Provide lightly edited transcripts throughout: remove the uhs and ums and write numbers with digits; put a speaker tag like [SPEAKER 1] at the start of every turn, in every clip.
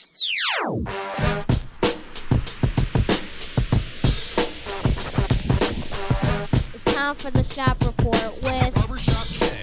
[SPEAKER 1] It's time for the shop report with
[SPEAKER 2] Barbershop Jay.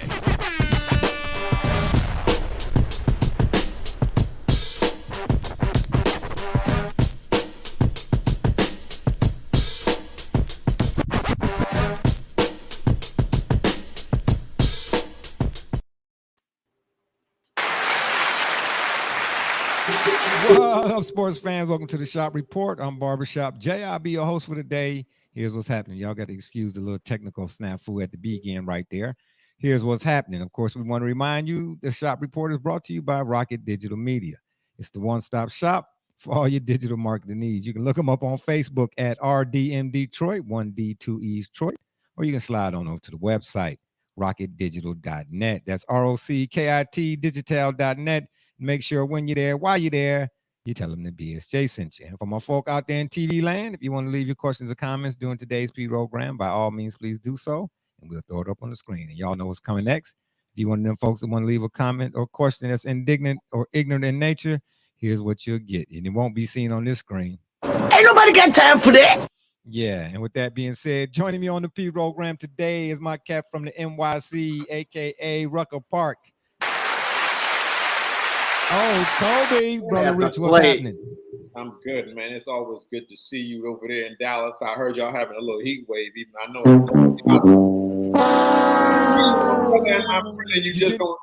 [SPEAKER 3] What up, sports fans? Welcome to the Shop Report. I'm Barbershop Jay. I'll be your host for the day. Here's what's happening. Y'all got to excuse the little technical snafu at the beginning right there. Here's what's happening. Of course, we want to remind you the Shop Report is brought to you by Rocket Digital Media. It's the one-stop shop for all your digital marketing needs. You can look them up on Facebook at RDM Detroit, 1D2E Detroit, or you can slide on over to the website, rocketdigital.net. That's ROCKIT digital.net. Make sure when you're there, while you're there, you tell them the BSJ sent you. And for my folk out there in TV land, if you want to leave your questions or comments during today's program, by all means, please do so, and we'll throw it up on the screen. And y'all know what's coming next. If you're one of them folks that want to leave a comment or question that's indignant or ignorant in nature, here's what you'll get. And it won't be seen on this screen.
[SPEAKER 4] Ain't nobody got time for that.
[SPEAKER 3] Yeah, and with that being said, joining me on the program today is my cat from the NYC, a.k.a. Rucker Park. Oh, Toby, Brother Rich, what's happening?
[SPEAKER 5] I'm good, man. It's always good to see you over there in Dallas. I heard y'all having a little heat wave. Even I know.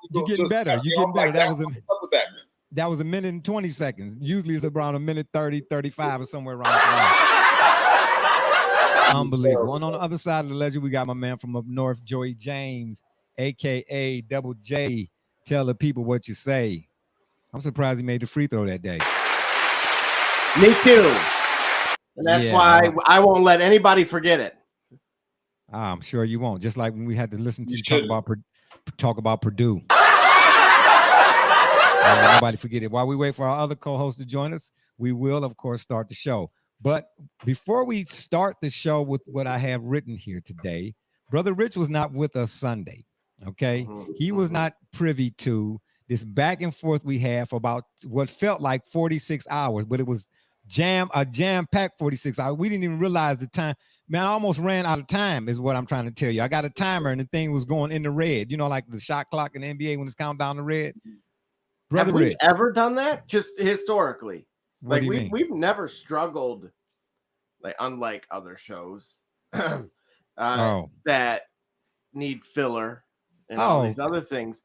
[SPEAKER 3] You're getting better. You're getting better.
[SPEAKER 5] That was what's up with that, man?
[SPEAKER 3] That was a minute and 20 seconds. Usually it's around a minute 30, 35 or somewhere around there. Unbelievable. And on the other side of the ledger, we got my man from up north, Joey James, a.k.a. Double J. Tell the people what you say. I'm surprised he made the free throw that day.
[SPEAKER 4] Me too. And that's why I won't let anybody forget it.
[SPEAKER 3] I'm sure you won't. Just like when we had to listen to you talk about Purdue. Nobody forget it. While we wait for our other co-hosts to join us, we will, of course, start the show. But before we start the show with what I have written here today, Brother Rich was not with us Sunday. Okay, he was not privy to this back and forth we had for about what felt like 46 hours, but it was a jam-packed 46 hours. We didn't even realize the time. Man, I almost ran out of time is what I'm trying to tell you. I got a timer and the thing was going in the red. You know, like the shot clock in the NBA when it's counting down the red. Brother
[SPEAKER 4] Have we
[SPEAKER 3] Rich,
[SPEAKER 4] ever done that? Just historically.
[SPEAKER 3] what do you
[SPEAKER 4] Like
[SPEAKER 3] mean?
[SPEAKER 4] we've never struggled, like unlike other shows that need filler and all these other things.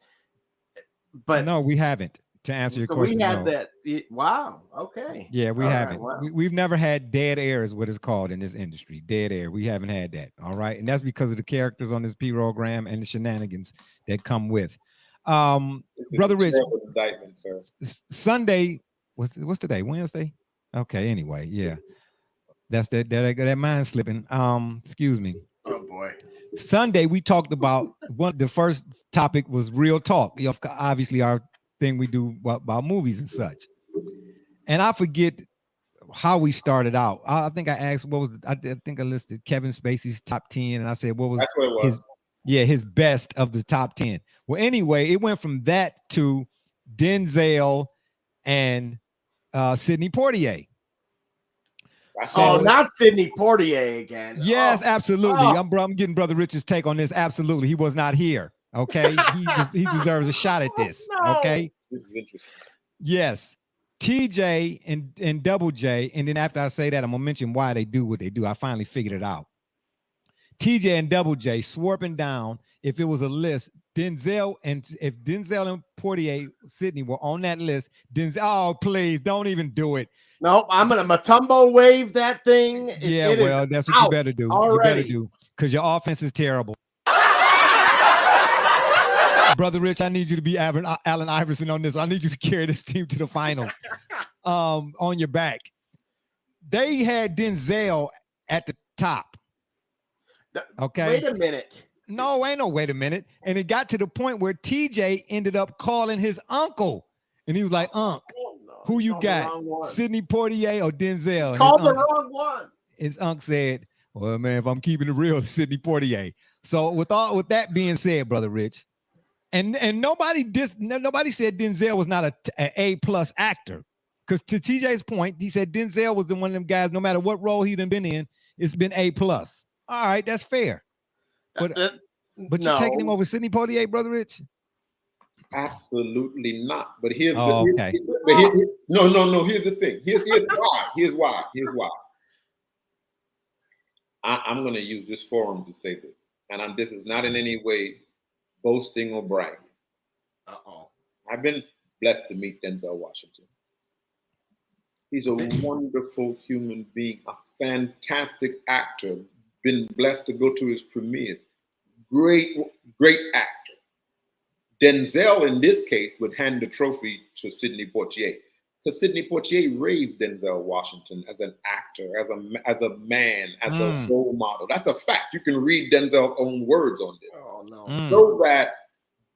[SPEAKER 4] But
[SPEAKER 3] no, we haven't. To answer your question,
[SPEAKER 4] we had
[SPEAKER 3] no.
[SPEAKER 4] that. Wow. Okay.
[SPEAKER 3] Yeah, we
[SPEAKER 4] All
[SPEAKER 3] haven't.
[SPEAKER 4] right, wow.
[SPEAKER 3] We've never had dead air is what it's called in this industry. Dead air. We haven't had that. All right. And that's because of the characters on this program and the shenanigans that come with. Brother Rich,
[SPEAKER 5] indictment, sir.
[SPEAKER 3] Sunday, what's today? Wednesday? Okay, anyway, yeah. That's that mind slipping. Excuse me.
[SPEAKER 4] Oh boy.
[SPEAKER 3] Sunday, we talked about the first topic was real talk. Obviously, our thing we do about movies and such. And I forget how we started out. I think I asked I think I listed Kevin Spacey's top 10, and I said what was
[SPEAKER 5] That's what it was.
[SPEAKER 3] his best of the top 10. Well, anyway, it went from that to Denzel and Sidney Poitier.
[SPEAKER 4] Not Sidney Poitier again.
[SPEAKER 3] Yes, absolutely. I'm getting Brother Rich's take on this. Absolutely. He was not here. Okay. He deserves a shot at this. Okay.
[SPEAKER 5] This is interesting.
[SPEAKER 3] Yes. TJ and Double J. And then after I say that, I'm gonna mention why they do what they do. I finally figured it out. TJ and Double J swarping down. If it was a list, if Denzel and Poitier Sidney were on that list, Denzel, please don't even do it.
[SPEAKER 4] No, I'm gonna Matumbo wave that thing.
[SPEAKER 3] Well, that's what you better do.
[SPEAKER 4] Already.
[SPEAKER 3] You better do because your offense is terrible. Brother Rich, I need you to be Allen Iverson on this. I need you to carry this team to the finals on your back. They had Denzel at the top. Okay.
[SPEAKER 4] Wait a minute.
[SPEAKER 3] No, ain't no wait a minute. And it got to the point where TJ ended up calling his uncle. And he was like, Unc, who you got? Sidney Poitier or Denzel?
[SPEAKER 4] Called the wrong one.
[SPEAKER 3] His uncle said, well, man, if I'm keeping it real, Sidney Poitier. So with that being said, Brother Rich, and nobody said Denzel was not an A+ actor. because to TJ's point, he said Denzel was the one of them guys. No matter what role he done been in, it's been A+. All right, that's fair. But you're taking him over Sidney Poitier, Brother Rich?
[SPEAKER 5] Absolutely not. But here's
[SPEAKER 3] no. Here's
[SPEAKER 5] the thing. Here's why. I'm going to use this forum to say this, and this is not in any way boasting or bragging. I've been blessed to meet Denzel Washington. He's a wonderful human being, a fantastic actor. Been blessed to go to his premieres. Great actor. Denzel, in this case, would hand the trophy to Sidney Poitier, because Sidney Poitier raised Denzel Washington as an actor, as a man, as a role model. That's a fact. You can read Denzel's own words on this. Oh no! So that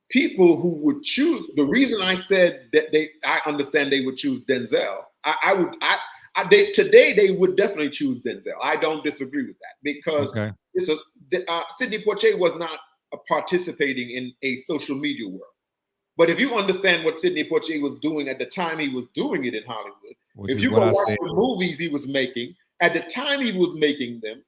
[SPEAKER 5] people who would choose, the reason I said that I understand they would choose Denzel. Today they would definitely choose Denzel. I don't disagree with that, because Sidney Poitier was not participating in a social media world. But if you understand what Sidney Poitier was doing at the time he was doing it in Hollywood, if you go watch the movies he was making, at the time he was making them,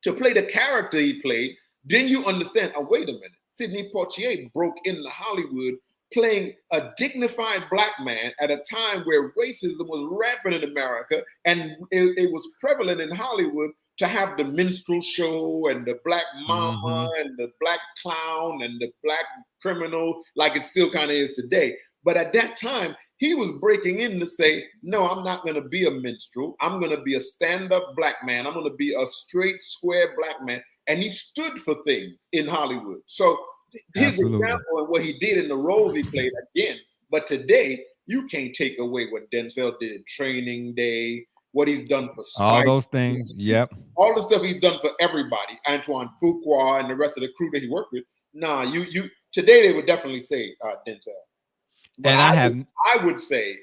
[SPEAKER 5] to play the character he played, then you understand, oh, wait a minute, Sidney Poitier broke into Hollywood playing a dignified black man at a time where racism was rampant in America, and it was prevalent in Hollywood to have the minstrel show and the black mama and the black clown and the black criminal, like it still kind of is today. But at that time, he was breaking in to say, no, I'm not going to be a minstrel. I'm going to be a stand-up black man. I'm going to be a straight, square black man. And he stood for things in Hollywood. So his example and what he did in the roles he played, again. But today, you can't take away what Denzel did in Training Day, what he's done for Spike,
[SPEAKER 3] all those things. Yep.
[SPEAKER 5] All the stuff he's done for everybody, Antoine Fuqua and the rest of the crew that he worked with. Nah, today they would definitely say Denzel. But
[SPEAKER 3] and
[SPEAKER 5] I would say,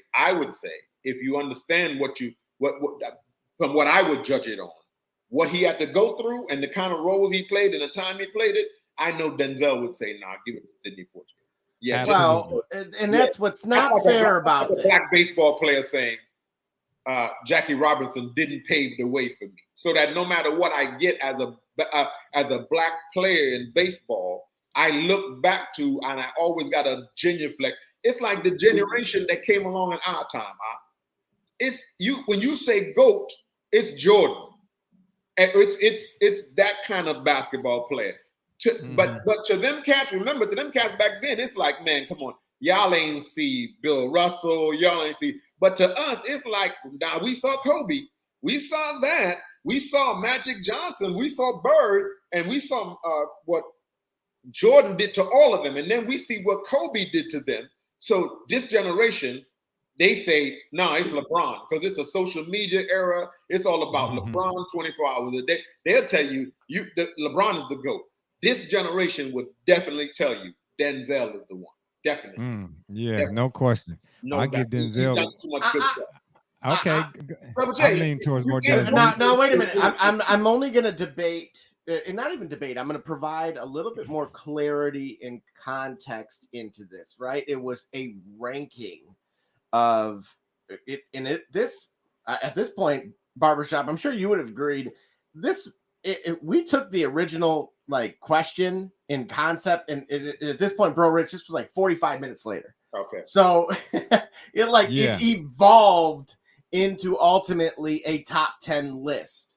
[SPEAKER 5] if you understand what from what I would judge it on, what he had to go through and the kind of roles he played and the time he played it, I know Denzel would say, nah, give it to Sidney Poitier. Yeah.
[SPEAKER 4] Well, and that's what's not fair about this.
[SPEAKER 5] A black baseball player saying, Jackie Robinson didn't pave the way for me, so that no matter what I get as a black player in baseball, I look back to and I always got a genuflect. It's like the generation that came along in our time. It's you when you say GOAT, it's Jordan, and it's that kind of basketball player. But to them cats, remember, to them cats back then, it's like, man, come on, y'all ain't see Bill Russell, y'all ain't see. But to us, it's like, now we saw Kobe, we saw that, we saw Magic Johnson, we saw Bird, and we saw what Jordan did to all of them. And then we see what Kobe did to them. So this generation, they say, no, it's LeBron, because it's a social media era. It's all about LeBron 24 hours a day. They'll tell you, LeBron is the GOAT. This generation would definitely tell you Denzel is the one. Definitely.
[SPEAKER 3] Definitely. No question. I give Denzel.
[SPEAKER 5] He's done too much good stuff.
[SPEAKER 3] Okay. I lean towards more
[SPEAKER 4] Denzel. Now, wait a minute. I'm only going to debate, and not even debate. I'm going to provide a little bit more clarity and context into this. Right? It was a ranking of it, and this at this point, Barbershop. I'm sure you would have agreed. We took the original question in concept, and at this point, Bro Rich, this was 45 minutes later.
[SPEAKER 5] Okay.
[SPEAKER 4] So it evolved into ultimately a top 10 list.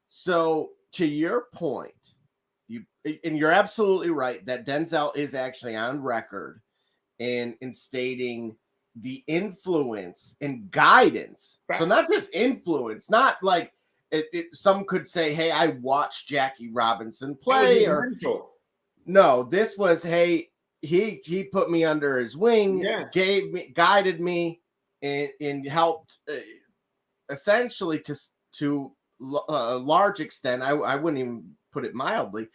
[SPEAKER 4] So to your point, you're absolutely right that Denzel is actually on record in stating the influence and guidance. Right. So not just influence, not like some could say, hey, I watched Jackie Robinson play, or no, this was, hey, he put me under his wing, yes, guided me, and helped essentially to a large extent. I wouldn't even put it mildly.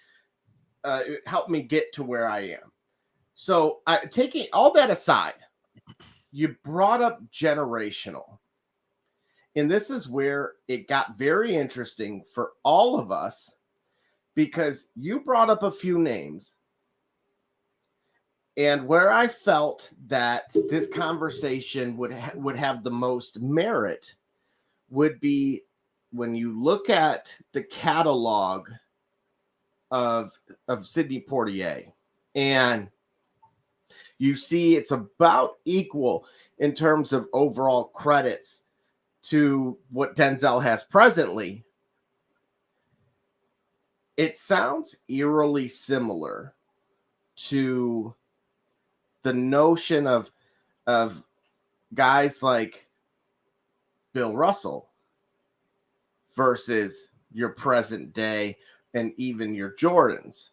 [SPEAKER 4] It helped me get to where I am. So taking all that aside, you brought up generational. And this is where it got very interesting for all of us, because you brought up a few names. And where I felt that this conversation would have the most merit would be when you look at the catalog of Sidney Poitier, and you see it's about equal in terms of overall credits to what Denzel has presently. It sounds eerily similar to the notion of guys like Bill Russell versus your present day and even your Jordans.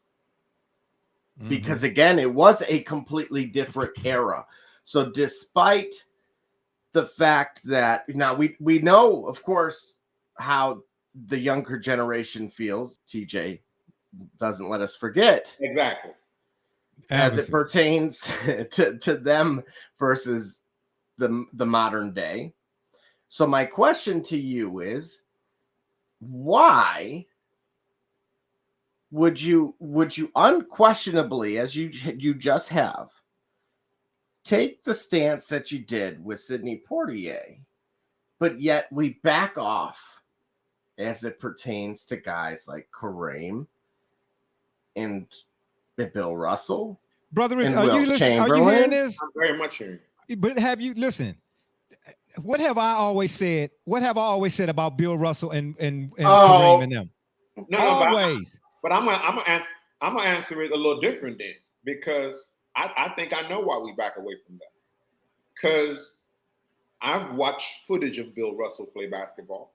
[SPEAKER 4] Because again, it was a completely different era. So despite the fact that now we know, of course, how the younger generation feels, TJ doesn't let us forget.
[SPEAKER 5] Exactly.
[SPEAKER 4] As it pertains to them versus the modern day. So my question to you is, why would you unquestionably, as you just have, take the stance that you did with Sidney Poitier, but yet we back off as it pertains to guys like Kareem and Bill Russell?
[SPEAKER 3] Brother,
[SPEAKER 4] and
[SPEAKER 3] are
[SPEAKER 4] Will
[SPEAKER 3] you listening?
[SPEAKER 4] Chamberlain?
[SPEAKER 3] Are you hearing this?
[SPEAKER 5] I'm very much hearing it.
[SPEAKER 3] But have you listen? What have I always said? What have I always said about Bill Russell and Kareem and them?
[SPEAKER 5] No,
[SPEAKER 3] always.
[SPEAKER 5] But I'm gonna answer it a little different then, because I think I know why we back away from that. Because I've watched footage of Bill Russell play basketball.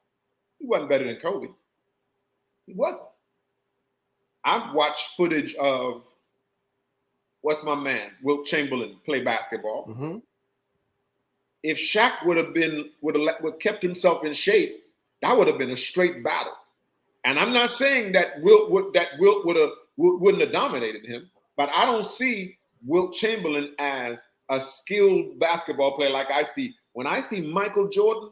[SPEAKER 5] He wasn't better than Kobe. He wasn't. I've watched footage of what's my man, Wilt Chamberlain, play basketball.
[SPEAKER 4] Mm-hmm.
[SPEAKER 5] If Shaq would have kept himself in shape, that would have been a straight battle. And I'm not saying that Wilt wouldn't have dominated him, but I don't see Wilt Chamberlain as a skilled basketball player like I see. When I see Michael Jordan,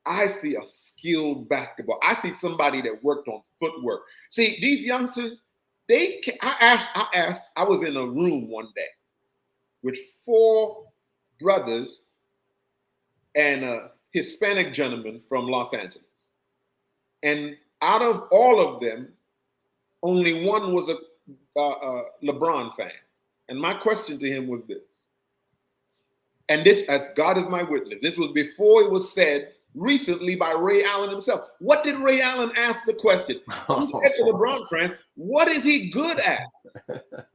[SPEAKER 5] I see a skilled basketball. I see somebody that worked on footwork. See, these youngsters, I was in a room one day with 4 brothers and a Hispanic gentleman from Los Angeles. And out of all of them, only one was a LeBron fan. And my question to him was this. And this, as God is my witness, this was before it was said recently by Ray Allen himself. What did Ray Allen ask the question? He said to LeBron fan, what is he good at?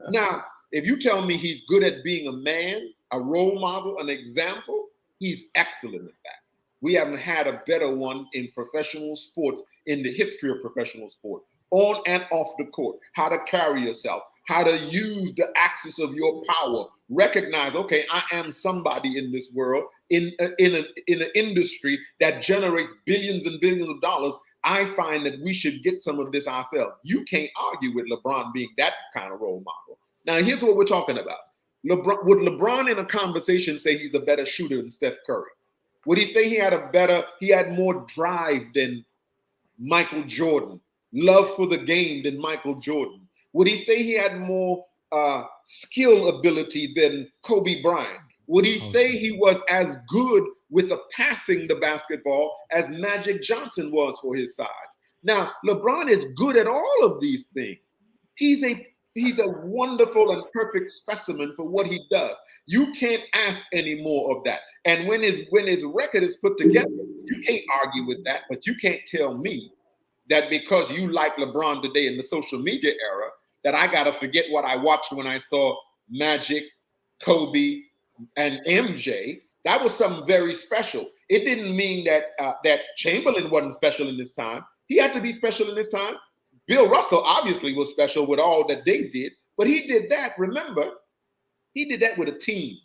[SPEAKER 5] Now, if you tell me he's good at being a man, a role model, an example, he's excellent at that. We haven't had a better one in professional sports in the history of professional sport, on and off the court, how to carry yourself, how to use the axis of your power, recognize, okay, I am somebody in this world, in an industry that generates billions and billions of dollars. I find that we should get some of this ourselves. You can't argue with LeBron being that kind of role model. Now, here's what we're talking about. Would LeBron in a conversation say he's a better shooter than Steph Curry? Would he say he had more drive than Michael Jordan, love for the game than Michael Jordan? Would he say he had more skill ability than Kobe Bryant? Would he say he was as good with passing the basketball as Magic Johnson was for his size? Now, LeBron is good at all of these things. He's a wonderful and perfect specimen for what he does. You can't ask any more of that. And when his record is put together, you can't argue with that, but you can't tell me that because you like LeBron today in the social media era, that I got to forget what I watched when I saw Magic, Kobe, and MJ. That was something very special. It didn't mean that Chamberlain wasn't special in this time. He had to be special in this time. Bill Russell obviously was special with all that they did, but he did that, remember, he did that with a team.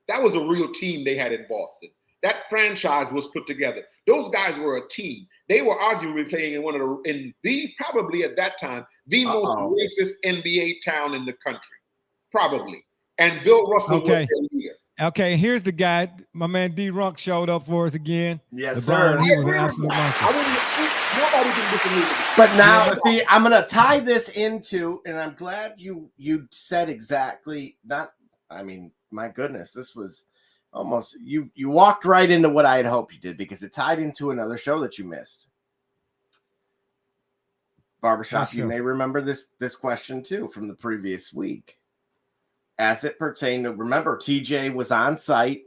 [SPEAKER 5] That was a real team they had in Boston. That franchise was put together. Those guys were a team. They were arguably playing in probably at that time, the most racist NBA town in the country, probably. And Bill Russell was their leader.
[SPEAKER 3] Okay, here's the guy. My man D-Runk showed up for us again.
[SPEAKER 4] Yes, sir.
[SPEAKER 3] He was an absolute monster.
[SPEAKER 5] Nobody can disagree with it.
[SPEAKER 4] But now, see, I'm going to tie this into, and I'm glad you said exactly, not I mean, my goodness, this was almost you walked right into what I had hoped you did, because it tied into another show that you missed. Barbershop, you may remember this question too from the previous week. As it pertained to, remember, TJ was on site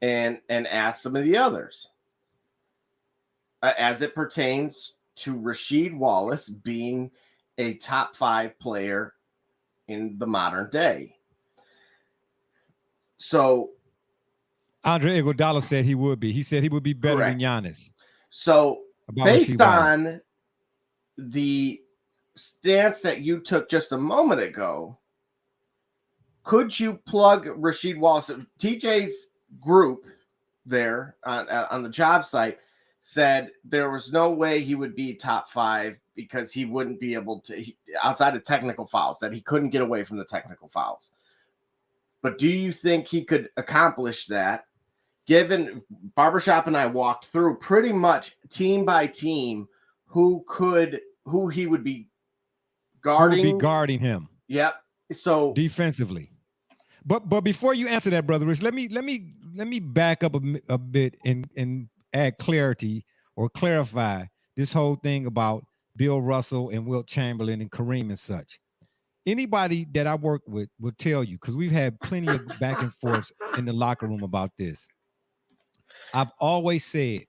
[SPEAKER 4] and asked some of the others. As it pertains to Rasheed Wallace being a top 5 player in the modern day. So
[SPEAKER 3] Andre Iguodala said he would be. He said he would be better than Giannis.
[SPEAKER 4] So based on the stance that you took just a moment ago, could you plug Rasheed Wallace? TJ's group there on the job site said there was no way he would be top 5 because he wouldn't be able to, outside of technical fouls, that he couldn't get away from the technical fouls. But do you think he could accomplish that? Given Barbershop and I walked through pretty much team by team who he would be guarding.
[SPEAKER 3] Who would be guarding him.
[SPEAKER 4] Yep. So
[SPEAKER 3] defensively. But before you answer that, Brother Rich, let me back up a bit and add clarity or clarify this whole thing about Bill Russell and Wilt Chamberlain and Kareem and such. Anybody that I work with will tell you, because we've had plenty of back and forth in the locker room about this. I've always said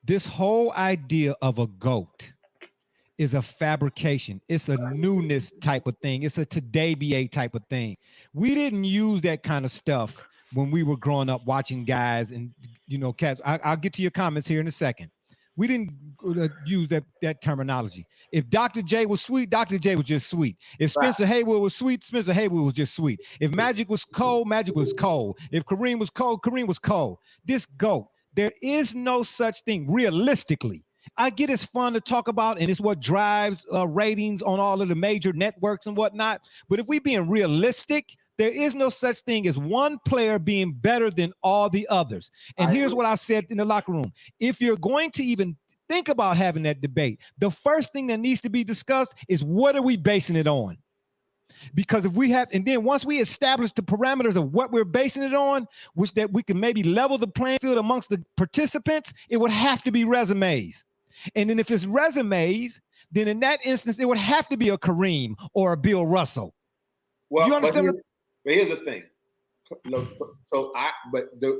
[SPEAKER 3] this whole idea of a GOAT is a fabrication. It's a newness type of thing. It's a today BA type of thing. We didn't use that kind of stuff when we were growing up watching guys and, cats. I'll get to your comments here in a second. We didn't use that terminology. If Dr. J was sweet, Dr. J was just sweet. If Spencer Haywood was sweet, Spencer Haywood was just sweet. If Magic was cold, Magic was cold. If Kareem was cold, Kareem was cold. This GOAT, there is no such thing realistically. I get it's fun to talk about, and it's what drives ratings on all of the major networks and whatnot. But if we're being realistic, there is no such thing as one player being better than all the others. And here's what I said in the locker room. If you're going to even think about having that debate, the first thing that needs to be discussed is what are we basing it on? Because if we have, and then once we establish the parameters of what we're basing it on, which that we can maybe level the playing field amongst the participants, it would have to be resumes. And then if it's resumes, then in that instance, it would have to be a Kareem or a Bill Russell.
[SPEAKER 5] Well,
[SPEAKER 3] you understand?
[SPEAKER 5] But here's the thing.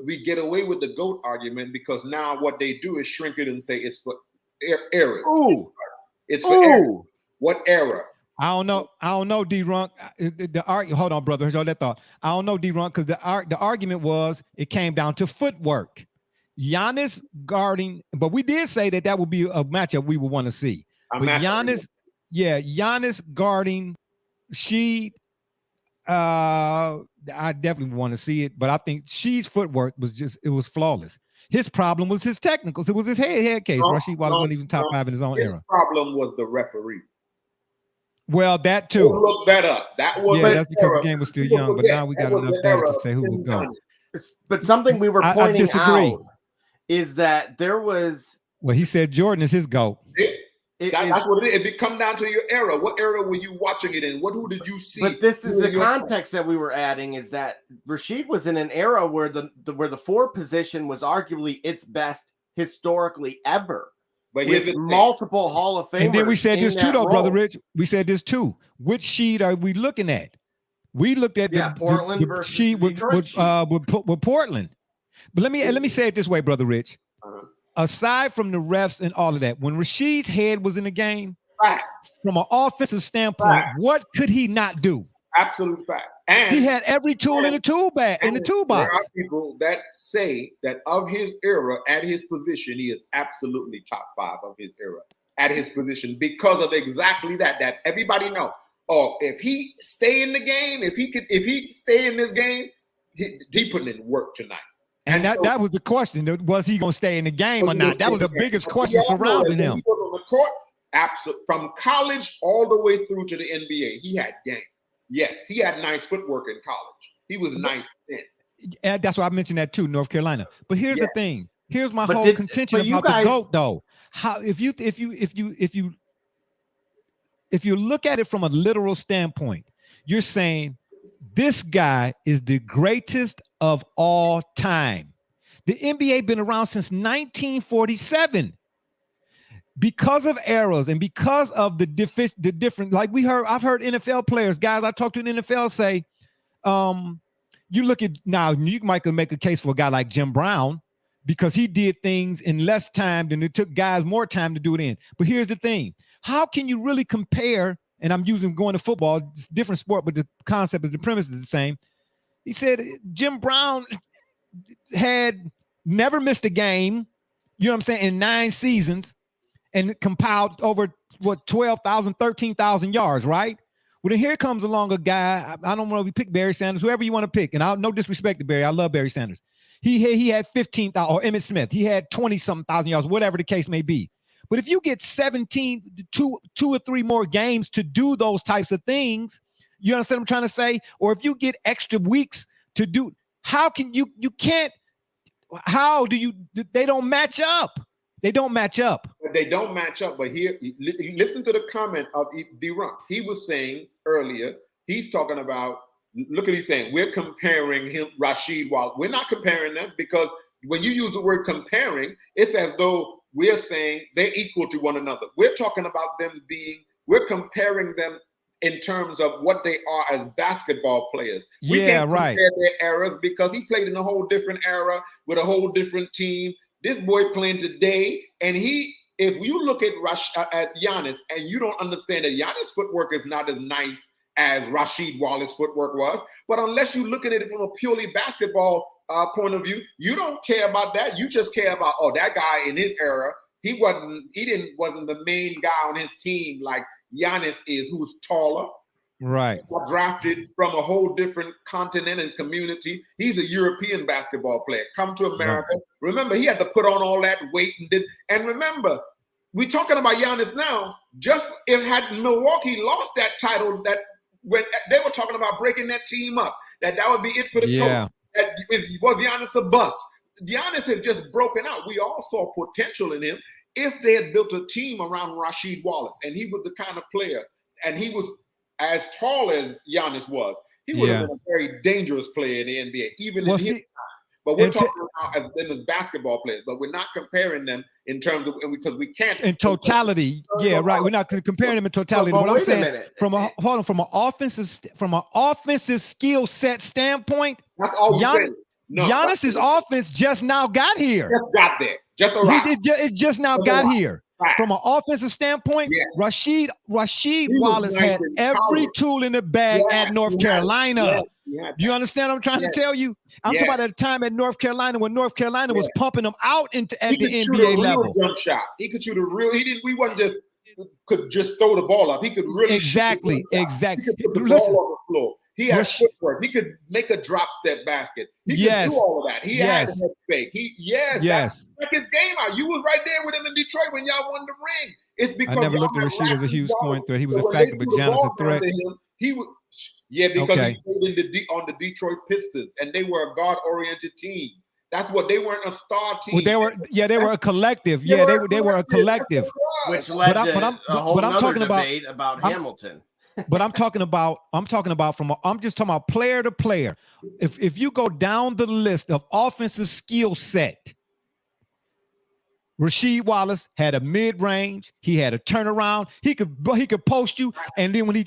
[SPEAKER 5] We get away with the GOAT argument because now what they do is shrink it and say it's for era.
[SPEAKER 4] Ooh,
[SPEAKER 5] it's for era. What era?
[SPEAKER 3] I don't know, D-Runk. Hold on, brother. Hold that thought. I don't know, D-Runk, because the argument was it came down to footwork. Giannis guarding, but we did say that would be a matchup we would want to see. But Giannis guarding Sheed, I definitely want to see it. But I think Sheed's footwork was flawless. His problem was his technicals. It was his head case. Rasheed Wallace wasn't even top 5 in his own era.
[SPEAKER 5] His problem was the referee.
[SPEAKER 3] Well, that too.
[SPEAKER 5] Look that up. That was
[SPEAKER 3] that's because the game was still young. But now we got enough data to say who would go.
[SPEAKER 4] But something we were pointing out is that there was.
[SPEAKER 3] Well, he said Jordan is his GOAT.
[SPEAKER 5] That's what it is. It come down to your era. What era were you watching it in? Who did you see?
[SPEAKER 4] But this is the context that we were adding, is that Rasheed was in an era where the 4 position was arguably its best historically ever.
[SPEAKER 5] But
[SPEAKER 4] with multiple Hall of Famers.
[SPEAKER 3] And then we said this too, though, Brother Rich. We said this too. Which sheet are we looking at? We looked at
[SPEAKER 4] Portland
[SPEAKER 3] the
[SPEAKER 4] versus
[SPEAKER 3] sheet with Portland. But let me say it this way, Brother Rich. Aside from the refs and all of that, when Rasheed's head was in the game, from an offensive standpoint, what could he not do?
[SPEAKER 5] Absolute facts. And
[SPEAKER 3] he had every tool in the toolbox.
[SPEAKER 5] There are people that say that of his era, at his position, he is absolutely top 5 of his era at his position because of exactly that. That everybody know. Oh, if he stay in the game, if he stay in this game, he putting in work tonight.
[SPEAKER 3] And that was the question. Was he going to stay in the game or not? That was the biggest question surrounding him.
[SPEAKER 5] He was on the court, absolutely, from college all the way through to the NBA. He had game. Yes, he had nice footwork in college. He was nice then.
[SPEAKER 3] And that's why I mentioned that too, North Carolina. But here's the thing. Here's my whole contention about the GOAT, though. How if you look at it from a literal standpoint, you're saying This guy is the greatest of all time. The NBA been around since 1947. Because of errors and because of the different, like I've heard NFL players, guys I talked to in the NFL say, you look at now, you might make a case for a guy like Jim Brown because he did things in less time than it took guys more time to do it in. But here's the thing. How can you really compare, and I'm using going to football, it's a different sport, but the concept is the premise is the same. He said Jim Brown had never missed a game, you know what I'm saying, in 9 seasons and compiled over 12,000, 13,000 yards, right? Well, then here comes along a guy. I don't want to pick Barry Sanders, whoever you want to pick. And no disrespect to Barry. I love Barry Sanders. He had 15,000, or Emmitt Smith. He had 20-something thousand yards, whatever the case may be. But if you get two or 3 more games to do those types of things, you understand what I'm trying to say? Or if you get extra weeks to do, how can you can't, how do you, they don't match up. They don't match up.
[SPEAKER 5] They don't match up. But here, listen to the comment of D-Rump. He was saying earlier, he's talking about, look at he's saying, we're comparing him, Rasheed Wallace. We're not comparing them because when you use the word comparing, it's as though we're saying they're equal to one another. We're talking about them we're comparing them in terms of what they are as basketball players. We can't compare their eras because he played in a whole different era with a whole different team. This boy playing today, and if you look at Giannis and you don't understand that Giannis' footwork is not as nice as Rasheed Wallace's footwork was, but unless you look at it from a purely basketball point of view, you don't care about that. You just care about, that guy in his era, he wasn't the main guy on his team like Giannis is, who's taller.
[SPEAKER 3] Right.
[SPEAKER 5] Drafted from a whole different continent and community. He's a European basketball player. Come to America. Right. Remember, he had to put on all that weight and remember, we're talking about Giannis now. Just had Milwaukee lost that title, that when they were talking about breaking that team up, that would be it for the coach. That was Giannis a bust? Giannis had just broken out. We all saw potential in him if they had built a team around Rasheed Wallace, and he was the kind of player, and he was as tall as Giannis was, he would have been a very dangerous player in the NBA, even in his time. But we're talking about them as basketball players, but we're not comparing them in terms of, because we can't. In
[SPEAKER 3] totality, right. We're not comparing them in totality. But what I'm saying, from an offensive skill set standpoint,
[SPEAKER 5] that's all we're saying.
[SPEAKER 3] Giannis's offense just now got here.
[SPEAKER 5] Just got there. Just arrived.
[SPEAKER 3] It just now got here. Right. From an offensive standpoint, Rasheed Wallace had every tool in the bag at North Carolina. Do you understand what I'm trying to tell you? I'm talking about at a time at North Carolina when North Carolina was pumping them out at the NBA level.
[SPEAKER 5] Jump shot. He could shoot a real. We wasn't just could just throw the ball up. He could really
[SPEAKER 3] exactly.
[SPEAKER 5] He could put the ball on the floor. He had footwork. He could make a drop step basket. He could do all of that. He had a head fake. Check his game out. You was right there with him in Detroit when y'all won the ring. It's because
[SPEAKER 3] I never looked at Rasheed as a huge point threat. He was effective, but Giannis a threat.
[SPEAKER 5] He was because he played on the Detroit Pistons, and they were a guard-oriented team. That's what they weren't a star team.
[SPEAKER 3] Well, they were a collective. They were a collective.
[SPEAKER 4] Which led to a whole other debate about Hamilton.
[SPEAKER 3] But I'm just talking about player to player. If you go down the list of offensive skill set, Rasheed Wallace had a mid-range. He had a turnaround. He could post you, and then when he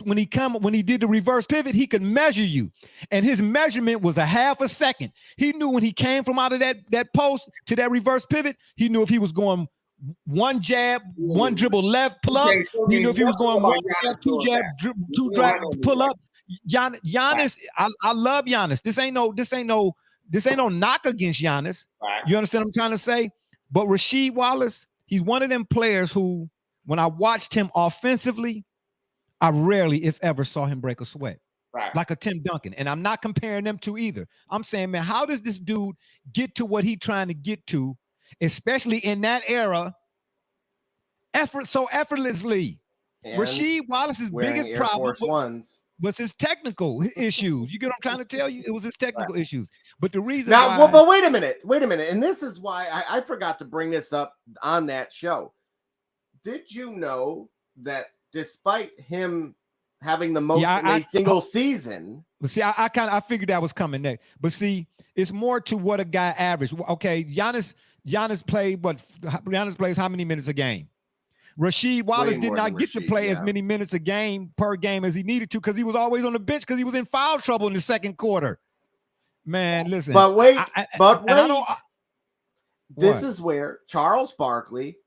[SPEAKER 3] did the reverse pivot, he could measure you. And his measurement was a half a second. He knew when he came from out of that post to that reverse pivot, he knew if he was going one jab, one dribble left, pull up. He knew if he was going one jab, two jab, two drag, pull up. Giannis, I love Giannis. This ain't no knock against Giannis. You understand what I'm trying to say? But Rasheed Wallace, he's one of them players who, when I watched him offensively, I rarely, if ever, saw him break a sweat. Like a Tim Duncan. And I'm not comparing them two either. I'm saying, man, how does this dude get to what he's trying to get to, especially in that era, so effortlessly? And Rasheed Wallace's biggest problem was his technical issues. You get what I'm trying to tell you? It was his technical issues. But the reason
[SPEAKER 4] but wait a minute. And this is why I forgot to bring this up on that show. Did you know that despite him having the most in a single season,
[SPEAKER 3] But see, I figured that was coming next. But see, it's more to what a guy averaged. Okay, Giannis plays how many minutes a game? Rasheed Wallace did not get to play as many minutes a game per game as he needed to because he was always on the bench because he was in foul trouble in the second quarter. Man, listen.
[SPEAKER 4] But wait, this is where Charles Barkley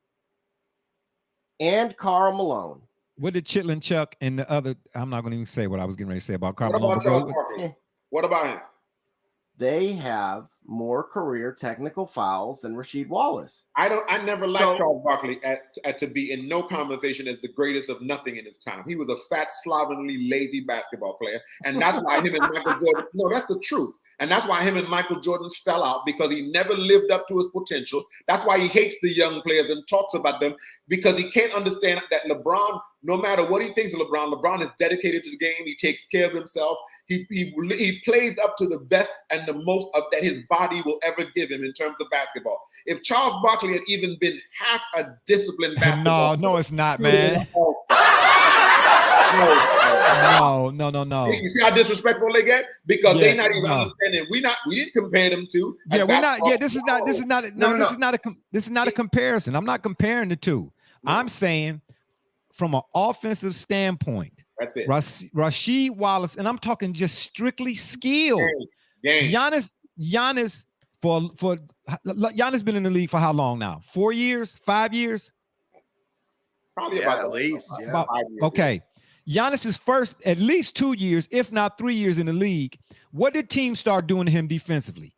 [SPEAKER 4] and Karl Malone.
[SPEAKER 3] What did Chitlin Chuck and the other? I'm not going to even say what I was getting ready to say about Karl
[SPEAKER 5] Malone. What about Charles Barkley? What about him?
[SPEAKER 4] They have more career technical fouls than Rasheed Wallace.
[SPEAKER 5] I never liked Charles Barkley to be in no conversation as the greatest of nothing in his time. He was a fat, slovenly, lazy basketball player. And that's why him and Michael Jordan, no, that's the truth. And that's why him and Michael Jordan fell out, because he never lived up to his potential. That's why he hates the young players and talks about them, because he can't understand that LeBron, no matter what he thinks of LeBron is dedicated to the game. He takes care of himself. He plays up to the best and the most of that his body will ever give him in terms of basketball. If Charles Barkley had even been half a disciplined basketball
[SPEAKER 3] no, it's not, man. No.
[SPEAKER 5] You see how disrespectful they get? Because they're not even understanding. We didn't compare them to.
[SPEAKER 3] Yeah, we're not. Yeah, this is not a comparison. I'm not comparing the two. No. I'm saying from an offensive standpoint.
[SPEAKER 5] That's it.
[SPEAKER 3] Rasheed Wallace, and I'm talking just strictly skill. Giannis been in the league for how long now? 4 years? 5 years?
[SPEAKER 5] Probably about
[SPEAKER 4] at least.
[SPEAKER 5] About 5 years.
[SPEAKER 3] Okay. Giannis's first at least 2 years, if not 3 years in the league. What did teams start doing to him defensively?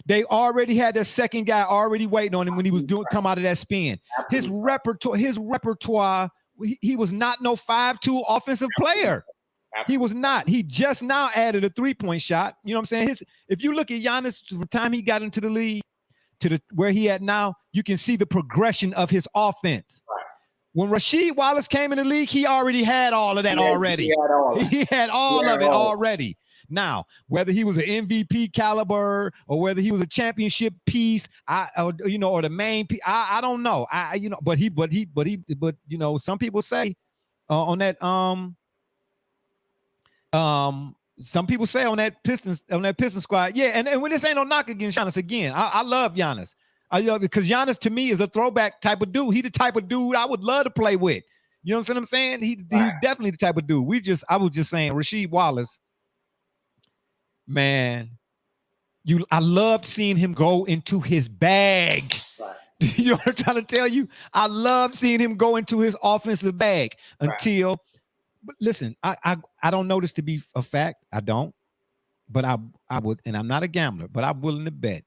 [SPEAKER 3] They already had their second guy already waiting on him when he was come out of that spin. His repertoire. He was not no 5'2" offensive player. He was not. He just now added a 3-point shot. You know what I'm saying? If you look at Giannis from the time he got into the league to where he at now, you can see the progression of his offense.
[SPEAKER 5] Right.
[SPEAKER 3] When Rasheed Wallace came in the league, he already had all of that already. He had all of it already. Now, whether he was an MVP caliber or whether he was a championship piece, or the main piece, I don't know. But some people say on that some people say on that Pistons squad, yeah. And when this ain't no knock against Giannis again, I love Giannis. I love it because Giannis to me is a throwback type of dude. He the type of dude I would love to play with. You know what I'm saying? He's definitely the type of dude. I was just saying Rasheed Wallace. Man, I loved seeing him go into his bag.
[SPEAKER 5] Right.
[SPEAKER 3] You know what I'm trying to tell you? I loved seeing him go into his offensive bag until, but listen, I don't know this to be a fact. I don't, but I would, and I'm not a gambler, but I'm willing to bet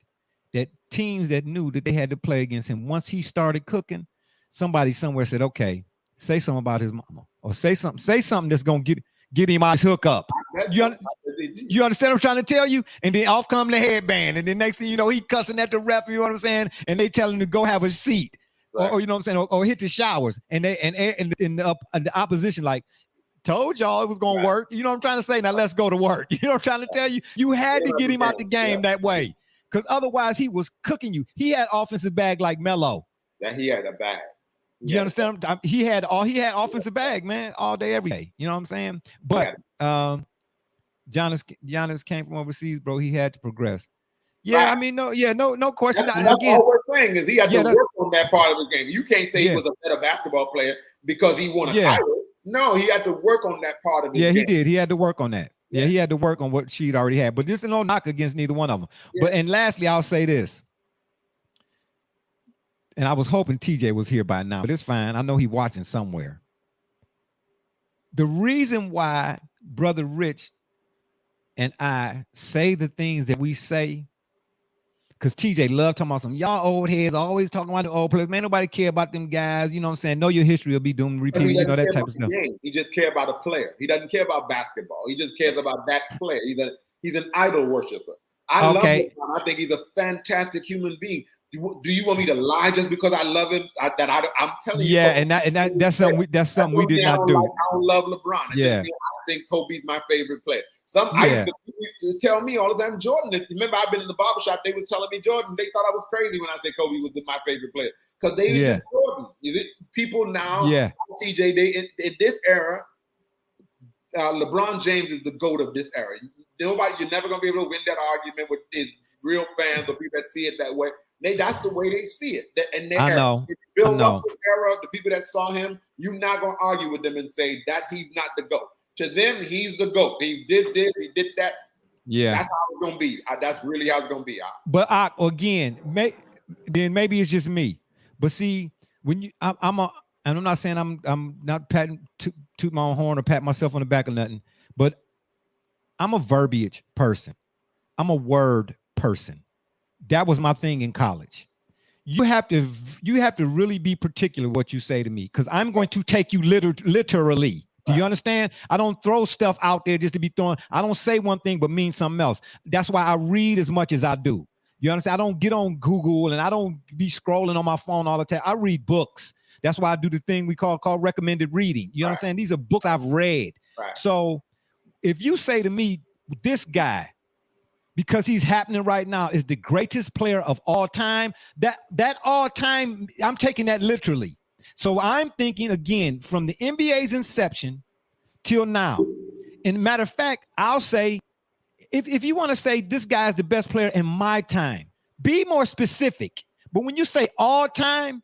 [SPEAKER 3] that teams that knew that they had to play against him, once he started cooking, somebody somewhere said, okay, say something about his mama or say something that's going to get him out his hookup. You understand what I'm trying to tell you? And then off come the headband. And then next thing you know, he cussing at the ref, you know what I'm saying? And they tell him to go have a seat. Right. Or you know what I'm saying? Or hit the showers. And they in the opposition, like, told y'all it was going to work. You know what I'm trying to say? Now let's go to work. You know what I'm trying to tell you? You had to get him out the game that way. Because otherwise he was cooking you. He had offensive bag like Melo.
[SPEAKER 5] Yeah, he had a bag.
[SPEAKER 3] You understand? He had offensive bag, man, all day, every day. You know what I'm saying? But Giannis came from overseas, bro. He had to progress. Yeah, right. I mean, no question.
[SPEAKER 5] That's all we're saying is he had to work on that part of his game. You can't say he was a better basketball player because he won a title. No, he had to work on that part of his game.
[SPEAKER 3] Yeah, he did. He had to work on that. Yeah, he had to work on what she'd already had. But this is no knock against neither one of them. Yeah. And lastly, I'll say this. And I was hoping TJ was here by now, but it's fine. I know he's watching somewhere. The reason why Brother Rich and I say the things that we say, because TJ loved talking about some y'all old heads always talking about the old players. Man, nobody care about them guys. You know what I'm saying? Know your history will be doing repeating, you know, that type of stuff.
[SPEAKER 5] He just care about a player. He doesn't care about basketball. He just cares about that player. He's an idol worshiper. I love him. I think he's a fantastic human being. Do you want me to lie just because I love him? I'm telling you.
[SPEAKER 3] Yeah, and that's something we did not do.
[SPEAKER 5] I don't love LeBron. I think Kobe's my favorite player. I used to tell me all the time, Jordan. Remember, I've been in the barbershop. They were telling me Jordan. They thought I was crazy when I said Kobe was my favorite player because they didn't Jordan. Is it people now?
[SPEAKER 3] Yeah,
[SPEAKER 5] TJ. They in this era, LeBron James is the GOAT of this era. You're never gonna be able to win that argument with his real fans or people that see it that way. That's the way they see it. And
[SPEAKER 3] I know.
[SPEAKER 5] Bill Russell's era, the people that saw him, you're not gonna argue with them and say that he's not the GOAT. To them, he's the GOAT. He did this, he did that.
[SPEAKER 3] Yeah,
[SPEAKER 5] that's how it's gonna be. That's really how it's gonna be.
[SPEAKER 3] But again, then maybe it's just me. But see, when and I'm not saying I'm not patting toot my own horn or pat myself on the back or nothing, but I'm a verbiage person. I'm a word person. That was my thing in college. You have to really be particular what you say to me, because I'm going to take you literally. Do you understand? I don't throw stuff out there just to be throwing. I don't say one thing but mean something else. That's why I read as much as I do. You understand? I don't get on Google and I don't be scrolling on my phone all the time. I read books. That's why I do the thing we call recommended reading. You understand? These are books I've read.
[SPEAKER 5] Right.
[SPEAKER 3] So if you say to me, this guy, because he's happening right now, is the greatest player of all time, that all time, I'm taking that literally. So I'm thinking, again, from the NBA's inception till now. And matter of fact, I'll say, if you want to say this guy is the best player in my time, be more specific. But when you say all time,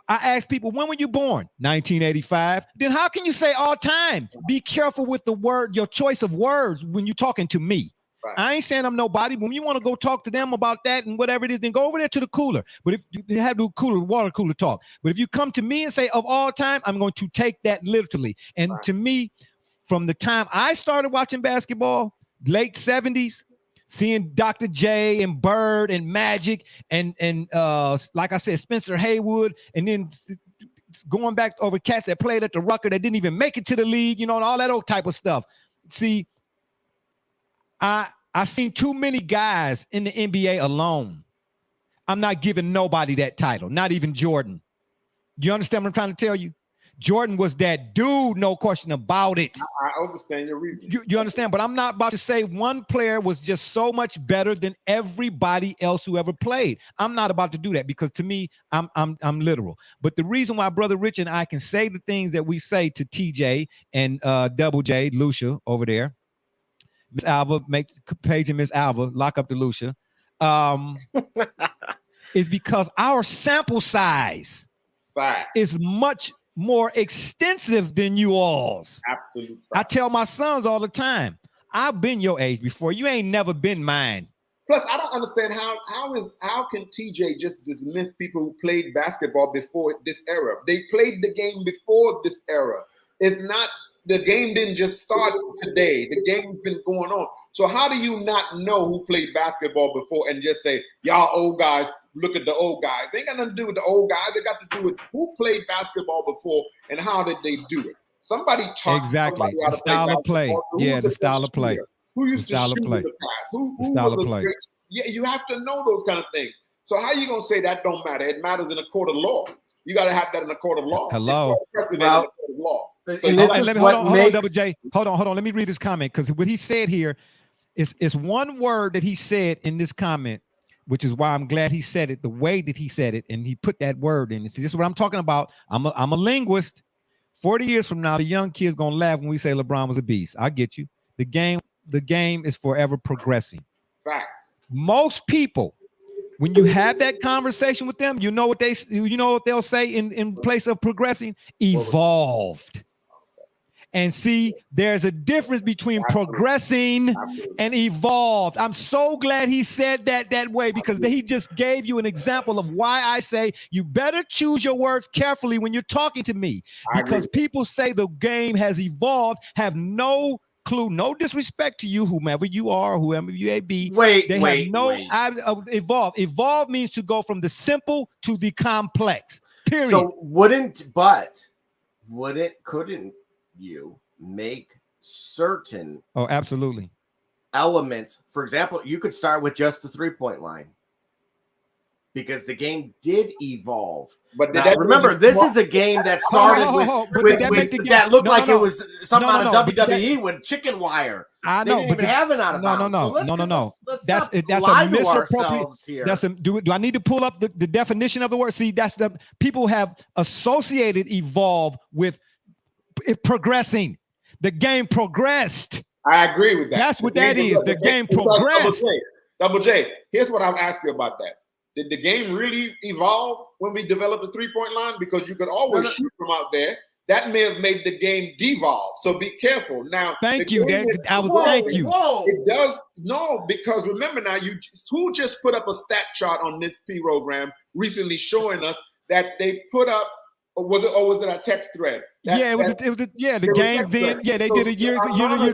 [SPEAKER 3] I ask people, when were you born? 1985. Then how can you say all time? Be careful with the word, your choice of words when you're talking to me. Right. I ain't saying I'm nobody. When you want to go talk to them about that and whatever it is, then go over there to the cooler. But if you have to do water cooler talk. But if you come to me and say of all time, I'm going to take that literally. And to me, from the time I started watching basketball, late 70s, seeing Dr. J and Bird and Magic and like I said, Spencer Haywood, and then going back over cats that played at the Rucker that didn't even make it to the league, and all that old type of stuff. See, I've seen too many guys in the NBA alone. I'm not giving nobody that title, not even Jordan. You understand what I'm trying to tell you? Jordan was that dude, no question about it.
[SPEAKER 5] I understand your reason.
[SPEAKER 3] You understand, but I'm not about to say one player was just so much better than everybody else who ever played. I'm not about to do that, because to me, I'm literal. But the reason why Brother Rich and I can say the things that we say to TJ and Double J, Lucia over there, Miss Alva, make Paige and Miss Alva lock up the Lucia, is because our sample size is much more extensive than you all's.
[SPEAKER 5] Absolutely.
[SPEAKER 3] I tell my sons all the time, I've been your age before. You ain't never been mine.
[SPEAKER 5] Plus, I don't understand how can TJ just dismiss people who played basketball before this era? They played the game before this era. It's not, the game didn't just start today. The game's been going on. So how do you not know who played basketball before and just say, y'all old guys, look at the old guys? They ain't got nothing to do with the old guys. They got to do with who played basketball before and how did they do it. Somebody taught
[SPEAKER 3] exactly
[SPEAKER 5] how
[SPEAKER 3] the style of play. Yeah, the style of play.
[SPEAKER 5] Who used to shoot the pass? Who was a great? Yeah, you have to know those kind of things. So how you gonna say that don't matter? It matters in a court of law. You got to have that in a court of law.
[SPEAKER 3] Hello.
[SPEAKER 5] Precedent in a court of law.
[SPEAKER 3] So hold on, Double J. Hold on. Let me read this comment, because what he said here is one word that he said in this comment, which is why I'm glad he said it the way that he said it, and he put that word in. See, this is what I'm talking about. I'm a linguist. 40 years from now, the young kids gonna laugh when we say LeBron was a beast. I get you. The game is forever progressing.
[SPEAKER 5] Facts.
[SPEAKER 3] Most people, when you have that conversation with them, you know what they'll say in place of progressing? Evolved. And see, there's a difference between progressing and evolved. I'm so glad he said that way, because he just gave you an example of why I say you better choose your words carefully when you're talking to me. Because people say the game has evolved, have no clue, no disrespect to you, whomever you are, whoever you may be. Evolve. Evolve means to go from the simple to the complex. Period.
[SPEAKER 4] So couldn't you make certain
[SPEAKER 3] absolutely
[SPEAKER 4] elements? For example, you could start with just the 3-point line, because the game did evolve. But remember, this is a game that started that looked like it was something out of WWE with chicken wire.
[SPEAKER 3] I know,
[SPEAKER 4] they didn't even have it out of bounds.
[SPEAKER 3] No. That's a misappropriation. Do I need to pull up the definition of the word? See, that's the people have associated evolve with it progressing. The game progressed.
[SPEAKER 5] I agree with that.
[SPEAKER 3] That's what that is. The game progressed.
[SPEAKER 5] Double J, here's what I'll ask you about that. Did the game really evolve when we developed the three-point line? Because you could always shoot from out there. That may have made the game devolve. So be careful. Now,
[SPEAKER 3] thank you. Thank you.
[SPEAKER 4] Whoa.
[SPEAKER 5] It does because remember now, who just put up a stat chart on this program recently showing us that they put up, or was it a text thread?
[SPEAKER 3] The game then. Yeah, they did a year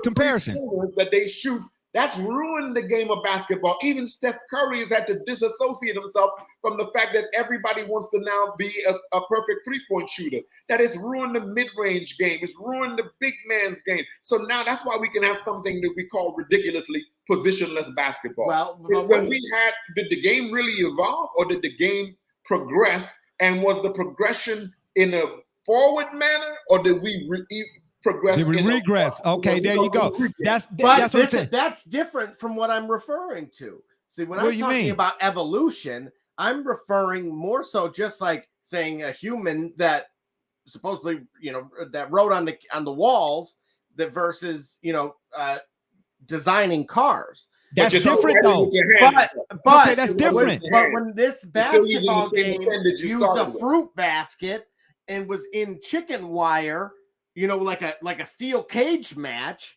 [SPEAKER 3] comparison.
[SPEAKER 5] That they shoot. That's ruined the game of basketball. Even Steph Curry has had to disassociate himself from the fact that everybody wants to now be a perfect three-point shooter. That has ruined the mid-range game. It's ruined the big man's game. So now that's why we can have something that we call ridiculously positionless basketball. Did the game really evolve, or did the game progress? And was the progression in a forward manner, or did we progress?
[SPEAKER 3] Did we regress? Okay, there you go. That's
[SPEAKER 4] different from what I'm referring to. See, when I'm talking about evolution, I'm referring more so just like saying a human that supposedly, that wrote on the walls that versus, designing cars.
[SPEAKER 3] That's different though.
[SPEAKER 4] But
[SPEAKER 3] that's different.
[SPEAKER 4] But when this basketball game used a fruit basket and was in chicken wire, like a steel cage match,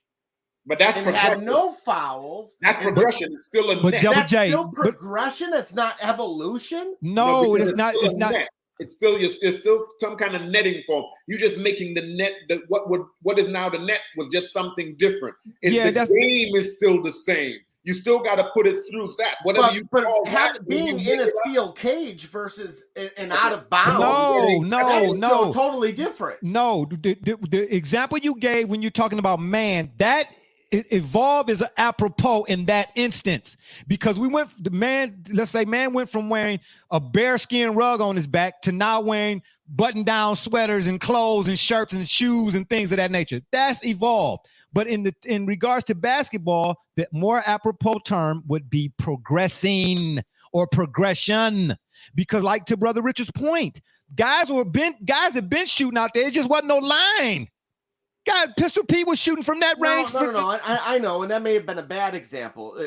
[SPEAKER 5] but that's
[SPEAKER 4] had no fouls.
[SPEAKER 5] That's progression. It's still a net.
[SPEAKER 4] That's still progression. It's not evolution.
[SPEAKER 3] No, it's not.
[SPEAKER 5] It's not. It's still some kind of netting form. You're just making the net. What is now the net was just something different. The game is still the same. You still got to put it through that. Whatever you call that,
[SPEAKER 4] being in a steel cage versus an out of bounds.
[SPEAKER 3] No,
[SPEAKER 4] totally different.
[SPEAKER 3] No, the example you gave when you're talking about man, that evolve is apropos in that instance, because let's say man went from wearing a bearskin rug on his back to now wearing button-down sweaters and clothes and shirts and shoes and things of that nature. That's evolved. But in regards to basketball, the more apropos term would be progressing or progression, because like to Brother Richard's point, guys have been shooting out there. It just wasn't no line. God, Pistol Pete was shooting from that range.
[SPEAKER 4] No. I know, and that may have been a bad example.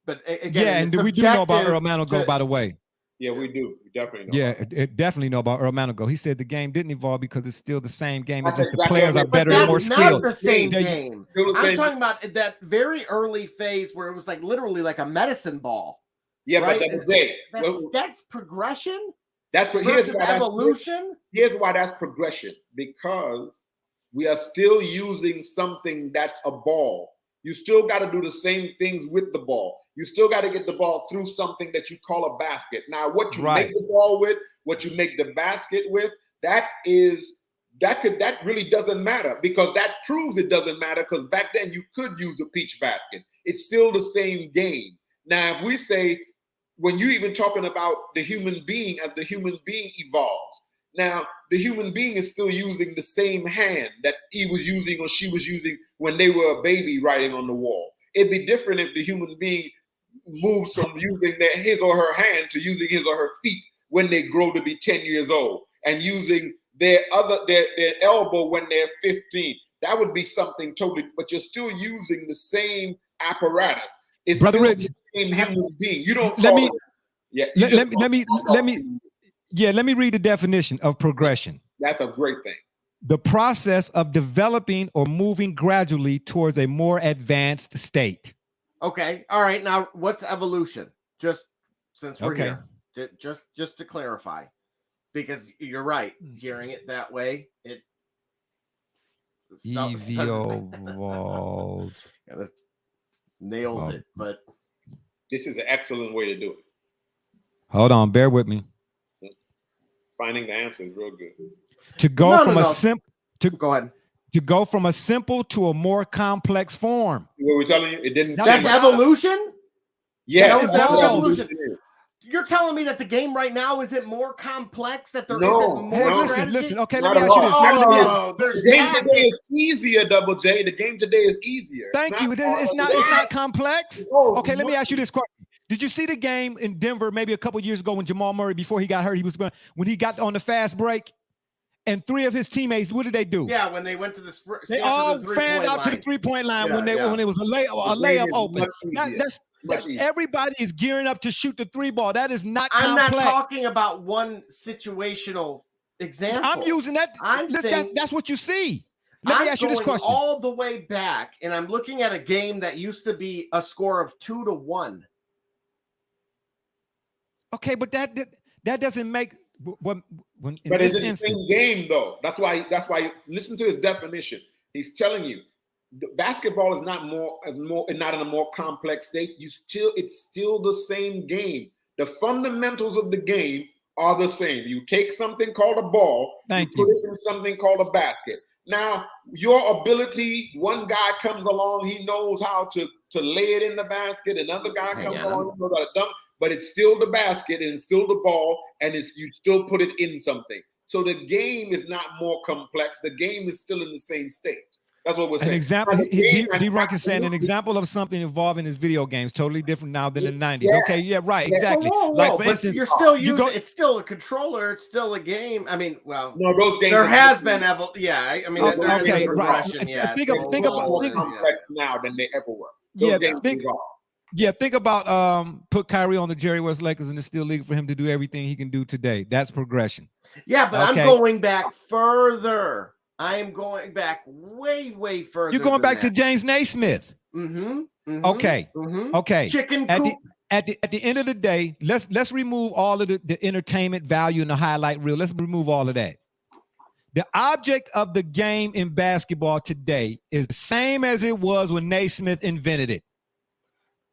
[SPEAKER 4] But again,
[SPEAKER 3] and we do know about Earl Manigault, by the way.
[SPEAKER 5] Yeah, we do. We definitely know.
[SPEAKER 3] Yeah, definitely know about Earl Manigault. He said the game didn't evolve because it's still the same game. It's just the players are better and more skilled.
[SPEAKER 4] That's not the same game. I'm talking about that very early phase where it was like literally like a medicine ball.
[SPEAKER 5] Yeah, right?
[SPEAKER 4] But that's progression.
[SPEAKER 5] Here's
[SPEAKER 4] evolution.
[SPEAKER 5] Here's why that's progression, because we are still using something that's a ball. You still got to do the same things with the ball. You still got to get the ball through something that you call a basket. Now, what you make the ball with, what you make the basket with, that really doesn't matter, because that proves it doesn't matter, because back then you could use a peach basket. It's still the same game. Now, if we say, when you're even talking about the human being, as the human being evolves, now the human being is still using the same hand that he was using or she was using when they were a baby writing on the wall. It'd be different if the human being moves from using his or her hand to using his or her feet when they grow to be 10 years old, and using their elbow when they're 15. That would be something totally, but you're still using the same apparatus. It's
[SPEAKER 3] Brother
[SPEAKER 5] still
[SPEAKER 3] Rich,
[SPEAKER 5] the same human being. You don't
[SPEAKER 3] let me read the definition of progression.
[SPEAKER 5] That's a great thing.
[SPEAKER 3] The process of developing or moving gradually towards a more advanced state.
[SPEAKER 4] Okay. All right. Now, what's evolution? Just since we're here, just to clarify, because you're right. Hearing it that way, it
[SPEAKER 3] evolved.
[SPEAKER 4] Nails it. But
[SPEAKER 5] this is an excellent way to do it.
[SPEAKER 3] Hold on, bear with me.
[SPEAKER 5] Finding the answer is real good.
[SPEAKER 3] To go
[SPEAKER 4] go ahead.
[SPEAKER 3] To go from a simple to a more complex form.
[SPEAKER 5] What we're telling you, it didn't.
[SPEAKER 4] That's evolution?
[SPEAKER 5] Yes,
[SPEAKER 4] that was evolution. You're telling me that the game right now isn't more complex, that there isn't more strategy?
[SPEAKER 3] Listen, okay, let me ask you
[SPEAKER 5] this. The game today is easier, Double J. The game today is easier.
[SPEAKER 3] Thank you. It's not complex. Okay, let me ask you this question. Did you see the game in Denver maybe a couple years ago when Jamal Murray, before he got hurt, when he got on the fast break and 3 of his teammates, what did they do?
[SPEAKER 4] Yeah, when they went to the
[SPEAKER 3] they all fanned out to the 3-point line when it was a layup open. Everybody is gearing up to shoot the 3 ball. That is not complex.
[SPEAKER 4] I'm not talking about one situational example.
[SPEAKER 3] I'm using that.
[SPEAKER 4] I'm saying
[SPEAKER 3] that's what you see. Let me ask you this question.
[SPEAKER 4] All the way back, and I'm looking at a game that used to be a score of 2-1.
[SPEAKER 3] Okay, but that doesn't make when.
[SPEAKER 5] But it's the same game, though. That's why. Listen to his definition. He's telling you, basketball is not not in a more complex state. It's still the same game. The fundamentals of the game are the same. You take something called a ball, you put it in something called a basket. Now, your ability, one guy comes along, he knows how to lay it in the basket. Another guy comes along, he knows how to dunk. But it's still the basket and it's still the ball, and you still put it in something. So the game is not more complex. The game is still in the same state. That's what we're saying.
[SPEAKER 3] An example, D-Rock is saying an example of something involving his video games, totally different now than in the 90s. Yeah. Okay, yeah, right, exactly.
[SPEAKER 4] Whoa, like, for instance, you're still using it's still a controller, it's still a game. I mean, well,
[SPEAKER 5] no, those games
[SPEAKER 4] there has been I mean,
[SPEAKER 3] okay,
[SPEAKER 4] progression,
[SPEAKER 3] right.
[SPEAKER 4] Yeah.
[SPEAKER 3] Think about
[SPEAKER 5] more complex now than they ever were. Those games
[SPEAKER 3] think about put Kyrie on the Jerry West Lakers and it's still legal for him to do everything he can do today. That's progression.
[SPEAKER 4] Yeah, but I'm going back further. I am going back way further.
[SPEAKER 3] You're going back to James Naismith. Okay. Okay.
[SPEAKER 4] Chicken coop.
[SPEAKER 3] At the end of the day, let's remove all of the entertainment value and the highlight reel. Let's remove all of that. The object of the game in basketball today is the same as it was when Naismith invented it.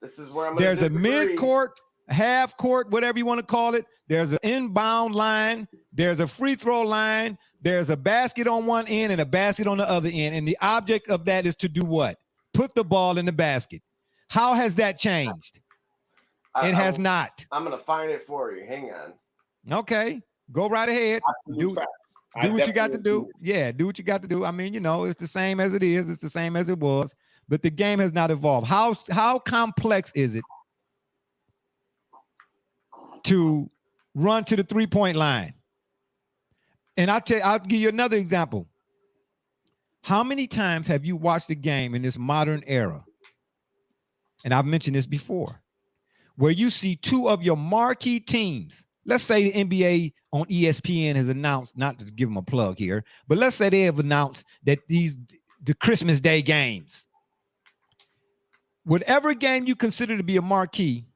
[SPEAKER 4] This is where I'm
[SPEAKER 3] There's a mid-court, half-court, whatever you want to call it. There's an inbound line. There's a free throw line. There's a basket on one end and a basket on the other end. And the object of that is to do what? Put the ball in the basket. How has that changed? It has not.
[SPEAKER 4] I'm going to find it for you. Hang on.
[SPEAKER 3] Okay. Go right ahead. Do what you got to do. Yeah, do what you got to do. I mean, it's the same as it is. It's the same as it was. But the game has not evolved. How complex is it to run to the 3-point line? And I'll give you another example. How many times have you watched a game in this modern era? And I've mentioned this before, where you see 2 of your marquee teams. Let's say the NBA on ESPN has announced, not to give them a plug here, but let's say they have announced that the Christmas Day games, whatever game you consider to be a marquee,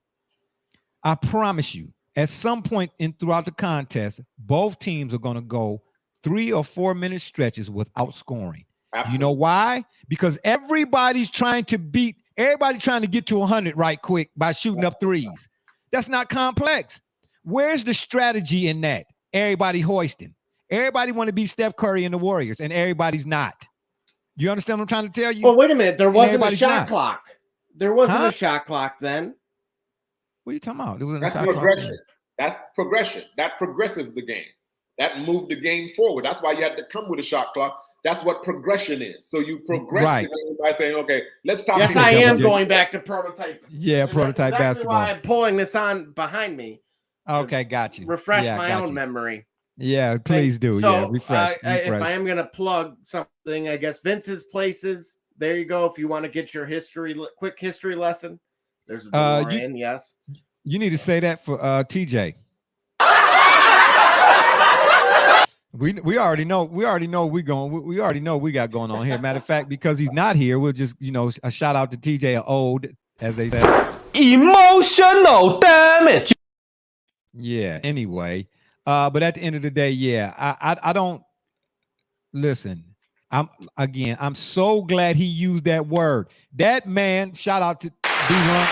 [SPEAKER 3] I promise you, at some point throughout the contest, both teams are going to go 3 or 4 minute stretches without scoring. Absolutely. You know why? Because everybody's trying to get to 100 right quick by shooting up threes. That's not complex. Where's the strategy in that? Everybody hoisting. Everybody want to be Steph Curry and the Warriors, and everybody's not. You understand what I'm trying to tell you?
[SPEAKER 4] Well, wait a minute. There wasn't a shot clock. There wasn't a shot clock then.
[SPEAKER 3] What are you talking about?
[SPEAKER 5] That's progression. That's progression. That progresses the game. That moved the game forward. That's why you had to come with a shot clock. That's what progression is. So you progress the game by saying, okay, let's talk.
[SPEAKER 4] Yes, I am going back to prototype.
[SPEAKER 3] Yeah, prototype basketball.
[SPEAKER 4] Why I'm pulling this on behind me.
[SPEAKER 3] Okay, got you.
[SPEAKER 4] Refresh my own memory.
[SPEAKER 3] Yeah, please do.
[SPEAKER 4] So,
[SPEAKER 3] yeah, refresh.
[SPEAKER 4] If I am going to plug something, I guess Vince's Places. There you go. If you want to get your quick history lesson, there's a DeLorean. Yes.
[SPEAKER 3] You need to say that for TJ. We already know we already know we got going on here. Matter of fact, because he's not here, we'll just a shout out to TJ old, as they said.
[SPEAKER 2] Emotional damage.
[SPEAKER 3] Yeah. Anyway, but at the end of the day, yeah, I don't listen. I'm so glad he used that word. That man, shout out to D-Run.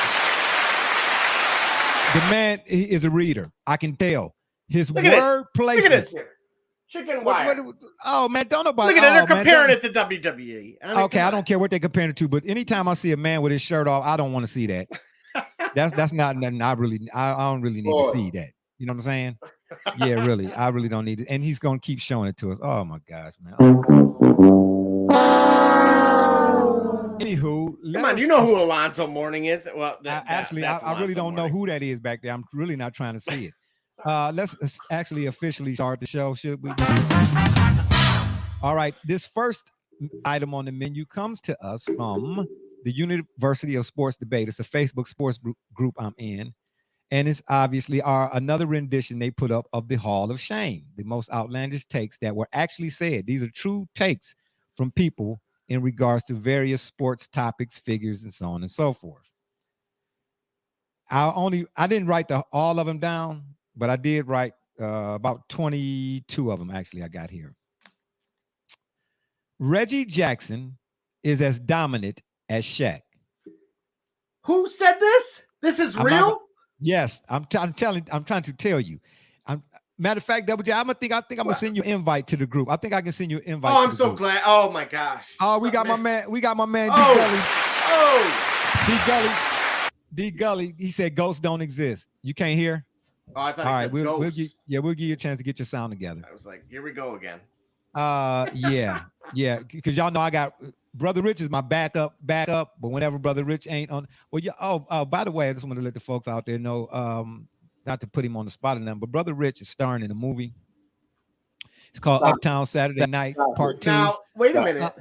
[SPEAKER 3] The man is a reader. I can tell. His word placement.
[SPEAKER 4] Look at this here. Chicken wire.
[SPEAKER 3] Oh man, don't nobody.
[SPEAKER 4] Look at it. They're comparing it to WWE.
[SPEAKER 3] Okay, I don't care what they're comparing it to, but anytime I see a man with his shirt off, I don't want to see that. That's not nothing. I don't really need to see that. You know what I'm saying? Yeah, really. I really don't need it. And he's gonna keep showing it to us. Oh my gosh, man. Anywho,
[SPEAKER 4] come on, you know who Alonzo Mourning is? Well,
[SPEAKER 3] I really don't know who that is back there. I'm really not trying to see it. Let's actually officially start the show, should we? All right. This first item on the menu comes to us from the University of Sports Debate. It's a Facebook sports group I'm in. And it's obviously another rendition they put up of the Hall of Shame, the most outlandish takes that were actually said. These are true takes from people in regards to various sports topics, figures, and so on and so forth. I didn't write all of them down, but I did write about 22 of them. Actually, I got here. Reggie Jackson is as dominant as Shaq.
[SPEAKER 4] Who said this? This is real?
[SPEAKER 3] Yes, I'm trying to tell you. Matter of fact, Double J, I think I'm gonna send you an invite to the group. I think I can send you an invite.
[SPEAKER 4] Oh, I'm so glad. Oh my gosh.
[SPEAKER 3] Oh, we got my man. We got my man. D Gully. He said ghosts don't exist. You can't hear.
[SPEAKER 4] Oh, I thought. All right,
[SPEAKER 3] we'll give you a chance to get your sound together.
[SPEAKER 4] I was like, here we go again.
[SPEAKER 3] Yeah, because y'all know I got Brother Rich is my backup, but whenever Brother Rich ain't on, well, yeah. Oh, by the way, I just want to let the folks out there know, not to put him on the spot or nothing, but Brother Rich is starring in a movie. It's called Uptown Saturday Night Part 2.
[SPEAKER 4] Now, wait a minute.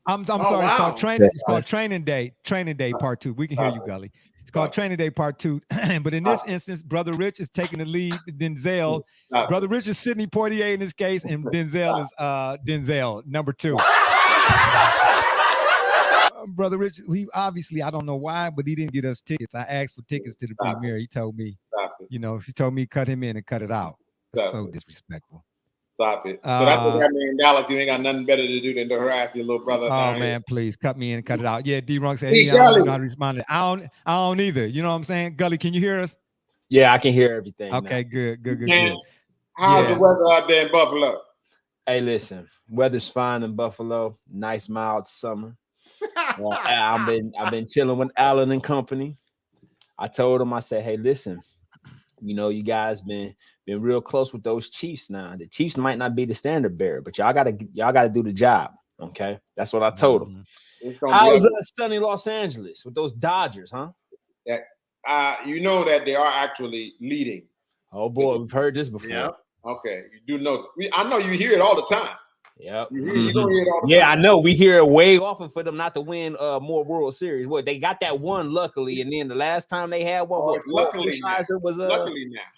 [SPEAKER 3] I'm sorry. Wow. It's called Training. It's called Training Day. Training Day Part 2. We can hear you, Gully. It's called Training Day Part 2. But in this instance, Brother Rich is taking the lead. Denzel. Brother Rich is Sidney Poitier in this case, and Denzel is Denzel, number 2. Brother Rich, he obviously, I don't know why, but he didn't get us tickets. I asked for tickets to the premiere. He told me, he told me cut him in and cut it out. That's so disrespectful.
[SPEAKER 5] Stop it. So that's what's happening in Dallas. You ain't got nothing better to do than to harass your little brother.
[SPEAKER 3] Oh man, please cut me in and cut it out. Yeah, D-Runk said, I don't know how to respond. I don't either. You know what I'm saying? Gully, can you hear us?
[SPEAKER 6] Yeah, I can hear everything.
[SPEAKER 3] Okay, good.
[SPEAKER 5] How's the weather out there in Buffalo?
[SPEAKER 6] Hey, listen, weather's fine in Buffalo. Nice, mild summer. I've been chilling with Allen and company. I told him, I said, hey, listen, you guys been real close with those Chiefs now. The Chiefs might not be the standard bearer, but y'all gotta do the job. Okay, that's what I told him. How's sunny Los Angeles with those Dodgers, huh?
[SPEAKER 5] You know that they are actually leading.
[SPEAKER 6] Oh boy, we've heard this before.
[SPEAKER 5] Yeah. Okay, you do know. I know you hear it all the time.
[SPEAKER 6] Yep.
[SPEAKER 5] You don't hear it all the time.
[SPEAKER 6] Yeah, I know. We hear it way often for them not to win more World Series. Well, they got that one luckily, and then the last time they had one,
[SPEAKER 5] luckily now.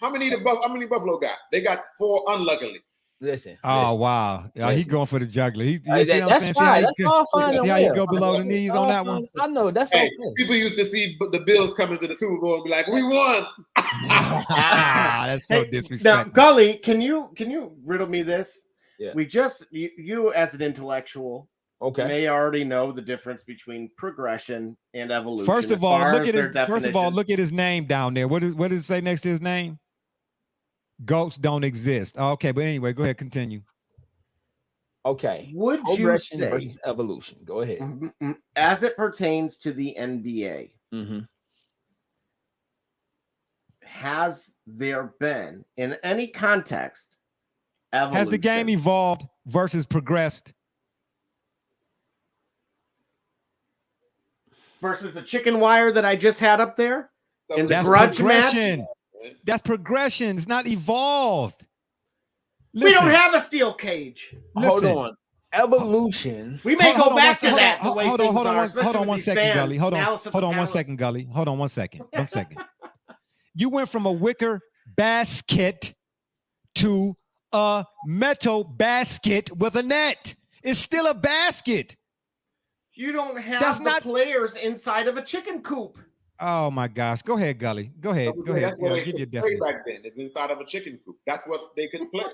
[SPEAKER 5] How many Buffalo got? They got 4 unluckily.
[SPEAKER 6] Listen.
[SPEAKER 3] Oh wow! Yeah, he's going for the juggler.
[SPEAKER 6] That's fine. That's all fine.
[SPEAKER 3] See how you go below the knees on that one?
[SPEAKER 6] I know that's okay.
[SPEAKER 5] People used to see the Bills coming to the Super Bowl and be like, "We won."
[SPEAKER 3] That's so disrespectful.
[SPEAKER 4] Now, Gully, can you riddle me this?
[SPEAKER 6] Yeah.
[SPEAKER 4] You as an intellectual, may already know the difference between progression and evolution.
[SPEAKER 3] First of all, look at his name down there. What does it say next to his name? Goats don't exist. Okay, but anyway, go ahead, continue.
[SPEAKER 6] Okay.
[SPEAKER 4] Would you say
[SPEAKER 6] versus evolution? Go ahead.
[SPEAKER 4] As it pertains to the NBA, has there been in any context evolution?
[SPEAKER 3] Has the game evolved versus progressed?
[SPEAKER 4] Versus the chicken wire that I just had up there in the grudge match?
[SPEAKER 3] That's progression. It's not evolved.
[SPEAKER 4] Listen, we don't have a steel cage.
[SPEAKER 6] Hold on. Evolution.
[SPEAKER 4] We may go back to that.
[SPEAKER 3] Hold on one second, Gully. Hold on 1 second, Gully. Hold on 1 second. 1 second. You went from a wicker basket to a metal basket with a net. It's still a basket.
[SPEAKER 4] You don't have players inside of a chicken coop.
[SPEAKER 3] Oh my gosh! Go ahead, Gully. Go ahead.
[SPEAKER 5] That's what they could play back then. It's inside of a chicken coop. That's what they could play.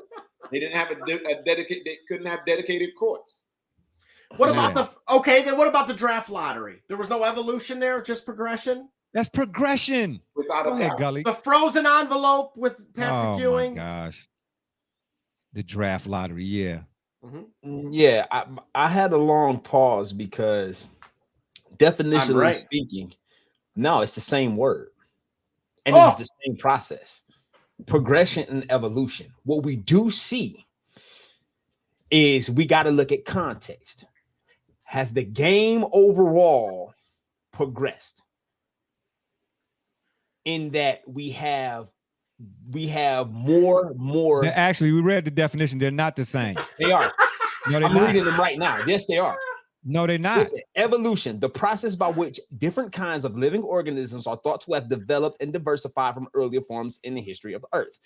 [SPEAKER 5] They didn't have a dedicated. They couldn't have dedicated courts.
[SPEAKER 4] What about what about the draft lottery? There was no evolution there, just progression.
[SPEAKER 3] That's progression.
[SPEAKER 5] Without
[SPEAKER 3] Go ahead, Gully.
[SPEAKER 4] The frozen envelope with Patrick Ewing.
[SPEAKER 3] Oh my gosh! The draft lottery, yeah.
[SPEAKER 6] Yeah, I had a long pause because definitionally speaking. No, it's the same word. And it's the same process. Progression and evolution. What we do see is we got to look at context. Has the game overall progressed? In that we have we have more.
[SPEAKER 3] Actually, we read the definition. They're not the same.
[SPEAKER 6] They are.
[SPEAKER 3] No, they're
[SPEAKER 6] I'm
[SPEAKER 3] not.
[SPEAKER 6] reading them right now. Yes, they are.
[SPEAKER 3] No, they're not.
[SPEAKER 6] Listen, evolution, the process by which different kinds of living organisms are thought to have developed and diversified from earlier forms in the history of the Earth.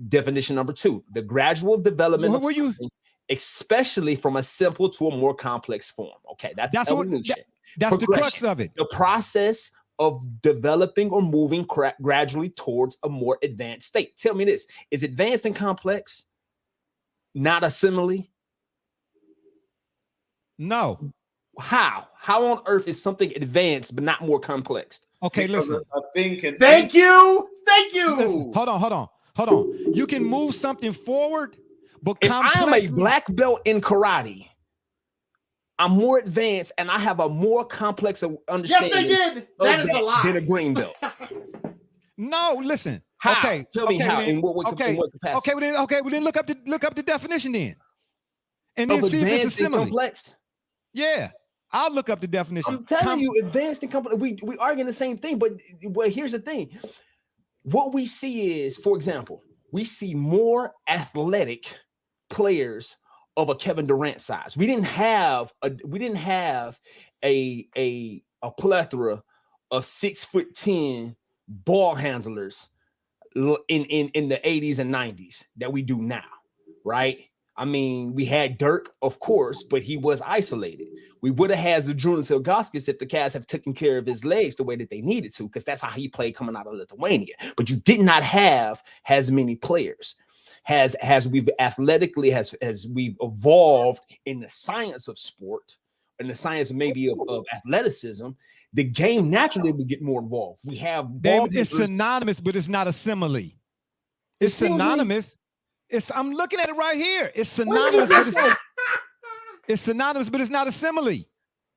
[SPEAKER 6] Definition number 2, the gradual development of something, especially from a simple to a more complex form. Okay, that's evolution.
[SPEAKER 3] That's the crux of it.
[SPEAKER 6] The process of developing or moving gradually towards a more advanced state. Tell me this, is advanced and complex not a simile?
[SPEAKER 3] No.
[SPEAKER 6] How on earth is something advanced but not more complex?
[SPEAKER 3] Okay, listen.
[SPEAKER 4] Thank you.
[SPEAKER 3] Listen, hold on. You can move something forward, but
[SPEAKER 6] if I am a black belt in karate, I'm more advanced and I have a more complex understanding.
[SPEAKER 4] Yes, they did. That is a lie.
[SPEAKER 6] Than a green belt.
[SPEAKER 3] No, listen.
[SPEAKER 6] How?
[SPEAKER 3] Okay,
[SPEAKER 6] tell me how. In what capacity?
[SPEAKER 3] Okay, well then look up the definition then, and then see if it's a simile.
[SPEAKER 6] Complex.
[SPEAKER 3] Yeah, I'll look up the definition.
[SPEAKER 6] I'm telling you, advanced and complex. We arguing the same thing, but here's the thing. What we see is, for example, we see more athletic players of a Kevin Durant size. We didn't have a plethora of 6'10" ball handlers in the 80s and 90s that we do now, right? I mean, we had Dirk, of course, but he was isolated. We would have had Zydrunas Ilgauskas if the Cavs have taken care of his legs the way that they needed to, because that's how he played coming out of Lithuania. But you did not have as many players. As we've athletically, as we've evolved in the science of sport, and the science maybe of athleticism, the game naturally would get more involved. We have
[SPEAKER 3] it's synonymous, but it's not a simile. It's synonymous. I'm looking at it right here. It's synonymous. It's synonymous, but it's not a simile.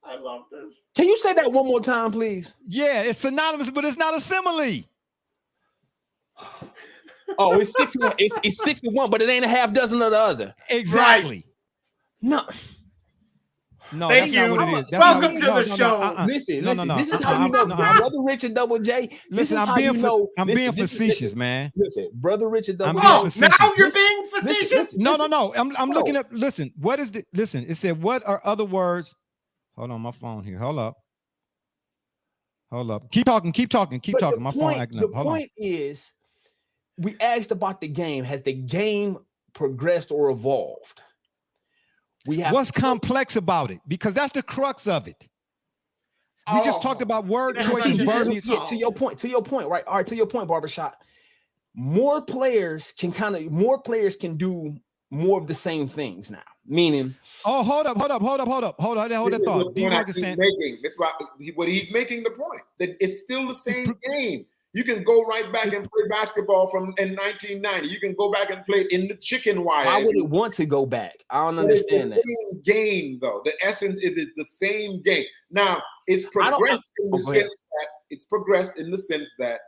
[SPEAKER 4] I love this.
[SPEAKER 6] Can you say that one more time, please?
[SPEAKER 3] Yeah, it's synonymous, but it's not a simile.
[SPEAKER 6] Oh, it's 6-1. It's 6-1, but it ain't a half dozen of the other.
[SPEAKER 3] Exactly.
[SPEAKER 6] Right.
[SPEAKER 3] No,
[SPEAKER 4] thank
[SPEAKER 3] that's
[SPEAKER 4] you.
[SPEAKER 3] Not what it is.
[SPEAKER 4] Welcome to the show.
[SPEAKER 6] Listen. This is how you know, Brother Richard Double J.
[SPEAKER 3] Listen, I'm being facetious, man.
[SPEAKER 6] Listen, Brother Richard Double
[SPEAKER 4] J. Now you're being facetious.
[SPEAKER 3] No. I'm looking at. Listen, what is the? Listen, it said, what are other words? Hold on, my phone here. Hold up. Keep talking. My phone acting up.
[SPEAKER 6] The point is, we asked about the game. Has the game progressed or evolved?
[SPEAKER 3] What's complex about it? Because that's the crux of it. We just talked about word choices.
[SPEAKER 6] To your point, right? All right, to your point, Barbershop. More players can do more of the same things now. Meaning,
[SPEAKER 3] hold up that thought. Do you understand?
[SPEAKER 5] That's what he's making the point. That it's still the same game. You can go right back and play basketball in 1990. You can go back and play it in the chicken wire.
[SPEAKER 6] Why would it want to go back? I don't understand that.
[SPEAKER 5] It's the same game, though. The essence is it's the same game. Now, it's progressed in the sense that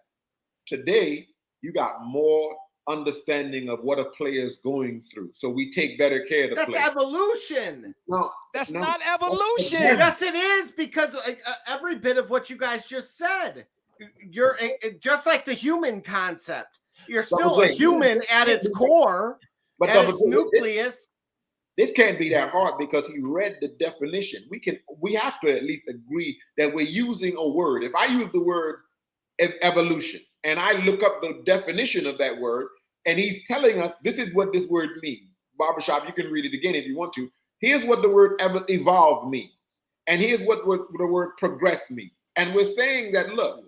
[SPEAKER 5] today you got more understanding of what a player is going through. So we take better care of the player.
[SPEAKER 4] That's evolution.
[SPEAKER 5] No,
[SPEAKER 3] that's not evolution.
[SPEAKER 4] Yes, it is, because every bit of what you guys just said. You're just like the human concept. You're still a human at its core, but at its nucleus.
[SPEAKER 5] This can't be that hard because he read the definition. We have to at least agree that we're using a word. If I use the word evolution and I look up the definition of that word, and he's telling us this is what this word means. Barbershop, you can read it again if you want to. Here's what the word evolve means, and here's what the word progress means. And we're saying that, look,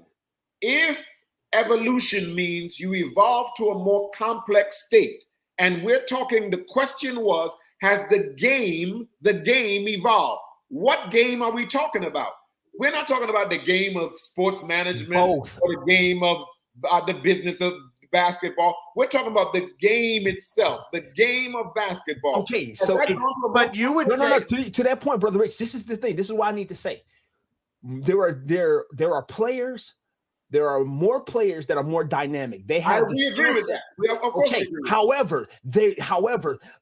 [SPEAKER 5] if evolution means you evolve to a more complex state, and we're talking, the question was, has the game evolved? What game are we talking about? We're not talking about the game of sports management or the game of the business of basketball. We're talking about the game itself, the game of basketball.
[SPEAKER 6] Okay, so
[SPEAKER 4] but you would say
[SPEAKER 6] to that point, Brother Rich, this is the thing. This is what I need to say. There are players. There are more players that are more dynamic. They have.
[SPEAKER 5] We agree with that.
[SPEAKER 6] Okay. However, the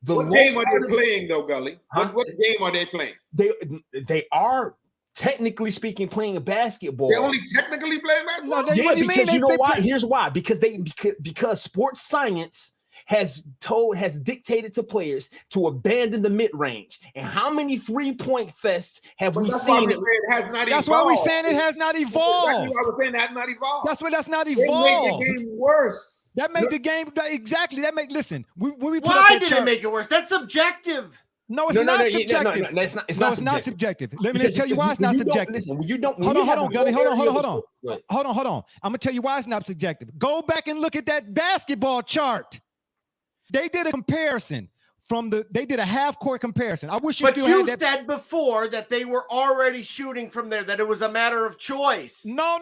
[SPEAKER 5] what game are they playing though, Gully? What game are they playing?
[SPEAKER 6] They are technically speaking, playing a basketball.
[SPEAKER 5] They only technically play basketball?
[SPEAKER 6] No, yeah, because you know why? Here's why. Because sports science has dictated to players to abandon the mid-range. And how many 3-point fests have we seen?
[SPEAKER 5] It has not
[SPEAKER 3] that's
[SPEAKER 5] evolved.
[SPEAKER 3] why we're saying it has not evolved.
[SPEAKER 5] That's why we're saying it has not evolved.
[SPEAKER 3] That's not evolved.
[SPEAKER 5] It made the game worse.
[SPEAKER 3] That made the game exactly. That make listen. When we put
[SPEAKER 4] why did it make it worse? That's subjective.
[SPEAKER 3] No, it's not subjective.
[SPEAKER 6] It's not
[SPEAKER 3] subjective. Let me tell you why it's not subjective.
[SPEAKER 6] Listen, you don't.
[SPEAKER 3] Hold on, Gunny. Hold on. I'm gonna tell you why it's not subjective. Go back and look at that basketball chart. They did a comparison they did a half court comparison. I wish you
[SPEAKER 4] But
[SPEAKER 3] still
[SPEAKER 4] you
[SPEAKER 3] had that.
[SPEAKER 4] said before that they were already shooting from there, that it was a matter of choice.
[SPEAKER 3] No.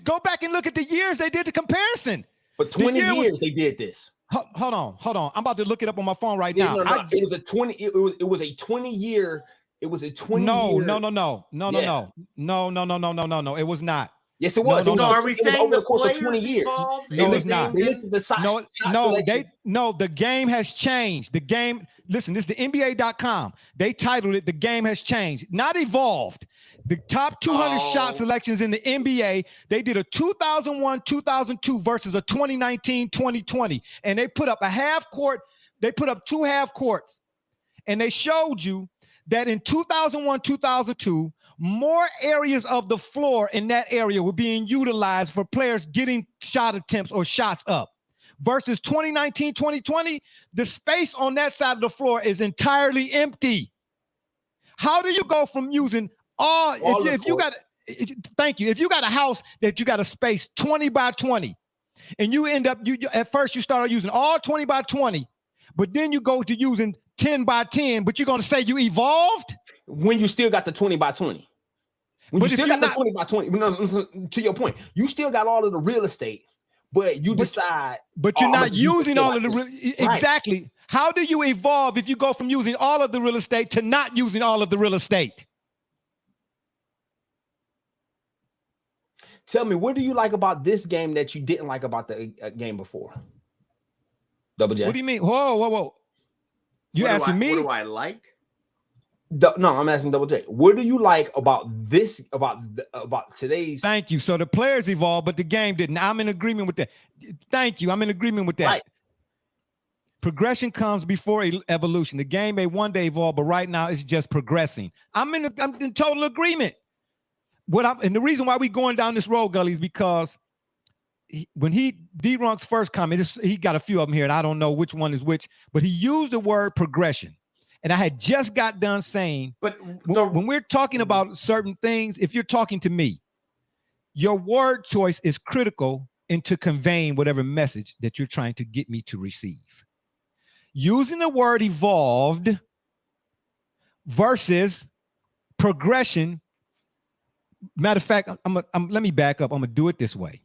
[SPEAKER 3] Go back and look at the years they did the comparison.
[SPEAKER 6] For 20 years they did this.
[SPEAKER 3] Hold on. I'm about to look it up on my phone right now.
[SPEAKER 6] It was a 20 year. It was a 20
[SPEAKER 3] No.
[SPEAKER 6] year.
[SPEAKER 3] No. It was not.
[SPEAKER 6] Yes, it was.
[SPEAKER 4] So are we saying
[SPEAKER 6] over the course of 20 years?
[SPEAKER 3] No, it's not.
[SPEAKER 6] They looked at the shot
[SPEAKER 3] the game has changed. The game, listen, this is the NBA.com. They titled it, "The Game Has Changed," not evolved. The top 200 shot selections in the NBA, they did a 2001, 2002 versus a 2019, 2020. And they put up a half court. They put up 2 half courts. And they showed you that in 2001, 2002, more areas of the floor in that area were being utilized for players getting shot attempts or shots up. Versus 2019, 2020, the space on that side of the floor is entirely empty. How do you go from using if you got a house that you got a space 20 by 20 and you end up at first you start using all 20 by 20, but then you go to using 10 by 10, but you're going to say you evolved
[SPEAKER 6] when you still got the 20 by 20. When you still got the 20 by 20, to your point, you still got all of the real estate, but you decide.
[SPEAKER 3] But you're not using all of the exactly. How do you evolve if you go from using all of the real estate to not using all of the real estate?
[SPEAKER 6] Tell me, what do you like about this game that you didn't like about the game before? Double J.
[SPEAKER 3] What do you mean? Whoa. You asking me?
[SPEAKER 4] What do I like?
[SPEAKER 6] No, I'm asking Double J. What do you like about this? About today's?
[SPEAKER 3] Thank you. So the players evolved, but the game didn't. I'm in agreement with that. Thank you. I'm in agreement with that.
[SPEAKER 6] Right.
[SPEAKER 3] Progression comes before evolution. The game may one day evolve, but right now it's just progressing. I'm in total agreement. And the reason why we going down this road, Gully, is because when D-Runk's first comment, he got a few of them here, and I don't know which one is which, but he used the word progression. And I had just got done saying, but when we're talking about certain things, if you're talking to me, your word choice is critical into conveying whatever message that you're trying to get me to receive. Using the word evolved versus progression. Matter of fact, let me back up. I'm gonna do it this way.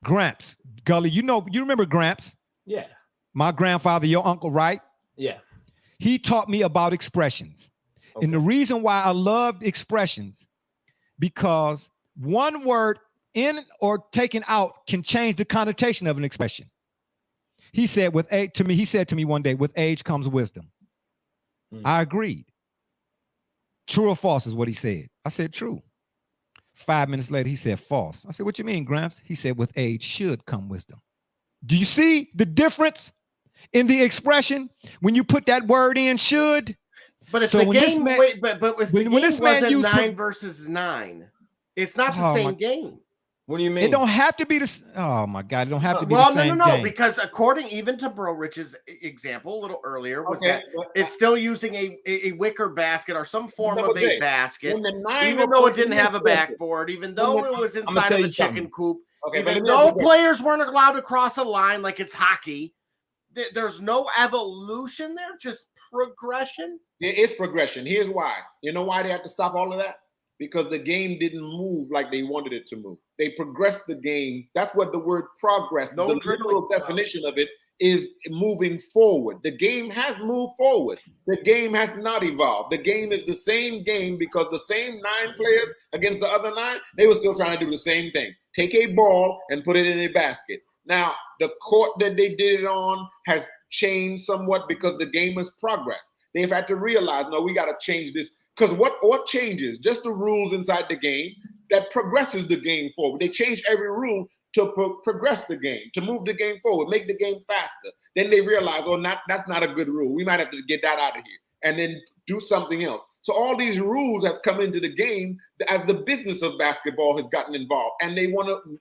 [SPEAKER 3] Gramps, Gully, you remember Gramps?
[SPEAKER 6] Yeah.
[SPEAKER 3] My grandfather, your uncle, right?
[SPEAKER 6] Yeah.
[SPEAKER 3] He taught me about expressions. Okay. And the reason why I loved expressions, because one word in or taken out can change the connotation of an expression. He said he said to me one day, with age comes wisdom. I agreed. True or false is what he said. I said, true. 5 minutes later, he said, false. I said, what you mean, Gramps? He said, with age should come wisdom. Do you see the difference in the expression when you put that word in should?
[SPEAKER 4] But if the game, when this man used 9 versus 9, it's not the same game.
[SPEAKER 6] What do you mean?
[SPEAKER 3] It don't have to be the. Oh my God! It don't have to be the same game.
[SPEAKER 4] Because according even to Bro Rich's example a little earlier was that it's still using a wicker basket or some form of a basket, even though it didn't have a backboard, even though it was inside of the chicken coop, even though players weren't allowed to cross a line like it's hockey. There's no evolution there, just progression.
[SPEAKER 5] There is progression. Here's why. You know why they had to stop all of that? Because the game didn't move like they wanted it to move. They progressed the game. That's what the word progress, the literal definition of it is, moving forward. The game has moved forward. The game has not evolved. The game is the same game because the same 9 players against the other 9, they were still trying to do the same thing. Take a ball and put it in a basket. Now, the court that they did it on has changed somewhat because the game has progressed. They've had to realize, no, we got to change this. Because what changes? Just the rules inside the game that progresses the game forward. They change every rule to progress the game, to move the game forward, make the game faster. Then they realize, oh, that's not a good rule. We might have to get that out of here and then do something else. So all these rules have come into the game as the business of basketball has gotten involved, and they want to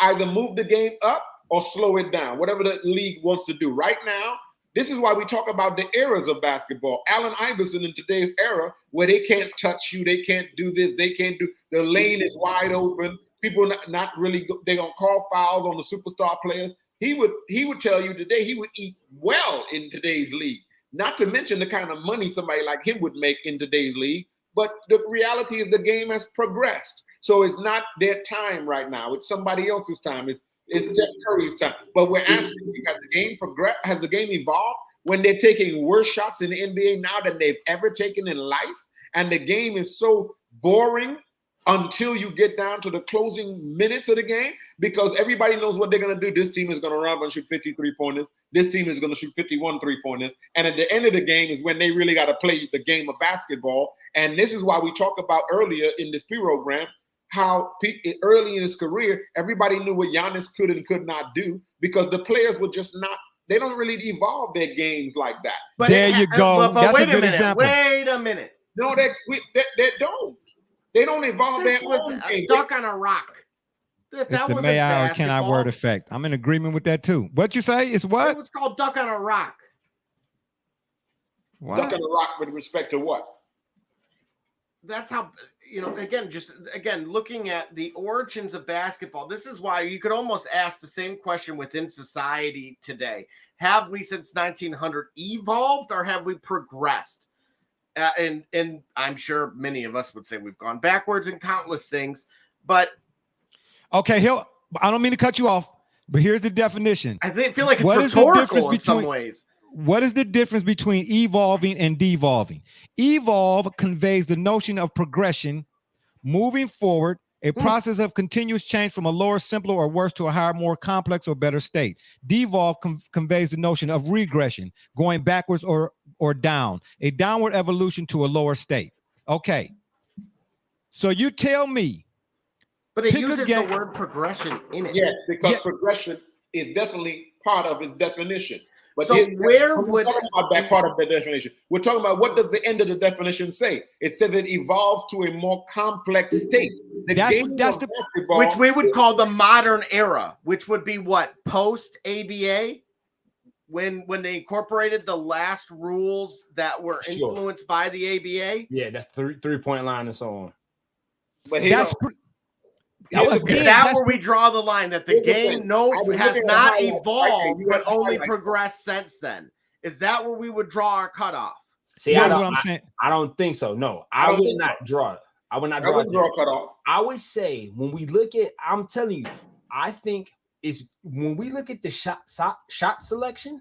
[SPEAKER 5] either move the game up or slow it down, whatever the league wants to do. Right now, this is why we talk about the eras of basketball. Allen Iverson in today's era, where they can't touch you, they can't do this, they can't do, the lane is wide open. People not really, they're gonna call fouls on the superstar players. He would tell you today he would eat well in today's league. Not to mention the kind of money somebody like him would make in today's league. But the reality is the game has progressed. So it's not their time right now. It's somebody else's time. It's Jeff Curry's time. But we're asking, has the game progressed? Has the game evolved when they're taking worse shots in the NBA now than they've ever taken in life? And the game is so boring until you get down to the closing minutes of the game, because everybody knows what they're going to do. This team is going to run and shoot 50 3-pointers. This team is going to shoot 51 3-pointers. And at the end of the game is when they really got to play the game of basketball. And this is why we talked about earlier in this program how early in his career, everybody knew what Giannis could and could not do, because the players were just not, they don't really evolve their games like that.
[SPEAKER 3] But there you go.
[SPEAKER 4] But
[SPEAKER 3] that's
[SPEAKER 4] wait
[SPEAKER 3] a good
[SPEAKER 4] minute.
[SPEAKER 3] example.
[SPEAKER 4] Wait a minute.
[SPEAKER 5] No, they don't. They don't evolve
[SPEAKER 4] This
[SPEAKER 5] their
[SPEAKER 4] was
[SPEAKER 5] own
[SPEAKER 4] a
[SPEAKER 5] game.
[SPEAKER 4] duck on a rock. That
[SPEAKER 3] It's the
[SPEAKER 4] wasn't
[SPEAKER 3] may I or can I
[SPEAKER 4] basketball.
[SPEAKER 3] word effect. I'm in agreement with that too. What you say? It's
[SPEAKER 4] It
[SPEAKER 3] what?
[SPEAKER 4] was called duck on a rock.
[SPEAKER 3] What?
[SPEAKER 5] Duck on the rock with respect to what?
[SPEAKER 4] That's how, again, looking at the origins of basketball, this is why you could almost ask the same question within society today. Have we since 1900 evolved, or have we progressed? And I'm sure many of us would say we've gone backwards in countless things, but
[SPEAKER 3] Okay, I don't mean to cut you off, but here's the definition.
[SPEAKER 4] I feel like it's
[SPEAKER 3] What is the
[SPEAKER 4] rhetorical
[SPEAKER 3] difference
[SPEAKER 4] in some
[SPEAKER 3] between-
[SPEAKER 4] ways.
[SPEAKER 3] What is the difference between evolving and devolving? Evolve conveys the notion of progression, moving forward, a process of continuous change from a lower, simpler, or worse to a higher, more complex or better state. Devolve conveys the notion of regression, going backwards or down, a downward evolution to a lower state. Okay. So you tell me.
[SPEAKER 4] But it uses the word progression in it.
[SPEAKER 5] Yes, because progression is definitely part of its definition. But
[SPEAKER 4] so
[SPEAKER 5] we're talking about that part of the definition. We're talking about what does the end of the definition say? It says it evolves to a more complex state.
[SPEAKER 4] Which we would call the modern era, which would be what, post ABA, when they incorporated the last rules that were influenced by the ABA.
[SPEAKER 6] Yeah, that's three-point line and so on.
[SPEAKER 5] But
[SPEAKER 4] is that where we draw the line, that the game has not evolved but only progressed since then? Is that where we would draw our cutoff?
[SPEAKER 6] See, I don't think so. No, I would not draw it. I would not draw
[SPEAKER 5] a cutoff.
[SPEAKER 6] I would say when we look at, I'm telling you, I think it's when we look at the shot selection,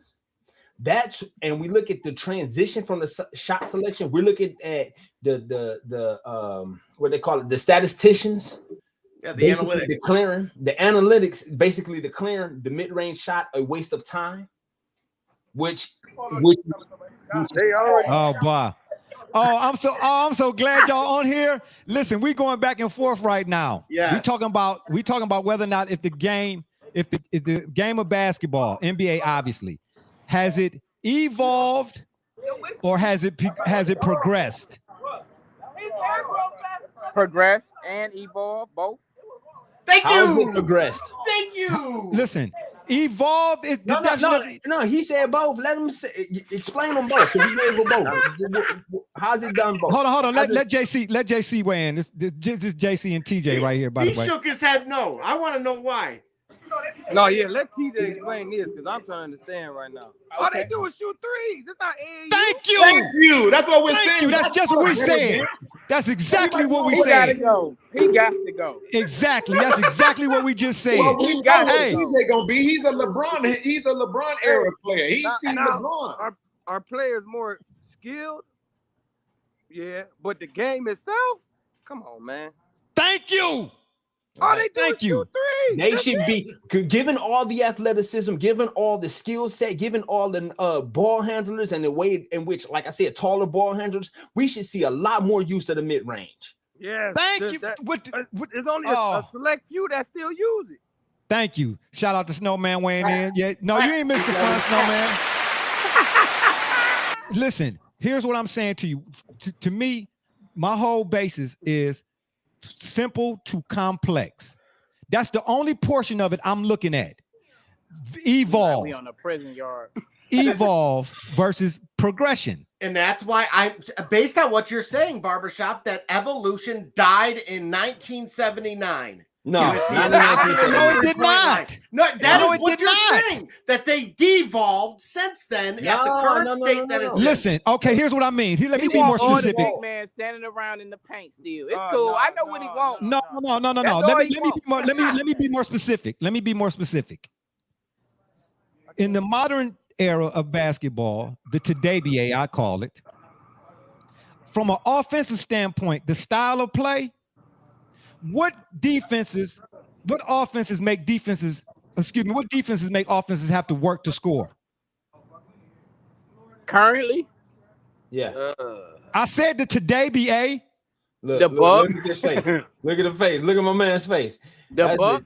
[SPEAKER 6] and we look at the transition from the shot selection, we're looking at the what they call it, the statisticians.
[SPEAKER 4] Yeah, the analytics.
[SPEAKER 6] The analytics basically declaring the mid-range shot a waste of time, which
[SPEAKER 3] oh boy. I'm so glad y'all on here. Listen, we going back and forth right now.
[SPEAKER 4] Yeah.
[SPEAKER 3] We talking about whether or not if the game of basketball, NBA obviously, has it evolved or has it progressed?
[SPEAKER 7] Progressed and evolved, both.
[SPEAKER 4] Thank you.
[SPEAKER 6] How is it progressed?
[SPEAKER 4] Thank you.
[SPEAKER 3] Listen, evolved is
[SPEAKER 6] no. He said both. Let him explain them both. He gave them both. How's it done both?
[SPEAKER 3] Hold on. Let JC weigh in. This JC and TJ right here. By the way,
[SPEAKER 4] he shook his head. No, I want to know why.
[SPEAKER 7] No, yeah, let TJ explain this because I'm trying to understand right now.
[SPEAKER 4] Okay.
[SPEAKER 7] All they do is shoot threes. It's not AAU.
[SPEAKER 3] Thank you.
[SPEAKER 5] That's what we're saying.
[SPEAKER 3] That's just what we said. That's exactly what we said.
[SPEAKER 7] He got to go.
[SPEAKER 3] Exactly. That's exactly what we just said.
[SPEAKER 5] Well, we got what TJ gonna be. He's a LeBron era player. He's seen LeBron.
[SPEAKER 7] Our players more skilled. Yeah, but the game itself, come on, man.
[SPEAKER 3] Thank you.
[SPEAKER 7] All they do
[SPEAKER 3] Thank
[SPEAKER 7] is
[SPEAKER 3] you.
[SPEAKER 7] shoot threes.
[SPEAKER 6] They
[SPEAKER 7] That's
[SPEAKER 6] should
[SPEAKER 7] it.
[SPEAKER 6] be given all the athleticism, given all the skill set, given all the ball handlers and the way in which, like I said, taller ball handlers. We should see a lot more use of the mid range.
[SPEAKER 7] Yes.
[SPEAKER 3] Thank you.
[SPEAKER 7] There's only a select few that still use it.
[SPEAKER 3] Thank you. Shout out to Snowman weighing in. Yeah, no, you ain't missed the fun, Snowman. Listen, here's what I'm saying to you. To me, my whole basis is simple to complex. That's the only portion of it I'm looking at. Evolve.
[SPEAKER 8] We on the prison yard.
[SPEAKER 3] Evolve versus progression.
[SPEAKER 4] And that's why based on what you're saying, Barbershop, that evolution died in 1979.
[SPEAKER 6] No,
[SPEAKER 3] it did not.
[SPEAKER 4] No, that is what you're saying. That they devolved since then at the current state that it's in.
[SPEAKER 3] Listen, okay, here's what I mean. Let me be more specific.
[SPEAKER 8] The big man standing around in the paint still. It's cool. I know what he wants.
[SPEAKER 3] No. Let me be more specific. Let me be more specific. In the modern era of basketball, the today BA, I call it, from an offensive standpoint, the style of play, what defenses make offenses have to work to score?
[SPEAKER 8] Currently?
[SPEAKER 6] Yeah.
[SPEAKER 3] I said the today BA.
[SPEAKER 6] Look at this face. Look at the face. Look at my man's face.
[SPEAKER 8] The buck.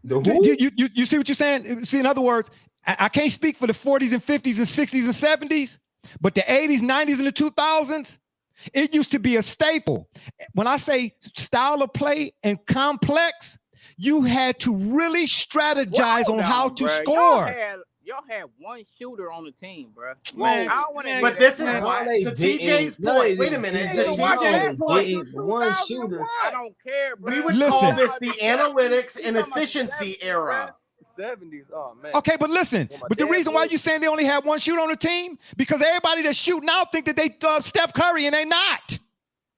[SPEAKER 6] The who?
[SPEAKER 3] You see what you're saying? See, in other words, I can't speak for the 40s and 50s and 60s and 70s, but the 80s, 90s, and the 2000s, it used to be a staple. When I say style of play and complex, you had to really strategize on how to score.
[SPEAKER 8] Y'all had one shooter on the team, bro.
[SPEAKER 3] Man,
[SPEAKER 4] but this is why, to TJ's point, wait a minute. To TJ's point,
[SPEAKER 6] one shooter.
[SPEAKER 8] I don't care, bro.
[SPEAKER 4] We would call this the analytics and efficiency era.
[SPEAKER 7] 70s. Oh man.
[SPEAKER 3] Okay, but listen. But the reason why you saying they only had one shooter on the team, because everybody that's shooting now think that they Steph Curry and they not.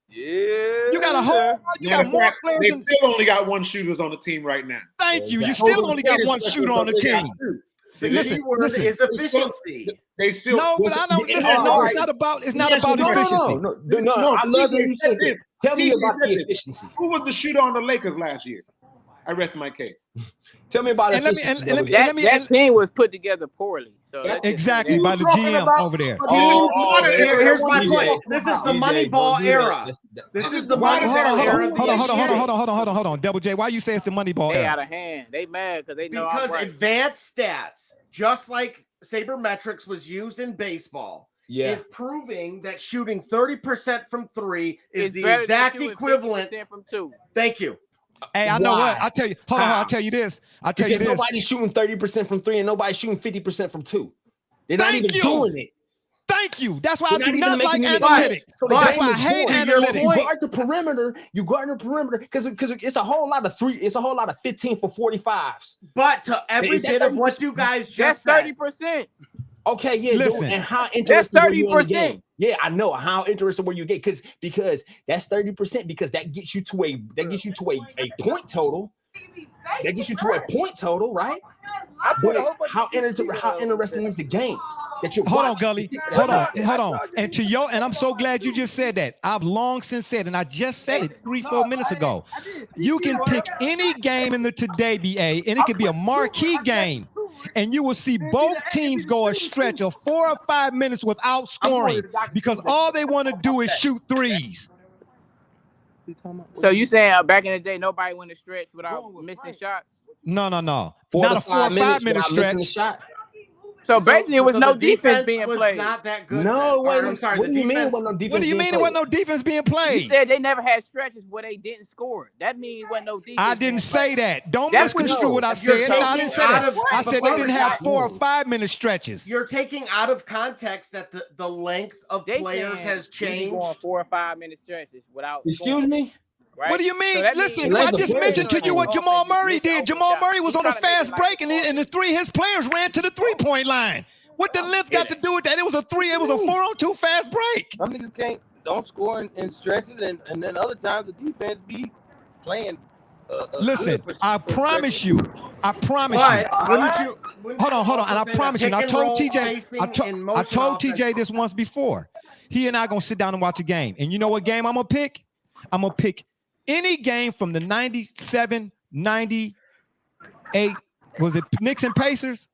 [SPEAKER 7] Yeah.
[SPEAKER 3] You got a whole. You got more players.
[SPEAKER 5] They still only got one shooters on the team right now.
[SPEAKER 3] Thank you. You still only got one shooter on the team.
[SPEAKER 4] The key word is efficiency.
[SPEAKER 5] They still
[SPEAKER 3] no, but I don't. Listen, no, it's not about. It's not about efficiency.
[SPEAKER 6] No. I love that you said that. Tell me about the efficiency.
[SPEAKER 5] Who was the shooter on the Lakers last year? I rest my case.
[SPEAKER 6] Tell me about it.
[SPEAKER 8] That team was put together poorly. So
[SPEAKER 3] exactly by the GM over there.
[SPEAKER 4] Here's my point. This is the Moneyball era. This is the Moneyball era.
[SPEAKER 3] Hold on. Double J, why you say it's the Moneyball era?
[SPEAKER 8] They out of hand. They mad because they know I'm right.
[SPEAKER 4] Advanced stats, just like sabermetrics was used in baseball, is proving that shooting 30% from three is the exact equivalent
[SPEAKER 8] from two.
[SPEAKER 4] Thank you.
[SPEAKER 3] Hey, I know what. I'll tell you. Hold on. I'll tell you this.
[SPEAKER 6] Nobody's shooting 30% from three and nobody's shooting 50% from two. They're not even doing it.
[SPEAKER 3] Thank you. That's why I do not like analytics. That's why I hate analytics.
[SPEAKER 6] You guard the perimeter. Because it's a whole lot of three. It's a whole lot of 15 for 45s.
[SPEAKER 4] But to every bit of what you guys just
[SPEAKER 8] said, 30%.
[SPEAKER 6] Okay, yeah.
[SPEAKER 3] Listen,
[SPEAKER 6] and how interested were you in the game?
[SPEAKER 8] 30%.
[SPEAKER 6] Yeah, I know how interested were you get because that's 30% because that gets you to a point total. That gets you to a point total, right? But how interesting is the game?
[SPEAKER 3] Hold on, Gully. Hold on. And I'm so glad you just said that. I've long since said, and I just said it 3-4 minutes ago. You can pick any game in the Today BA, and it could be a marquee game. And you will see both teams go a stretch of 4 or 5 minutes without scoring because all they want to do is shoot threes.
[SPEAKER 8] So you saying back in the day, nobody went a stretch without missing shots?
[SPEAKER 3] No.
[SPEAKER 6] 4
[SPEAKER 3] Not
[SPEAKER 6] to
[SPEAKER 3] a 4 or 5 minute stretch.
[SPEAKER 8] So basically, it was no defense being played.
[SPEAKER 4] Not that good.
[SPEAKER 6] No, wait.
[SPEAKER 4] I'm sorry.
[SPEAKER 6] What do you mean? What do you mean?
[SPEAKER 3] There was no defense being played?
[SPEAKER 8] You said they never had stretches where they didn't score. That means wasn't no defense.
[SPEAKER 3] I didn't say that. Don't misconstrue what I said. I didn't say that. I said they didn't have 4 or 5 minute stretches.
[SPEAKER 4] You're taking out of context that the length of players has changed.
[SPEAKER 8] Going 4 or 5 minute stretches without.
[SPEAKER 6] Excuse me.
[SPEAKER 8] Right?
[SPEAKER 3] What do you mean?
[SPEAKER 8] So
[SPEAKER 3] listen, I just mentioned to you what Jamal Murray did. Jamal Murray was on a fast break, and his players ran to the 3-point line. What the length got to do with that? It was a 4-on-2 fast break.
[SPEAKER 7] Some niggas don't score in stretches, and then other times the defense be playing.
[SPEAKER 3] Listen, I promise you. Hold on. And I promise you. And I told TJ. I told TJ this once before. He and I gonna sit down and watch a game. And you know what game I'm gonna pick? I'm gonna pick any game from the 97 98, was it Knicks and Pacers?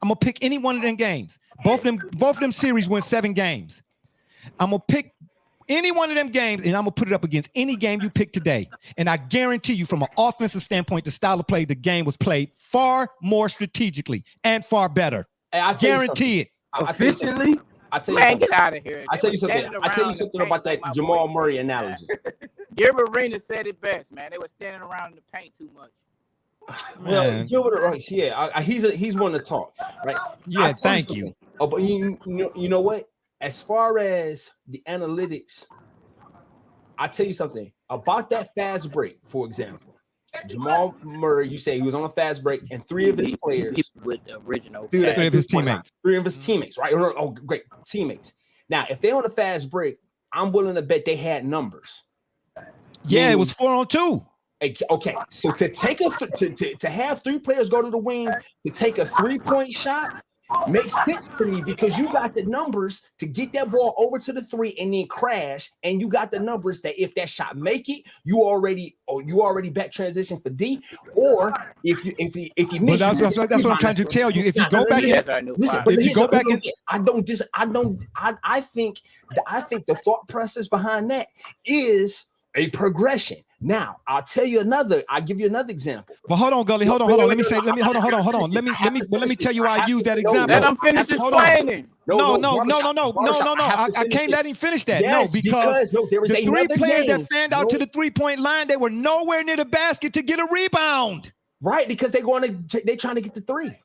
[SPEAKER 3] I'm gonna pick any one of them games. Both of them series went 7 games. I'm gonna pick any one of them games, and I'm gonna put it up against any game you pick today. And I guarantee you, from an offensive standpoint, the style of play, the game was played far more strategically and far better.
[SPEAKER 9] Hey, I
[SPEAKER 3] guarantee it.
[SPEAKER 7] Efficiently.
[SPEAKER 8] Man, get out of here.
[SPEAKER 9] I tell you something about that Jamal Murray analogy.
[SPEAKER 8] Gilbert Arenas said it best, man. They were standing around in the paint too much.
[SPEAKER 9] Well, Gilbert, he's one to talk, right?
[SPEAKER 3] Yeah, thank you.
[SPEAKER 9] Oh, but you know what? As far as the analytics, I tell you something about that fast break. For example, Jamal Murray, you say he was on a fast break, and 3 of his players
[SPEAKER 8] with the original,
[SPEAKER 9] 3 of his teammates, right? Oh, great teammates. Now, if they're on a fast break, I'm willing to bet they had numbers.
[SPEAKER 3] Yeah, it was 4-on-2.
[SPEAKER 9] Okay, so to have 3 players go to the wing to take a 3-point shot makes sense to me, because you got the numbers to get that ball over to the 3 and then crash, and you got the numbers that if that shot make it, you already back transition for D, or if you miss.
[SPEAKER 3] That's what I'm trying to tell you. If you go back,
[SPEAKER 9] I think the thought process behind that is a progression. Now, I'll give you another example.
[SPEAKER 3] Well, hold on, Gully. Hold on. Hold on. Let me tell you why I use that example.
[SPEAKER 8] Let him finish explaining.
[SPEAKER 3] No. I can't let him finish that.
[SPEAKER 9] Yes, because there is
[SPEAKER 3] the 3 players that fanned out to the 3-point line, they were nowhere near the basket to get a rebound.
[SPEAKER 9] Right, because they're trying to get the 3.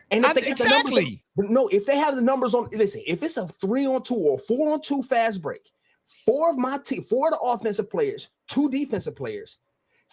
[SPEAKER 9] And if they get
[SPEAKER 3] exactly.
[SPEAKER 9] the numbers, if they have the numbers on, listen, if it's a 3-on-2 or 4-on-2 fast break, 4 of the offensive players, 2 defensive players,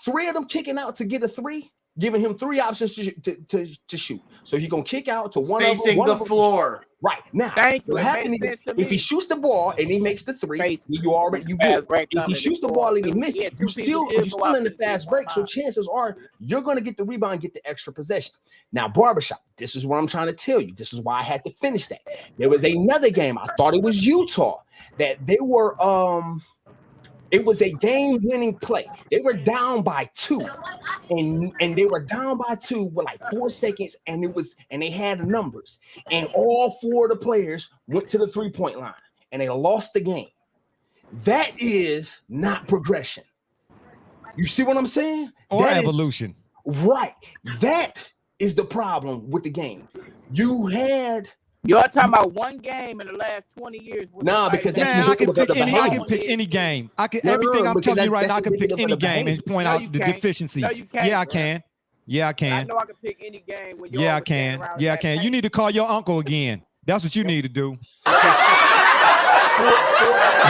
[SPEAKER 9] 3 of them kicking out to get a 3, giving him 3 options to shoot. So he's gonna kick out to one
[SPEAKER 4] facing the floor.
[SPEAKER 9] Right now, what happens is if he shoots the ball and he makes the 3, you good. If he shoots the ball and he misses, you're still in the fast break. So chances are you're gonna get the rebound, and get the extra possession. Now, Barbershop, this is what I'm trying to tell you. This is why I had to finish that. There was another game. I thought it was Utah that they were. It was a game-winning play. They were down by 2, and they were down by 2 with like 4 seconds, and they had the numbers. And all 4 of the players went to the 3-point line, and they lost the game. That is not progression. You see what I'm saying?
[SPEAKER 3] Or evolution.
[SPEAKER 9] Right. That is the problem with the game.
[SPEAKER 8] Y'all talking about one game in the last 20 years?
[SPEAKER 3] Because I can pick any game. Everything I'm telling you right now, I can pick any game and point out the deficiencies. Yeah, I can.
[SPEAKER 8] I know I can pick any game.
[SPEAKER 3] I can. You need to call your uncle again. That's what you need to do.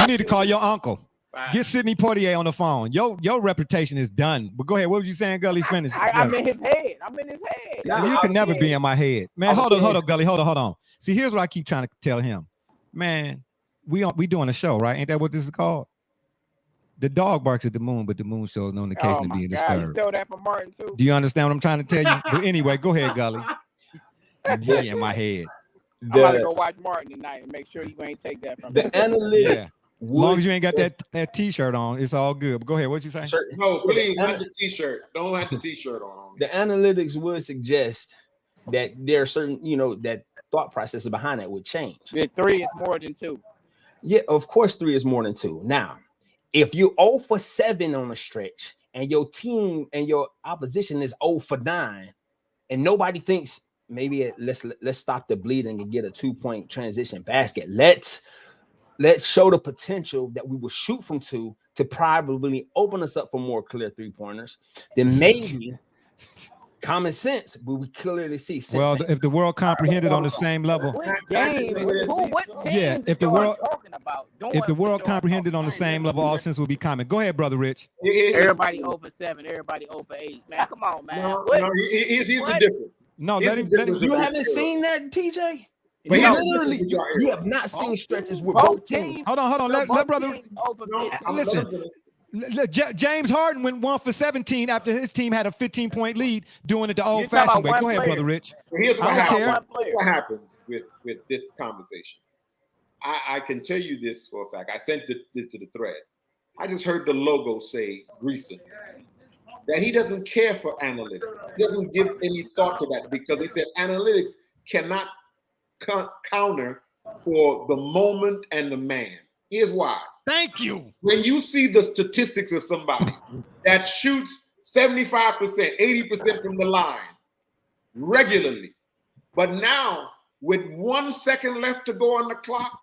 [SPEAKER 3] You need to call your uncle. Get Sidney Poitier on the phone. Your reputation is done. But go ahead. What was you saying, Gully? Finish.
[SPEAKER 8] I'm in his head.
[SPEAKER 3] You can never be in my head. Man, hold on, Gully. Hold on. See, here's what I keep trying to tell him. Man, we doing a show, right? Ain't that what this is called? The dog barks at the moon, but the moon shows no indication of being disturbed.
[SPEAKER 8] You stole that from Martin too.
[SPEAKER 3] Do you understand what I'm trying to tell you? But anyway, go ahead, Gully. Be in my head.
[SPEAKER 8] I'm about to go watch Martin tonight and make sure you ain't take that from
[SPEAKER 9] the analytics. Yeah.
[SPEAKER 3] As long as you ain't got that T-shirt on, it's all good. But go ahead. What you saying?
[SPEAKER 5] No, please, not the T-shirt. Don't have the T-shirt on.
[SPEAKER 9] The analytics would suggest that there are certain, that thought processes behind it would change.
[SPEAKER 8] 3 is more than 2.
[SPEAKER 9] Yeah, of course 3 is more than 2. Now, if you 0 for 7 on a stretch and your team and your opposition is 0 for 9, and nobody thinks maybe let's stop the bleeding and get a 2-point transition basket. Let's show the potential that we will shoot from 2 to probably open us up for more clear 3-pointers. Then maybe common sense, but we clearly see.
[SPEAKER 3] Well, if the world comprehended on the same level, if the world comprehended on the same level, all sense would be common. Go ahead, brother Rich.
[SPEAKER 8] Everybody 0 for 7, everybody 0 for 8. Man, come on, man.
[SPEAKER 5] No, he's the difference.
[SPEAKER 3] No,
[SPEAKER 9] let him. You haven't seen that, TJ? But you have not seen stretches with both teams.
[SPEAKER 3] Hold on. Let brother listen. James Harden went 1 for 17 after his team had a 15-point lead, doing it the old-fashioned way. Go ahead, brother Rich.
[SPEAKER 5] Here's what happens with this conversation. I can tell you this for a fact. I sent this to the thread. I just heard the logo say Greason. that he doesn't care for analytics. He doesn't give any thought to that because they said analytics cannot counter for the moment and the man. Here's why.
[SPEAKER 3] Thank you.
[SPEAKER 5] When you see the statistics of somebody that shoots 75%, 80% from the line regularly, but now with 1 second left to go on the clock,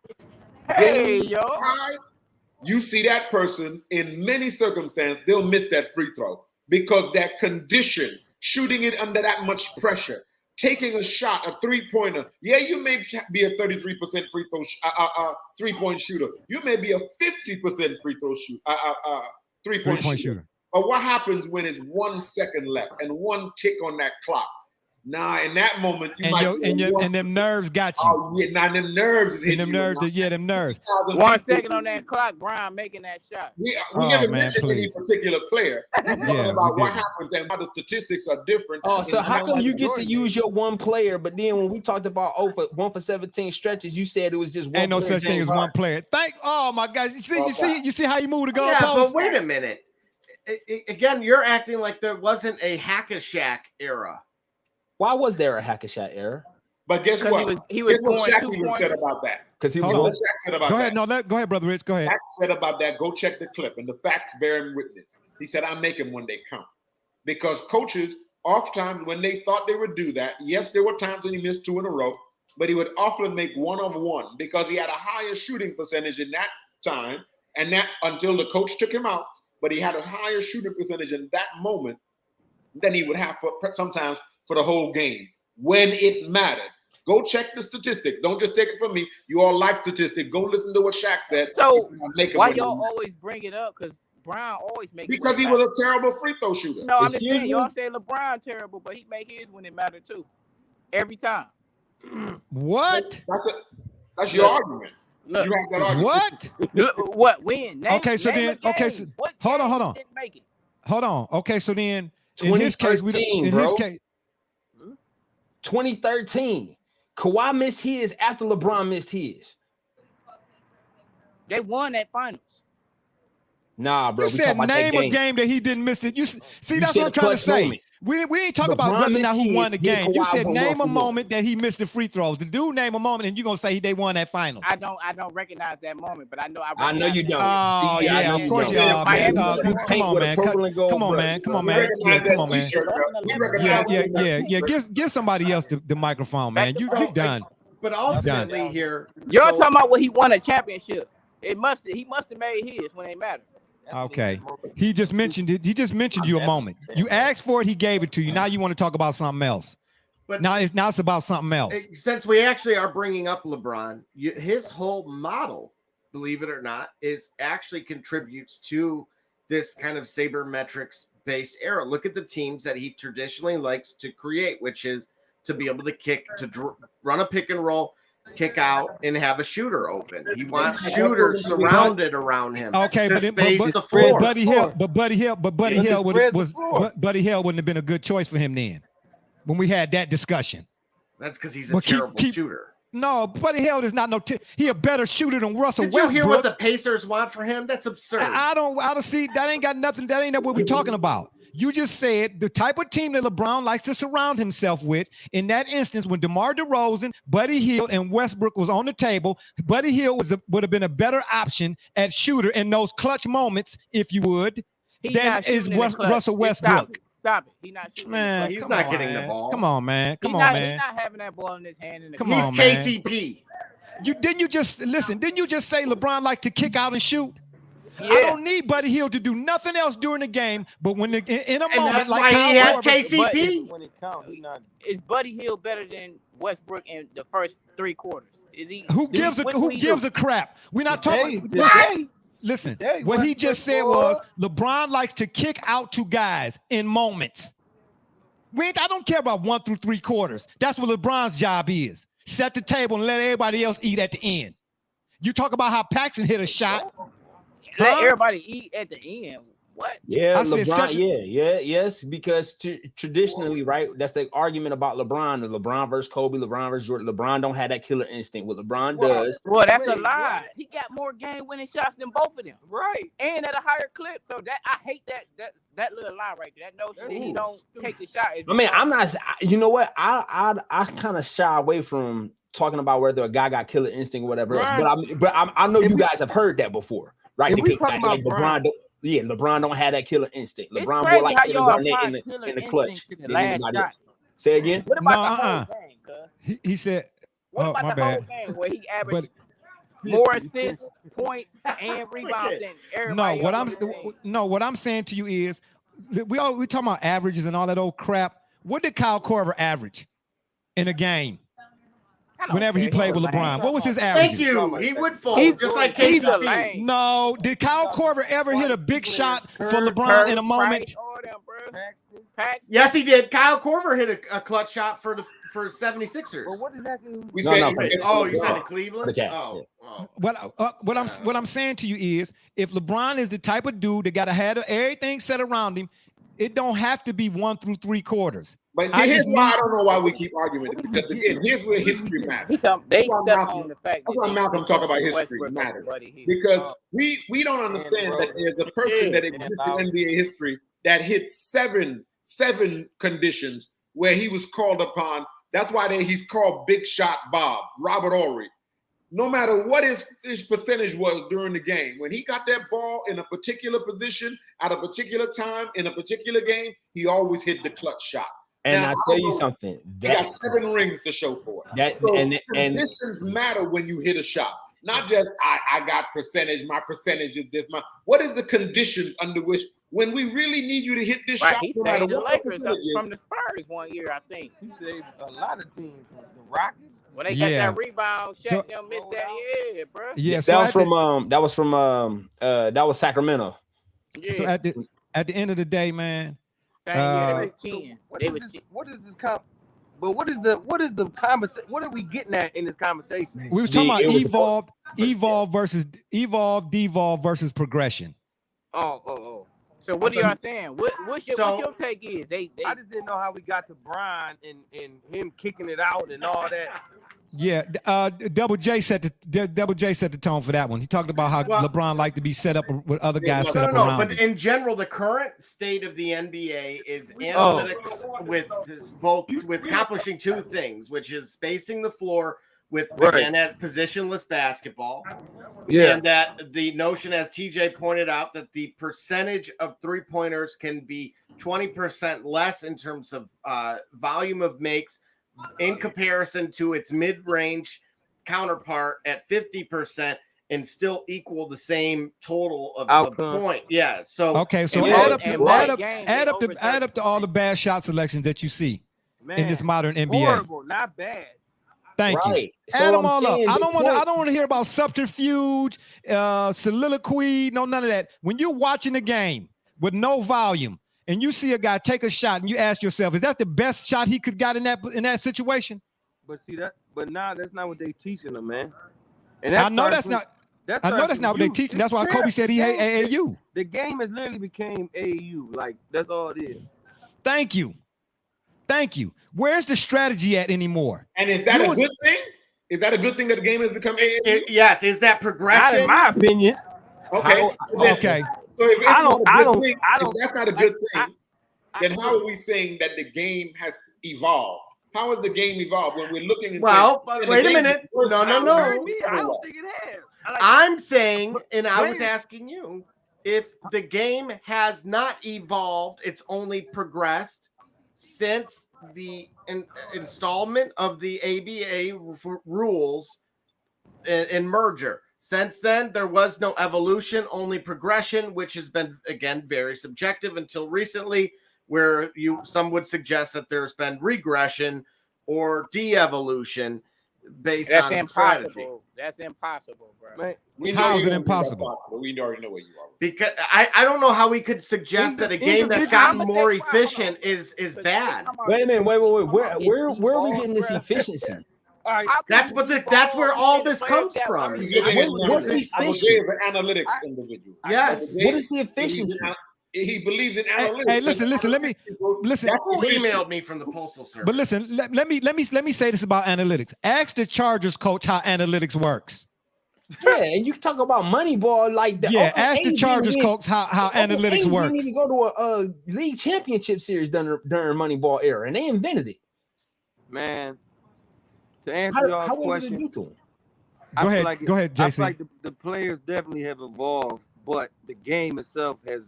[SPEAKER 5] you see that person in many circumstances, they'll miss that free throw because that condition, shooting it under that much pressure, taking a shot, a three-pointer. Yeah, you may be a 33% free throw three-point shooter. You may be a 50% free throw shoot, three-point shooter. But what happens when it's 1 second left and one tick on that clock? Nah, in that moment,
[SPEAKER 3] and them nerves got you.
[SPEAKER 5] Oh yeah, now them nerves is hitting
[SPEAKER 3] them nerves. Them nerves.
[SPEAKER 8] 1 second on that clock, Brian making that shot.
[SPEAKER 5] We never mentioned any particular player. We're talking about what happens and how the statistics are different.
[SPEAKER 9] Oh, so how come you get to use your one player, but then when we talked about 1 for 17 stretches, you said it was just one.
[SPEAKER 3] Ain't no such thing as one player. Oh my gosh, you see how you move the goalpost?
[SPEAKER 4] Yeah, but wait a minute. Again, you're acting like there wasn't a hack-a-shack era.
[SPEAKER 9] Why was there a hack-a-shot error?
[SPEAKER 5] But guess what?
[SPEAKER 8] He was
[SPEAKER 5] what Shaq even said about that.
[SPEAKER 9] Because he
[SPEAKER 5] was.
[SPEAKER 9] What
[SPEAKER 5] Shaq said about
[SPEAKER 3] go ahead,
[SPEAKER 5] that.
[SPEAKER 3] Go ahead, brother Rich. Go ahead.
[SPEAKER 5] Shaq said about that. Go check the clip, and the facts bear him witness. He said, "I make him when they count," because coaches, oftentimes when they thought they would do that, yes, there were times when he missed 2 in a row, but he would often make 1 of 1 because he had a higher shooting percentage in that time, and that until the coach took him out. But he had a higher shooting percentage in that moment than he would have sometimes for the whole game when it mattered. Go check the statistics. Don't just take it from me. You all like statistics. Go listen to what Shaq said.
[SPEAKER 8] So why y'all always bring it up? Because Brown always makes
[SPEAKER 5] because he was a terrible free throw shooter.
[SPEAKER 8] No, I'm just saying y'all say LeBron terrible, but he make his when it mattered too. Every time.
[SPEAKER 3] What?
[SPEAKER 5] That's your argument.
[SPEAKER 8] Look,
[SPEAKER 5] you have that argument.
[SPEAKER 8] What? When?
[SPEAKER 3] Okay, so then. Okay, so hold on.
[SPEAKER 8] Didn't make it?
[SPEAKER 3] Hold on. Okay, so then in his case,
[SPEAKER 9] his case, 2013, Kawhi missed his after LeBron missed his.
[SPEAKER 8] They won that finals.
[SPEAKER 9] Nah, bro.
[SPEAKER 3] You said name a game that he didn't miss it. You see, that's what I'm trying to say.
[SPEAKER 9] Moment.
[SPEAKER 3] We ain't talking about whether or not who won the game. You said name a moment that he missed the free throws. The dude name a moment, and you're gonna say they won that final.
[SPEAKER 8] I don't recognize that moment, but I know
[SPEAKER 9] I know you don't.
[SPEAKER 3] Oh yeah, of course you are, man. Come on, man. Come on, man. Come on, man. Come on, man. Yeah. Give somebody else the microphone, man. You done.
[SPEAKER 4] But ultimately here,
[SPEAKER 8] you're talking about when he won a championship. He must have made his when it mattered.
[SPEAKER 3] Okay. He just mentioned it. He just mentioned you a moment. You asked for it, he gave it to you. Now you want to talk about something else. But now it's about something else.
[SPEAKER 4] Since we actually are bringing up LeBron, his whole model, believe it or not, is actually contributes to this kind of sabermetrics based era. Look at the teams that he traditionally likes to create, which is to be able to run a pick and roll, kick out, and have a shooter open. He wants shooters surrounded around him.
[SPEAKER 3] Okay,
[SPEAKER 4] to space the floor.
[SPEAKER 3] Buddy Hill wouldn't have been a good choice for him then. When we had that discussion.
[SPEAKER 4] That's because he's a terrible shooter.
[SPEAKER 3] No, Buddy Hield is not he a better shooter than Russell
[SPEAKER 4] Westbrook.
[SPEAKER 3] Westbrook.
[SPEAKER 4] Did you hear what the Pacers want for him? That's absurd.
[SPEAKER 3] I don't see that ain't got nothing. That ain't what we're talking about. You just said the type of team that LeBron likes to surround himself with. In that instance, when DeMar DeRozan, Buddy Hield, and Westbrook was on the table, Buddy Hield would have been a better option at shooter in those clutch moments, if you would, than is Russell Westbrook.
[SPEAKER 8] Stop it. He's not shooting.
[SPEAKER 3] Man,
[SPEAKER 4] he's not getting the ball.
[SPEAKER 3] Come on, man. Come on, man.
[SPEAKER 8] He's not having that ball in his hand. He's
[SPEAKER 4] KCP.
[SPEAKER 3] Didn't you just say LeBron liked to kick out and shoot?
[SPEAKER 8] Yeah.
[SPEAKER 3] I don't need Buddy Hield to do nothing else during the game, but when in a moment
[SPEAKER 4] that's
[SPEAKER 3] like
[SPEAKER 4] why he had KCP.
[SPEAKER 7] When it counts,
[SPEAKER 8] is Buddy Hield better than Westbrook in the first 3 quarters? Is he?
[SPEAKER 3] Who gives a crap? We're not talking. Listen, what he just said was LeBron likes to kick out to guys in moments. I don't care about 1 through 3 quarters. That's what LeBron's job is. Set the table and let everybody else eat at the end. You talk about how Paxson hit a shot.
[SPEAKER 8] Let everybody eat at the end. What?
[SPEAKER 9] Yeah, LeBron. Yes, because traditionally, right? That's the argument about LeBron. The LeBron versus Kobe, LeBron versus Jordan. LeBron don't have that killer instinct. What LeBron does.
[SPEAKER 8] Well, that's a lie. He got more game-winning shots than both of them. Right. And at a higher clip. So that I hate that that little lie right there. That notion that he don't take the shot.
[SPEAKER 6] I mean, I'm not. You know what? I kind of shy away from talking about whether a guy got killer instinct or whatever else. But I know you guys have heard that before, right? Because like LeBron, LeBron don't have that killer instinct. LeBron more like Kevin Garnett in the clutch than anybody else. Say again.
[SPEAKER 8] What about the whole game,
[SPEAKER 3] he said.
[SPEAKER 8] What about the whole game where he averaged more assists, points, and rebounds than everybody?
[SPEAKER 3] What I'm saying to you is, we talking about averages and all that old crap. What did Kyle Korver average in a game? Whenever he played with LeBron, what was his average?
[SPEAKER 4] Thank you. He would fold just like KCP.
[SPEAKER 3] No, did Kyle Korver ever hit a big shot for LeBron in a moment?
[SPEAKER 4] Yes, he did. Kyle Korver hit a clutch shot for 76ers.
[SPEAKER 7] But what exactly?
[SPEAKER 4] You said in Cleveland.
[SPEAKER 3] What I'm saying to you is, if LeBron is the type of dude that got to have everything set around him, it don't have to be 1 through 3 quarters.
[SPEAKER 5] But see, here's why I don't know why we keep arguing it, because again, here's where history matters. That's why Malcolm talk about history matters, because we don't understand that there's a person that exists in NBA history that hit seven conditions where he was called upon. That's why he's called Big Shot Bob, Robert Horry. No matter what his percentage was during the game, when he got that ball in a particular position at a particular time in a particular game, he always hit the clutch shot.
[SPEAKER 6] And I'll tell you something.
[SPEAKER 5] He got 7 rings to show for it. Conditions matter when you hit a shot. Not just I got percentage, my percentage is this. What is the conditions under which, when we really need you to hit this shot, no matter what the percentage is?
[SPEAKER 8] From the Spurs one year, I think.
[SPEAKER 7] He saved a lot of teams. The Rockets.
[SPEAKER 8] When they got that rebound, Shaq them missed that, bro.
[SPEAKER 3] Yeah,
[SPEAKER 6] so that was Sacramento.
[SPEAKER 3] Yeah. So at the end of the day, man.
[SPEAKER 7] What is the conversation? What are we getting at in this conversation?
[SPEAKER 3] We was talking about devolve versus progression.
[SPEAKER 7] Oh.
[SPEAKER 8] So what are y'all saying? What's your take is?
[SPEAKER 7] I just didn't know how we got to Brian and him kicking it out and all that.
[SPEAKER 3] Yeah, Double J set the tone for that one. He talked about how LeBron liked to be set up with other guys set up around
[SPEAKER 4] but
[SPEAKER 3] him.
[SPEAKER 4] in general, the current state of the NBA is analytics with accomplishing 2 things, which is spacing the floor with again at positionless basketball. Yeah, and that the notion, as TJ pointed out, that the percentage of 3-pointers can be 20% less in terms of volume of makes, in comparison to its mid-range counterpart at 50%, and still equal the same total of point. Yeah. So add up to all the bad shot selections that you see in this modern NBA.
[SPEAKER 7] Horrible, not bad.
[SPEAKER 3] Thank you. Add them all up. I don't want to hear about subterfuge, soliloquy, none of that. When you're watching a game with no volume, and you see a guy take a shot, and you ask yourself, is that the best shot he could got in that situation?
[SPEAKER 7] But see that, but now that's not what they teaching them, man.
[SPEAKER 3] And I know that's not what they teaching. That's why Kobe said he hate AAU.
[SPEAKER 7] The game has literally became AAU. Like, that's all it is.
[SPEAKER 3] Thank you. Where's the strategy at anymore?
[SPEAKER 5] And is that a good thing? Is that a good thing that the game has become AAU?
[SPEAKER 4] Yes. Is that progression?
[SPEAKER 7] Not in my opinion.
[SPEAKER 5] Okay.
[SPEAKER 3] Okay.
[SPEAKER 5] So if that's not a good thing, then how are we saying that the game has evolved? How has the game evolved when we're looking and
[SPEAKER 4] wait a minute. No.
[SPEAKER 7] I don't think it has.
[SPEAKER 4] I'm saying, and I was asking you, if the game has not evolved, it's only progressed since the installment of the ABA rules and merger. Since then, there was no evolution, only progression, which has been, again, very subjective until recently, where some would suggest that there's been regression or de-evolution based on strategy.
[SPEAKER 8] That's impossible, bro.
[SPEAKER 3] How is it impossible?
[SPEAKER 5] We already know where you are.
[SPEAKER 4] Because I don't know how we could suggest that a game that's gotten more efficient is bad.
[SPEAKER 6] Wait a minute. Wait. Where are we getting this efficiency?
[SPEAKER 4] That's where all this comes from.
[SPEAKER 6] What's the efficiency?
[SPEAKER 5] An analytics individual.
[SPEAKER 4] Yes.
[SPEAKER 6] What is the efficiency?
[SPEAKER 5] He believes in analytics.
[SPEAKER 3] Hey, listen. Let me listen.
[SPEAKER 4] That's who emailed me from the Postal Service.
[SPEAKER 3] But listen, let me say this about analytics. Ask the Chargers coach how analytics works.
[SPEAKER 9] Yeah, and you talk about Moneyball like that.
[SPEAKER 3] Yeah, ask the Chargers coach how analytics works.
[SPEAKER 9] Didn't even go to a league championship series during Moneyball era, and they invented it.
[SPEAKER 7] Man, to answer y'all's question,
[SPEAKER 3] Go ahead, JC.
[SPEAKER 7] I feel like the players definitely have evolved, but the game itself has,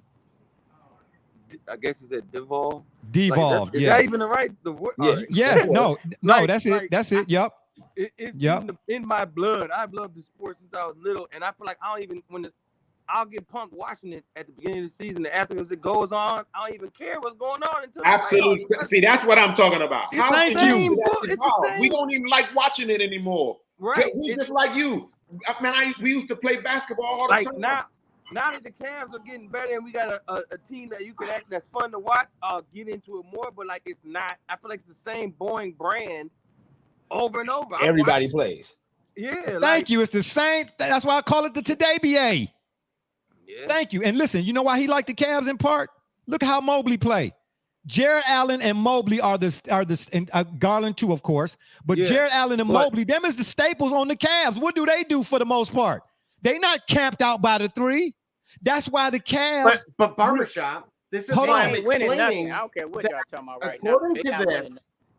[SPEAKER 7] I guess you said devolved.
[SPEAKER 3] Devolved,
[SPEAKER 7] is that even the word?
[SPEAKER 3] Yeah, no, that's it. That's it. Yep.
[SPEAKER 7] It's in my blood. I've loved the sport since I was little, and I feel like I don't even I'll get pumped watching it at the beginning of the season. After as it goes on, I don't even care what's going on until
[SPEAKER 5] absolutely. See, that's what I'm talking about.
[SPEAKER 7] How can you?
[SPEAKER 5] We don't even like watching it anymore.
[SPEAKER 7] Right?
[SPEAKER 5] We just like you, man. We used to play basketball all the time.
[SPEAKER 7] Now that the Cavs are getting better and we got a team that you can that's fun to watch, I'll get into it more. But like, it's not. I feel like it's the same boring brand over and over.
[SPEAKER 9] Everybody plays.
[SPEAKER 7] Yeah.
[SPEAKER 3] Thank you. It's the same. That's why I call it the Today BA. Yeah. Thank you. And listen, you know why he liked the Cavs in part? Look how Mobley play. Jared Allen and Mobley are and Garland too, of course. But Jared Allen and Mobley, them is the staples on the Cavs. What do they do for the most part? They not camped out by the three. That's why the Cavs.
[SPEAKER 4] But Barbershop, this is why I'm explaining.
[SPEAKER 8] I don't care what y'all talking about right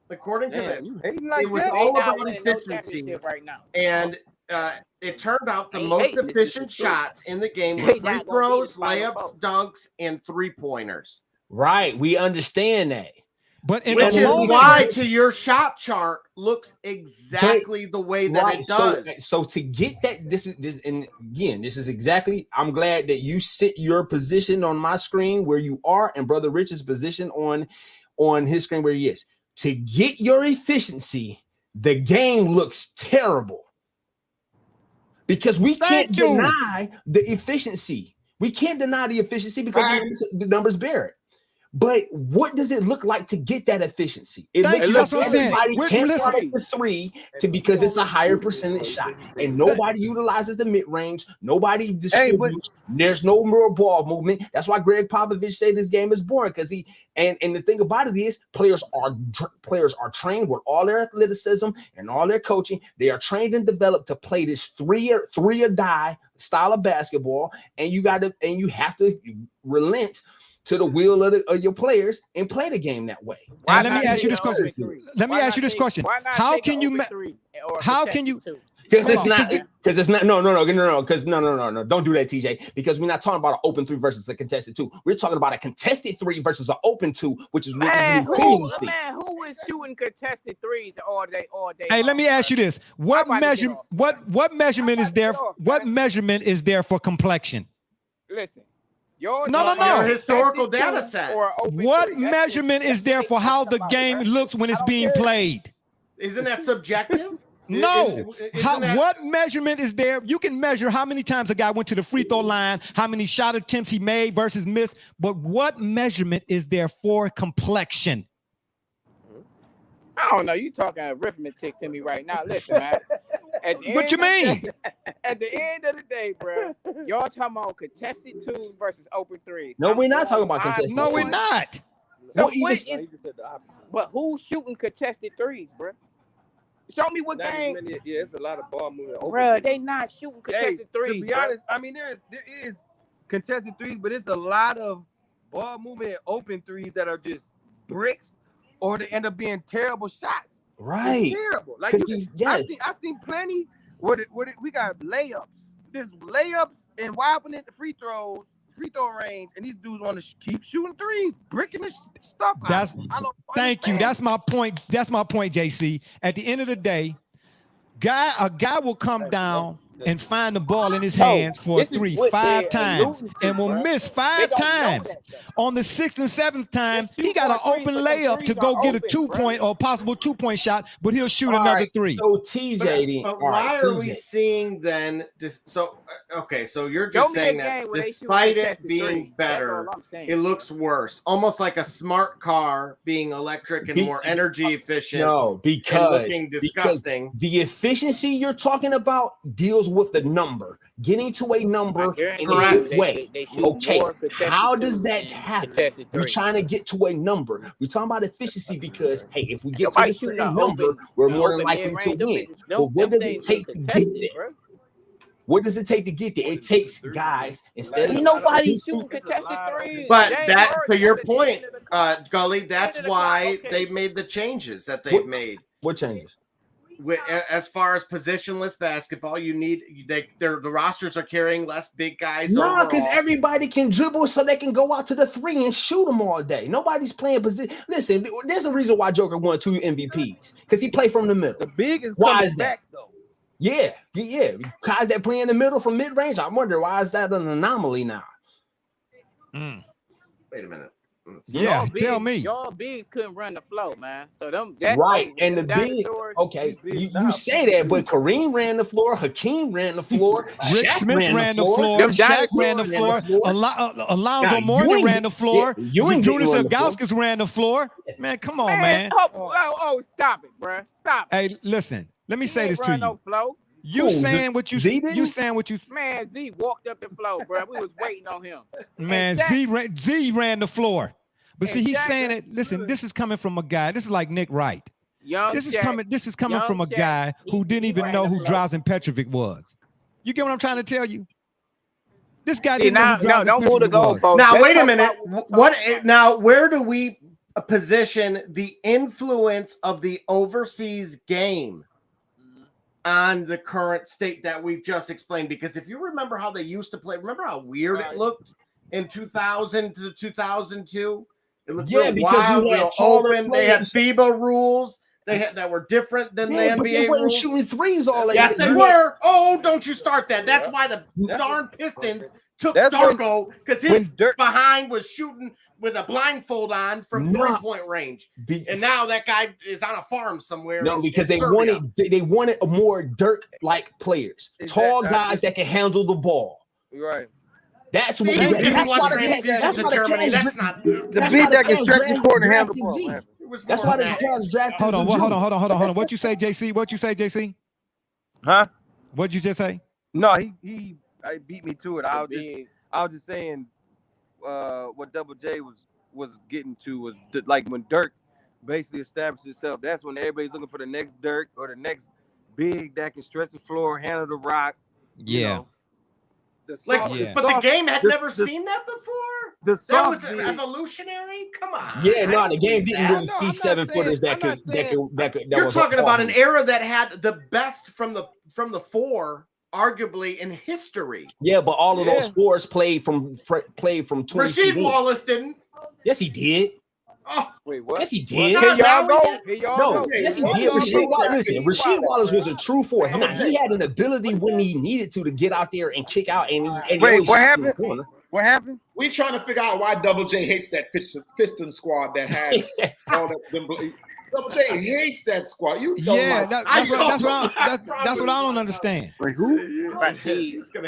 [SPEAKER 4] According to this, it was all about efficiency
[SPEAKER 8] right now.
[SPEAKER 4] And it turned out the most efficient shots in the game were free throws, layups, dunks, and three-pointers.
[SPEAKER 9] Right, we understand that.
[SPEAKER 3] But
[SPEAKER 4] which is why to your shot chart looks exactly the way that it does.
[SPEAKER 9] So to get that, this is exactly. I'm glad that you sit your position on my screen where you are, and Brother Rich's position on his screen where he is. To get your efficiency, the game looks terrible because we can't deny the efficiency. We can't deny the efficiency because the numbers bear it. But what does it look like to get that efficiency? It looks like everybody can't target the three because it's a higher percentage shot, and nobody utilizes the mid range. Nobody distributes. There's no more ball movement. That's why Greg Popovich said this game is boring because and the thing about it is players are trained with all their athleticism and all their coaching. They are trained and developed to play this three or die style of basketball, and you have to relent to the will of your players and play the game that way.
[SPEAKER 3] Let me ask you this question. How can you? Because it's not. No. Don't do that, TJ. Because we're not talking about an open three versus a contested two. We're talking about a contested three versus an open two, which is what
[SPEAKER 8] who is shooting contested threes all day?
[SPEAKER 3] Hey, let me ask you this: what measurement is there? What measurement is there for complexion?
[SPEAKER 8] Listen.
[SPEAKER 4] Your historical data set.
[SPEAKER 3] What measurement is there for how the game looks when it's being played?
[SPEAKER 4] Isn't that subjective?
[SPEAKER 3] No. What measurement is there? You can measure how many times a guy went to the free throw line, how many shot attempts he made versus missed. But what measurement is there for complexion?
[SPEAKER 8] I don't know. You talking arithmetic to me right now. Listen, man.
[SPEAKER 3] What you mean?
[SPEAKER 8] At the end of the day, bro, y'all talking about contested twos versus open threes.
[SPEAKER 9] No, we're not talking about contested.
[SPEAKER 3] No, we're not.
[SPEAKER 8] So but who's shooting contested threes, bro? Show me what game.
[SPEAKER 7] Yeah, it's a lot of ball movement.
[SPEAKER 8] Bro, they not shooting contested threes.
[SPEAKER 7] To be honest, I mean, there is contested threes, but it's a lot of ball movement open threes that are just bricks, or they end up being terrible shots.
[SPEAKER 9] Right.
[SPEAKER 7] It's terrible. Like I've seen plenty where we got layups. There's layups and wiping at the free throw range, and these dudes want to keep shooting threes, bricking this stuff out.
[SPEAKER 3] Thank you. That's my point. That's my point, JC. At the end of the day, a guy will come down and find the ball in his hands for a three 5 times and will miss 5 times. On the 6th and 7th time, he got an open layup to go get a 2-point or possible 2-point shot, but he'll shoot another 3.
[SPEAKER 9] So TJ,
[SPEAKER 4] but why are we seeing then? So you're just saying that despite it being better, it looks worse, almost like a smart car being electric and more energy efficient.
[SPEAKER 9] No, because
[SPEAKER 4] looking disgusting.
[SPEAKER 9] The efficiency you're talking about deals with the number, getting to a number in a way. Okay, how does that happen? We're trying to get to a number. We're talking about efficiency because, hey, if we get to the same number, we're more than likely to win. But what does it take to get there? What does it take to get there? It takes guys instead of
[SPEAKER 8] nobody shooting contested threes.
[SPEAKER 4] But that, to your point, Gully, that's why they made the changes that they've made.
[SPEAKER 9] What changes?
[SPEAKER 4] As far as positionless basketball, you need the rosters are carrying less big guys.
[SPEAKER 9] No, because everybody can dribble, so they can go out to the 3 and shoot them all day. Nobody's playing position. Listen, there's a reason why Joker won 2 MVPs because he played from the middle.
[SPEAKER 7] The big is
[SPEAKER 9] why
[SPEAKER 7] coming
[SPEAKER 9] is that?
[SPEAKER 7] Back, though.
[SPEAKER 9] Yeah. Guys that play in the middle from mid range. I wonder why is that an anomaly now?
[SPEAKER 4] Wait a minute.
[SPEAKER 3] Yeah, tell me.
[SPEAKER 8] Y'all bigs couldn't run the flow, man. So them
[SPEAKER 9] right, and the bigs. Okay, you say that, but Kareem ran the floor, Hakeem ran the floor,
[SPEAKER 3] Rick
[SPEAKER 9] Shaq
[SPEAKER 3] Smith ran the floor, Shaq ran the floor, Alonzo Mourning ran the floor, Junis Ilgauskas ran the floor. Man, come on, man.
[SPEAKER 8] Oh, stop it, bro. Stop it.
[SPEAKER 3] Hey, listen, let me say this to you.
[SPEAKER 8] No flow.
[SPEAKER 3] You saying what you saying what you
[SPEAKER 8] man, Z walked up the floor, bro. We was waiting on him.
[SPEAKER 3] Man, Z ran the floor. But see, he's saying it. Listen, this is coming from a guy. This is like Nick Wright. This is coming from a guy who didn't even know who Drazen Petrovic was. You get what I'm trying to tell you? This guy didn't know who Drazen Petrovic was.
[SPEAKER 4] Now, wait a minute. Now, where do we position the influence of the overseas game on the current state that we've just explained? Because if you remember how they used to play, remember how weird it looked in 2000 to 2002? It looked real wild, real open. They had FIBA rules that were different than the NBA
[SPEAKER 9] but they weren't
[SPEAKER 4] rules.
[SPEAKER 9] Shooting threes all day.
[SPEAKER 4] Yes, they were. Oh, don't you start that. That's why the darn Pistons took Darko, because his behind was shooting with a blindfold on from 3-point range. And now that guy is on a farm somewhere.
[SPEAKER 9] No, because they wanted more Dirk-like players. Tall guys that can handle the ball.
[SPEAKER 7] Right.
[SPEAKER 9] That's what
[SPEAKER 4] that's
[SPEAKER 9] why
[SPEAKER 4] the
[SPEAKER 7] beat that can stretch the court and handle the ball.
[SPEAKER 9] That's why the Cavs drafted.
[SPEAKER 3] Hold on. What you say, JC?
[SPEAKER 7] Huh?
[SPEAKER 3] What'd you just say?
[SPEAKER 7] No, he beat me to it. I was just saying what Double J was getting to was like when Dirk basically established himself. That's when everybody's looking for the next Dirk or the next big that can stretch the floor, handle the rock.
[SPEAKER 3] Yeah.
[SPEAKER 7] You know,
[SPEAKER 4] but the game had never seen that before. That was evolutionary. Come on.
[SPEAKER 9] Yeah, no, the game didn't really see 7-footers that could.
[SPEAKER 4] You're talking about an era that had the best from the 4, arguably in history.
[SPEAKER 9] Yeah, but all of those 4s played from 20.
[SPEAKER 4] Rasheed Wallace didn't.
[SPEAKER 9] Yes, he did.
[SPEAKER 4] Oh,
[SPEAKER 9] wait, what? Yes, he did.
[SPEAKER 7] Can y'all go?
[SPEAKER 9] No, yes, he did. Rasheed Wallace was a true force. He had an ability when he needed to get out there and kick out.
[SPEAKER 7] Wait, what happened? What happened?
[SPEAKER 5] We trying to figure out why Double J hates that Piston squad that had all that. Double J hates that squad. That's
[SPEAKER 3] what I don't understand.
[SPEAKER 7] Wait, who?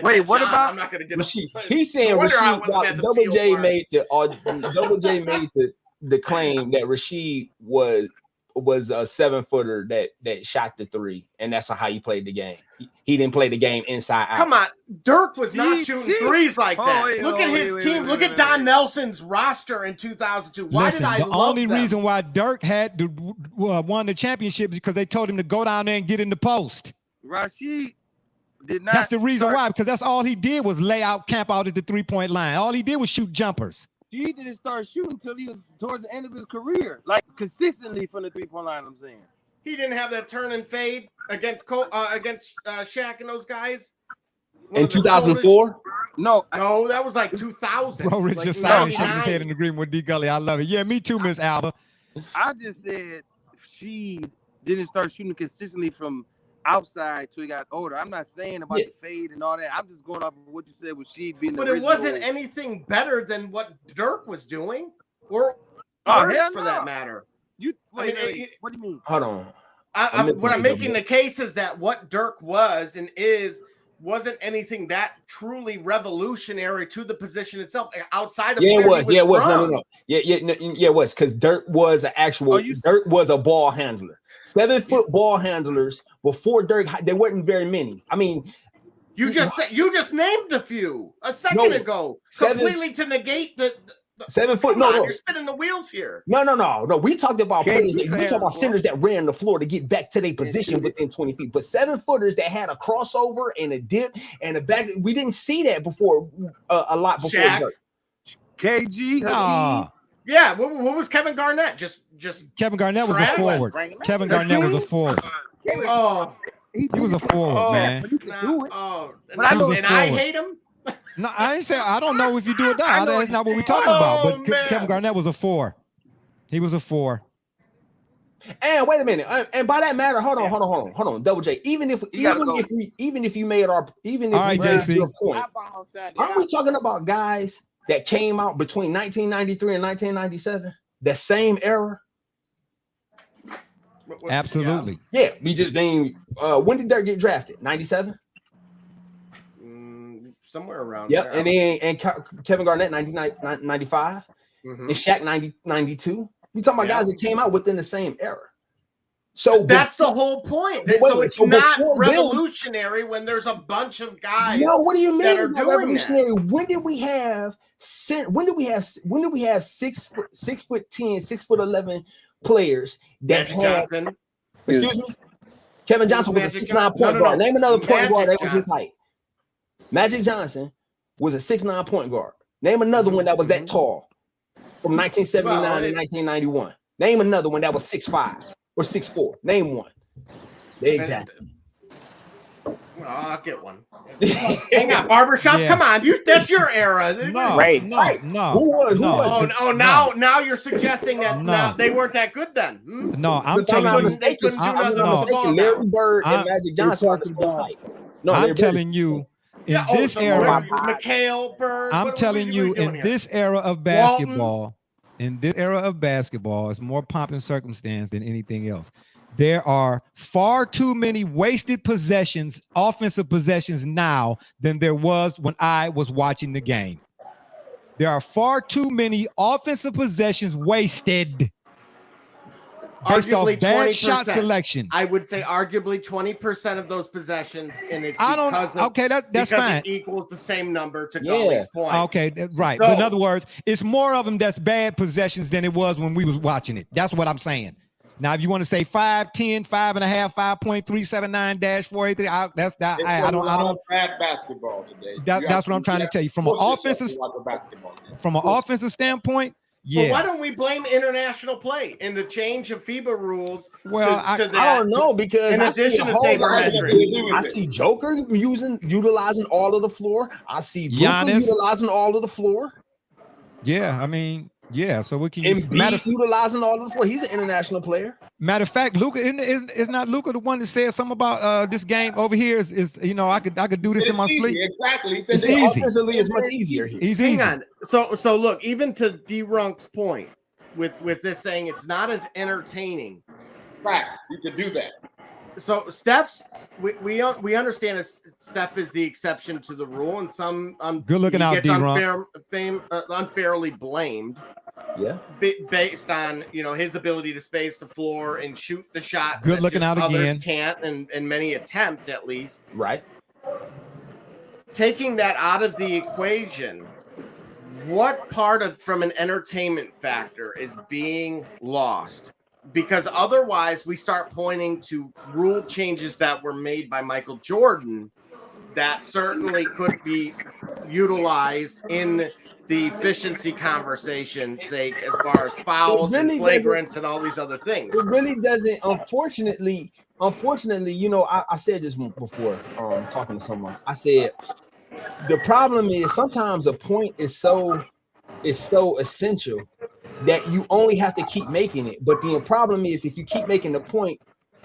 [SPEAKER 7] Wait, what about?
[SPEAKER 4] I'm not going to get
[SPEAKER 9] Rasheed. He's saying Rasheed. Double J made the claim that Rasheed was a 7-footer that shot the 3, and that's how he played the game. He didn't play the game inside out.
[SPEAKER 4] Come on, Dirk was not shooting threes like that. Look at his team. Look at Don Nelson's roster in 2002. Why did I love them?
[SPEAKER 3] The only reason why Dirk had won the championship is because they told him to go down there and get in the post.
[SPEAKER 7] Rasheed did not.
[SPEAKER 3] That's the reason why, because that's all he did was lay out, camp out at the 3-point line. All he did was shoot jumpers.
[SPEAKER 7] He didn't start shooting until he was towards the end of his career, like consistently from the 3-point line. I'm saying
[SPEAKER 4] he didn't have that turn and fade against Shaq and those guys
[SPEAKER 9] in 2004.
[SPEAKER 4] No, that was like 2000.
[SPEAKER 3] Bro, Rich just shaking his head in agreement with D Gully. I love it. Yeah, me too, Miss Alba.
[SPEAKER 7] I just said she didn't start shooting consistently from outside till he got older. I'm not saying about the fade and all that. I'm just going off of what you said with Sheed being
[SPEAKER 4] but it wasn't anything better than what Dirk was doing, or worse for that matter.
[SPEAKER 7] What do you mean?
[SPEAKER 9] Hold on.
[SPEAKER 4] What I'm making the case is that what Dirk was and wasn't anything that truly revolutionary to the position itself outside of
[SPEAKER 9] it was. No. It was because Dirk was an actual. Dirk was a ball handler. 7-foot ball handlers before Dirk. There weren't very many. I mean,
[SPEAKER 4] you just named a few a second ago, completely to negate the
[SPEAKER 9] 7 foot.
[SPEAKER 4] No,
[SPEAKER 9] No,
[SPEAKER 4] you're spinning the wheels here.
[SPEAKER 9] No. We talked about players. We talk about centers that ran the floor to get back to their position within 20 feet. But 7-footers that had a crossover and a dip and a back. We didn't see that before a lot before.
[SPEAKER 4] Shaq.
[SPEAKER 7] KG.
[SPEAKER 4] Yeah. What was Kevin Garnett? Just
[SPEAKER 3] Kevin Garnett was a forward. Kevin Garnett was a forward.
[SPEAKER 4] Oh,
[SPEAKER 3] he was a forward, man.
[SPEAKER 4] And I hate him.
[SPEAKER 3] No, I ain't saying I don't know if you do it now. That's not what we're talking about. But Kevin Garnett was a 4. He was a 4.
[SPEAKER 9] And wait a minute. And by that matter, hold on, Double J. Even if you made our your point, aren't we talking about guys that came out between 1993 and 1997? The same era.
[SPEAKER 3] Absolutely.
[SPEAKER 9] Yeah, we just named. When did Dirk get drafted? 97.
[SPEAKER 4] Somewhere around.
[SPEAKER 9] Yep, and Kevin Garnett 95, and Shaq 92. We talking about guys that came out within the same era. So
[SPEAKER 4] that's the whole point. So it's not revolutionary when there's a bunch of guys.
[SPEAKER 9] No, what do you mean
[SPEAKER 4] it's
[SPEAKER 9] not revolutionary? When did we have 6'10", 6'11" players that had? Excuse me. Kevin Johnson was a 6'9" point guard. Name another point guard that was his height. Magic Johnson was a 6'9" point guard. Name another one that was that tall from 1979 to 1991. Name another one that was 6'5" or 6'4". Name one. Exactly.
[SPEAKER 4] I'll get one. Hang on, barbershop. Yeah. Come on, that's your era.
[SPEAKER 3] No.
[SPEAKER 4] Now you're suggesting that now they weren't that good then.
[SPEAKER 3] No, I'm telling you,
[SPEAKER 4] they couldn't do nothing.
[SPEAKER 9] Larry Bird and Magic Johnson are the same height. No,
[SPEAKER 3] I'm telling you. In this era,
[SPEAKER 4] Mikhail Bird.
[SPEAKER 3] I'm telling you, in this era of basketball, it's more pomp and circumstance than anything else. There are far too many wasted possessions, offensive possessions now than there was when I was watching the game. There are far too many offensive possessions wasted.
[SPEAKER 4] Arguably
[SPEAKER 3] bad
[SPEAKER 4] 20%.
[SPEAKER 3] Shot selection.
[SPEAKER 4] I would say arguably 20% of those possessions, and it's
[SPEAKER 3] that's fine.
[SPEAKER 4] It equals the same number to Gully's point.
[SPEAKER 3] Okay, right. So, but in other words, it's more of them that's bad possessions than it was when we was watching it. That's what I'm saying. Now, if you want to say 5'10", 5.5, 5.379-483, I don't.
[SPEAKER 5] Bad basketball today.
[SPEAKER 3] That's what I'm trying to tell you. From an offensive standpoint. Yeah.
[SPEAKER 4] Well, why don't we blame international play in the change of FIBA rules?
[SPEAKER 9] Well, I don't know, because
[SPEAKER 4] in addition to
[SPEAKER 9] I see Joker utilizing all of the floor. I see Luka utilizing all of the floor.
[SPEAKER 3] Yeah, I mean, yeah. So we can
[SPEAKER 9] utilizing all of the floor. He's an international player.
[SPEAKER 3] Matter of fact, Luka is not Luka the one that said something about this game over here is I could do this in my sleep.
[SPEAKER 5] Exactly.
[SPEAKER 9] It's easy. Offensively, it's much easier here.
[SPEAKER 3] Hang
[SPEAKER 4] on. So look, even to D-Runk's point with this saying it's not as entertaining.
[SPEAKER 5] Right. You could do that.
[SPEAKER 4] So we understand that Steph is the exception to the rule, and some
[SPEAKER 3] good looking out D-Runk
[SPEAKER 4] unfairly blamed.
[SPEAKER 9] Yeah,
[SPEAKER 4] based on his ability to space the floor and shoot the shots.
[SPEAKER 3] Good looking out
[SPEAKER 4] others
[SPEAKER 3] again.
[SPEAKER 4] Can't and many attempt at least.
[SPEAKER 9] Right.
[SPEAKER 4] Taking that out of the equation, what part from an entertainment factor is being lost? Because otherwise, we start pointing to rule changes that were made by Michael Jordan that certainly could be utilized in the efficiency conversation sake as far as fouls and flagrants and all these other things.
[SPEAKER 9] It really doesn't. Unfortunately, I said this before talking to someone. I said the problem is sometimes a point is so essential that you only have to keep making it. But the problem is if you keep making the point,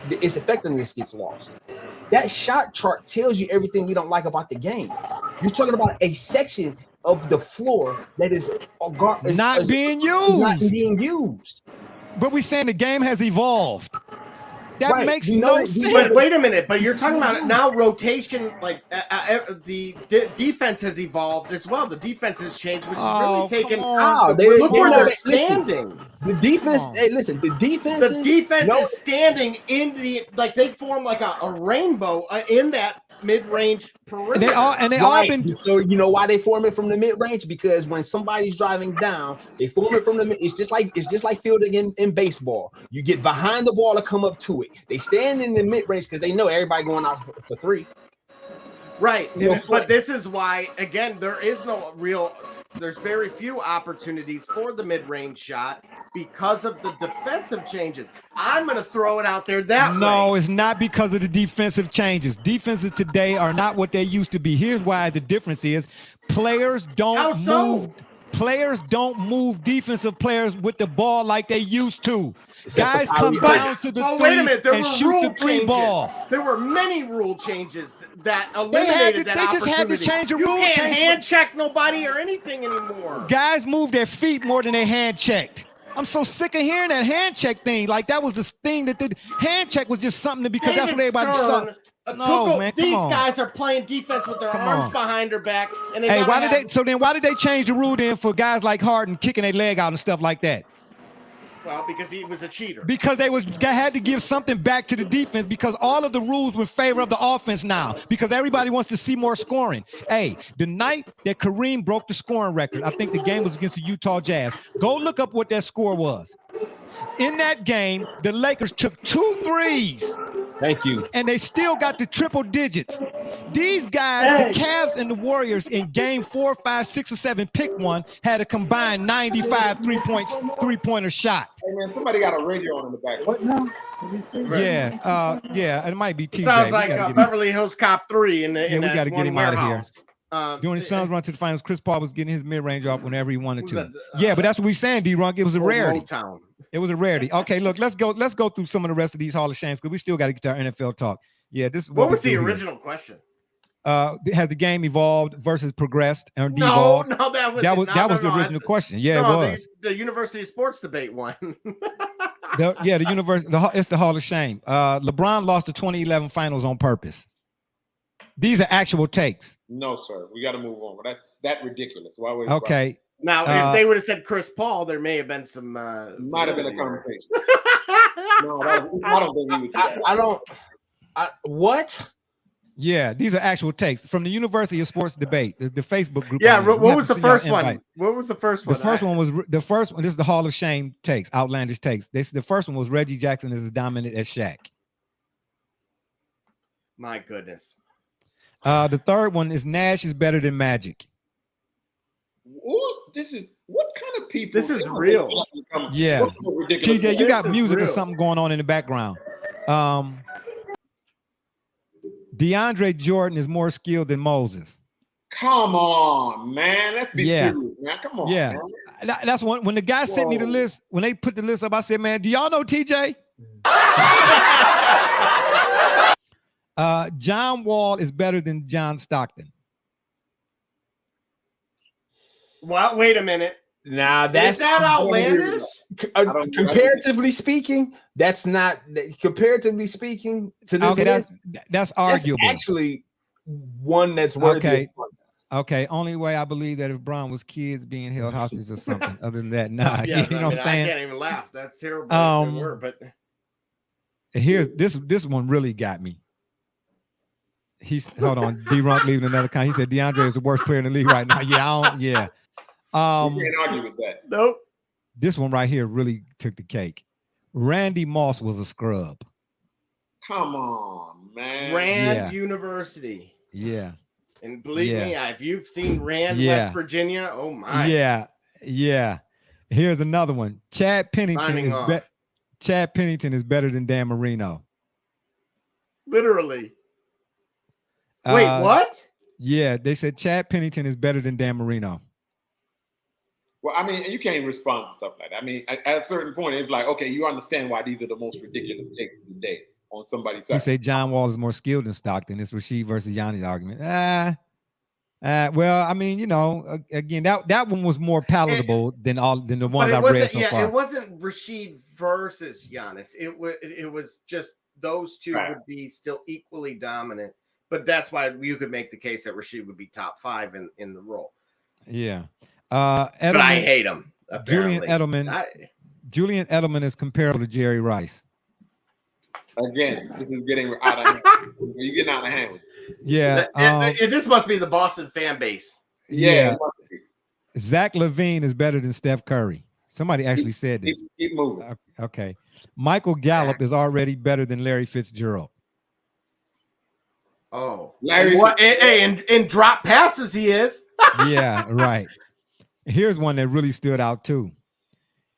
[SPEAKER 9] its effectiveness gets lost. That shot chart tells you everything we don't like about the game. You're talking about a section of the floor that is
[SPEAKER 3] not being used. But we're saying the game has evolved. That makes no sense.
[SPEAKER 4] But wait a minute. But you're talking about now rotation. Like the defense has evolved as well. The defense has changed, which is really taken. Look where they're standing.
[SPEAKER 9] The defense. Hey, listen. The defense.
[SPEAKER 4] The defense is standing in the they form like a rainbow in that mid-range perimeter.
[SPEAKER 3] They all been.
[SPEAKER 9] So you know why they form it from the mid-range? Because when somebody's driving down, they form it from the mid. It's just like fielding in baseball. You get behind the ball to come up to it. They stand in the mid-range because they know everybody going out for three.
[SPEAKER 4] Right. But this is why, again, there's very few opportunities for the mid-range shot because of the defensive changes. I'm going to throw it out there that way.
[SPEAKER 3] No, it's not because of the defensive changes. Defenses today are not what they used to be. Here's why the difference is players don't move. Players don't move defensive players with the ball like they used to. Guys come down to the three and shoot the three ball.
[SPEAKER 4] There were many rule changes that eliminated that opportunity.
[SPEAKER 3] They just had to change the rule.
[SPEAKER 4] You can't hand check nobody or anything anymore.
[SPEAKER 3] Guys move their feet more than they hand checked. I'm so sick of hearing that hand check thing. Like that was the thing that the hand check was just something because that's what everybody saw. No, man,
[SPEAKER 4] these guys are playing defense with their arms behind their back. And
[SPEAKER 3] why did they change the rule then for guys like Harden kicking their leg out and stuff like that?
[SPEAKER 4] Well, because he was a cheater.
[SPEAKER 3] Because they had to give something back to the defense because all of the rules were in favor of the offense now because everybody wants to see more scoring. Hey, the night that Kareem broke the scoring record, I think the game was against the Utah Jazz. Go look up what that score was. In that game, the Lakers took 2 threes.
[SPEAKER 6] Thank you.
[SPEAKER 3] And they still got the triple digits. These guys, the Cavs and the Warriors in game 4, 5, 6, or 7, pick one, had a combined 95 three-pointer shot.
[SPEAKER 5] Hey man, somebody got a radio on in the back. What now?
[SPEAKER 3] Yeah, it might be TJ.
[SPEAKER 4] Sounds like Beverly Hills Cop 3 in we
[SPEAKER 3] got to get him out of here.
[SPEAKER 4] During
[SPEAKER 3] the Suns run to the finals, Chris Paul was getting his mid-range off whenever he wanted to. Yeah, but that's what we're saying, D-Runk. It was a rarity. It was a rarity. Okay, look, let's go through some of the rest of these Hall of Shames because we still got to get to our NFL talk. Yeah, this is
[SPEAKER 4] what was the original question?
[SPEAKER 3] Has the game evolved versus progressed or devolved?
[SPEAKER 4] No, that was
[SPEAKER 3] the original question. Yeah, it was.
[SPEAKER 4] The University of Sports debate one.
[SPEAKER 3] The university. It's the Hall of Shame. LeBron lost the 2011 finals on purpose. These are actual takes.
[SPEAKER 5] No, sir. We got to move on. That's that ridiculous. Why would
[SPEAKER 3] okay.
[SPEAKER 4] Now, if they would have said Chris Paul, there may have been some.
[SPEAKER 5] Might have been a conversation. No, I don't think we would do that.
[SPEAKER 9] What?
[SPEAKER 3] Yeah, these are actual takes from the University of Sports debate, the Facebook group.
[SPEAKER 4] Yeah, what was the first one? What was the first one?
[SPEAKER 3] The first one. This is the Hall of Shame takes, outlandish takes. The first one was Reggie Jackson is as dominant as Shaq.
[SPEAKER 4] My goodness.
[SPEAKER 3] The third one is Nash is better than Magic.
[SPEAKER 5] What kind of people?
[SPEAKER 4] This is real.
[SPEAKER 3] Yeah. TJ, you got music or something going on in the background. DeAndre Jordan is more skilled than Moses.
[SPEAKER 5] Come on, man. Let's be serious, man. Come on.
[SPEAKER 3] Yeah. Man. That's when the guy sent me the list, when they put the list up, I said, man, do y'all know TJ? John Wall is better than John Stockton.
[SPEAKER 4] Well, wait a minute.
[SPEAKER 9] Now that's
[SPEAKER 4] outlandish.
[SPEAKER 9] Comparatively speaking, that's not. Comparatively speaking to this,
[SPEAKER 3] that's arguable.
[SPEAKER 9] That's actually one that's worthy.
[SPEAKER 3] Okay. Only way I believe that if Bron was kids being held hostage or something. Other than that, nah.
[SPEAKER 4] Yeah,
[SPEAKER 3] you know what I'm saying?
[SPEAKER 4] I can't even laugh. That's terrible. But
[SPEAKER 3] here's this one really got me. Hold on. D-Runk leaving another comment. He said DeAndre is the worst player in the league right now. Yeah.
[SPEAKER 5] You can't argue with that.
[SPEAKER 4] Nope.
[SPEAKER 3] This one right here really took the cake. Randy Moss was a scrub.
[SPEAKER 5] Come on, man.
[SPEAKER 4] Rand University.
[SPEAKER 3] Yeah.
[SPEAKER 4] And believe me, if you've seen Rand, West Virginia, oh my.
[SPEAKER 3] Yeah. Here's another one. Chad Pennington is better than Dan Marino.
[SPEAKER 4] Literally. Wait, what?
[SPEAKER 3] Yeah, they said Chad Pennington is better than Dan Marino.
[SPEAKER 5] Well, I mean, you can't respond to stuff like that. I mean, at a certain point, it's like, okay, you understand why these are the most ridiculous takes of the day on somebody's side.
[SPEAKER 3] You say John Wall is more skilled than Stockton. It's Rasheed versus Giannis argument. Well, I mean, again, that one was more palatable than the ones I've read so far.
[SPEAKER 4] It wasn't Rasheed versus Giannis. It was just those two would be still equally dominant. But that's why you could make the case that Rasheed would be top 5 in the role.
[SPEAKER 3] Yeah.
[SPEAKER 4] Edelman, but I hate him. Apparently.
[SPEAKER 3] Julian Edelman is comparable to Jerry Rice.
[SPEAKER 5] Again, this is getting out of hand. You're getting out of hand with it.
[SPEAKER 3] Yeah.
[SPEAKER 4] This must be the Boston fan base.
[SPEAKER 3] Yeah. Zach LaVine is better than Steph Curry. Somebody actually said this.
[SPEAKER 5] Keep moving.
[SPEAKER 3] Okay. Michael Gallup is already better than Larry Fitzgerald.
[SPEAKER 4] Oh, Larry! In drop passes, he is.
[SPEAKER 3] Yeah, right. Here's one that really stood out too.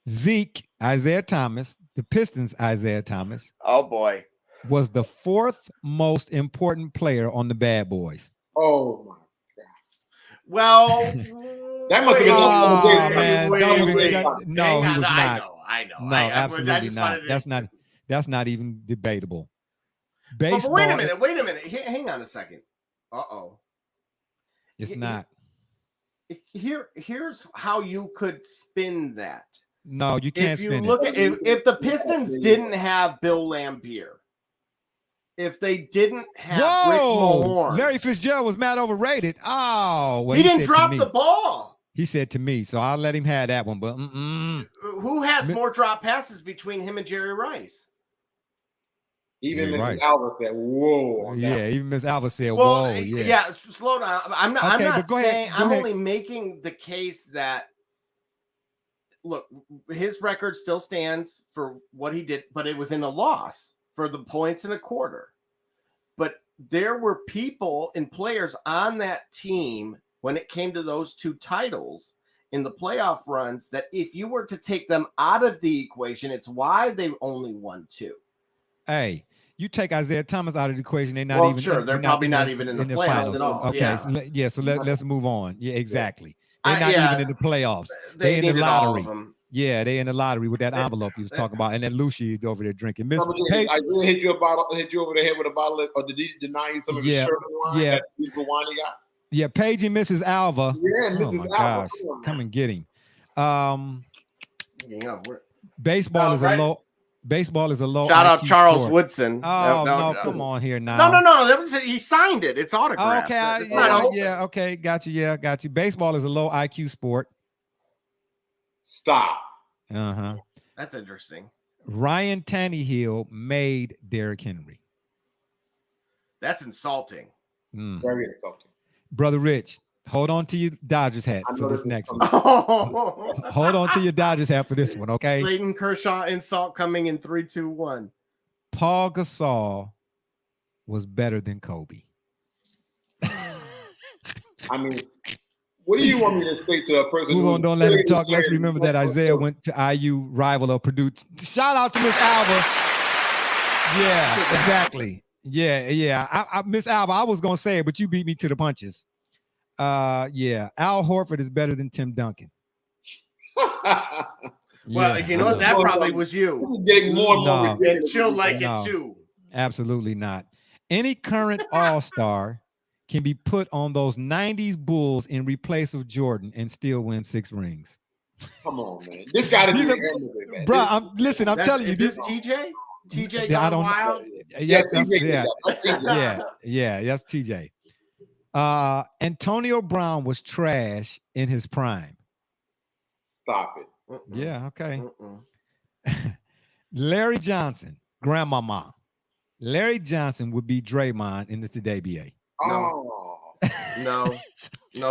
[SPEAKER 3] Zeke, Isaiah Thomas, the Pistons, Isaiah Thomas.
[SPEAKER 4] Oh boy,
[SPEAKER 3] was the 4th most important player on the Bad Boys.
[SPEAKER 5] Oh my God!
[SPEAKER 4] Well,
[SPEAKER 5] that must have been
[SPEAKER 3] no, he was not.
[SPEAKER 4] I know.
[SPEAKER 3] No, absolutely not. That's not even debatable.
[SPEAKER 4] But wait a minute. Hang on a second. Uh-oh.
[SPEAKER 3] It's not.
[SPEAKER 4] Here's how you could spin that.
[SPEAKER 3] No, you can't
[SPEAKER 4] spin it.
[SPEAKER 3] If you
[SPEAKER 4] look at if the Pistons didn't have Bill Laimbeer, if they didn't have Rick Mahorn,
[SPEAKER 3] Larry Fitzgerald was mad overrated. Oh, well,
[SPEAKER 4] he didn't drop the ball.
[SPEAKER 3] He said to me, so I'll let him have that one. But
[SPEAKER 4] who has more drop passes between him and Jerry Rice?
[SPEAKER 5] Even Mrs. Alva said, "Whoa!"
[SPEAKER 3] Yeah, even Miss Alva said, "Whoa!"
[SPEAKER 4] Yeah, slow down. I'm not saying. I'm only making the case that look, his record still stands for what he did, but it was in a loss for the points in a quarter. But there were people and players on that team when it came to those 2 titles in the playoff runs that if you were to take them out of the equation, it's why they only won 2.
[SPEAKER 3] Hey, you take Isaiah Thomas out of the equation, they're not even.
[SPEAKER 4] Sure, they're probably not even in the playoffs at all.
[SPEAKER 3] Okay, so let's move on. Yeah, exactly. They're not even in the playoffs. They're in the lottery. Yeah, they're in the lottery with that envelope he was talking about, and then Lucy is over there drinking.
[SPEAKER 5] Isaiah hit you over the head with a bottle, or did he deny you some of his Sherman wine?
[SPEAKER 3] Yeah,
[SPEAKER 5] the wine he got.
[SPEAKER 3] Yeah, Paige and Mrs. Alva.
[SPEAKER 5] Yeah, Mrs. Alva.
[SPEAKER 3] Gosh, come and get him. Baseball is a low. Baseball is a low.
[SPEAKER 4] Shout out
[SPEAKER 3] IQ
[SPEAKER 4] Charles
[SPEAKER 3] sport.
[SPEAKER 4] Woodson.
[SPEAKER 3] Oh no, come on here now.
[SPEAKER 4] No. That was he signed it. It's autographed.
[SPEAKER 3] Okay, okay, got you. Yeah, got you. Baseball is a low IQ sport.
[SPEAKER 5] Stop.
[SPEAKER 4] That's interesting.
[SPEAKER 3] Ryan Tannehill made Derrick Henry.
[SPEAKER 4] That's insulting.
[SPEAKER 5] Very insulting.
[SPEAKER 3] Brother Rich, hold on to your Dodgers hat for this next one. Hold on to your Dodgers hat for this one, okay?
[SPEAKER 4] Clayton Kershaw insult coming in 3, 2, 1.
[SPEAKER 3] Paul Gasol was better than Kobe.
[SPEAKER 5] I mean, what do you want me to say to a person?
[SPEAKER 3] Move on, don't let him talk. Let's remember that Isaiah went to IU rival of Purdue. Shout out to Miss Alva. Yeah, exactly. Yeah. I Miss Alva, I was gonna say it, but you beat me to the punches. Yeah, Al Horford is better than Tim Duncan.
[SPEAKER 4] Well, you know what? That probably was you.
[SPEAKER 5] This is getting more and more ridiculous.
[SPEAKER 4] She'll like it too.
[SPEAKER 3] Absolutely not. Any current All-Star can be put on those 90s Bulls in replace of Jordan and still win 6 rings.
[SPEAKER 5] Come on, man. This got to be the end of it, man.
[SPEAKER 3] Bro, I'm telling you.
[SPEAKER 4] This TJ? TJ gone wild?
[SPEAKER 3] Yeah, that's TJ. Antonio Brown was trash in his prime.
[SPEAKER 5] Stop it.
[SPEAKER 3] Yeah, okay. Larry Johnson, grandmama. Larry Johnson would be Draymond in the Today BA.
[SPEAKER 4] No,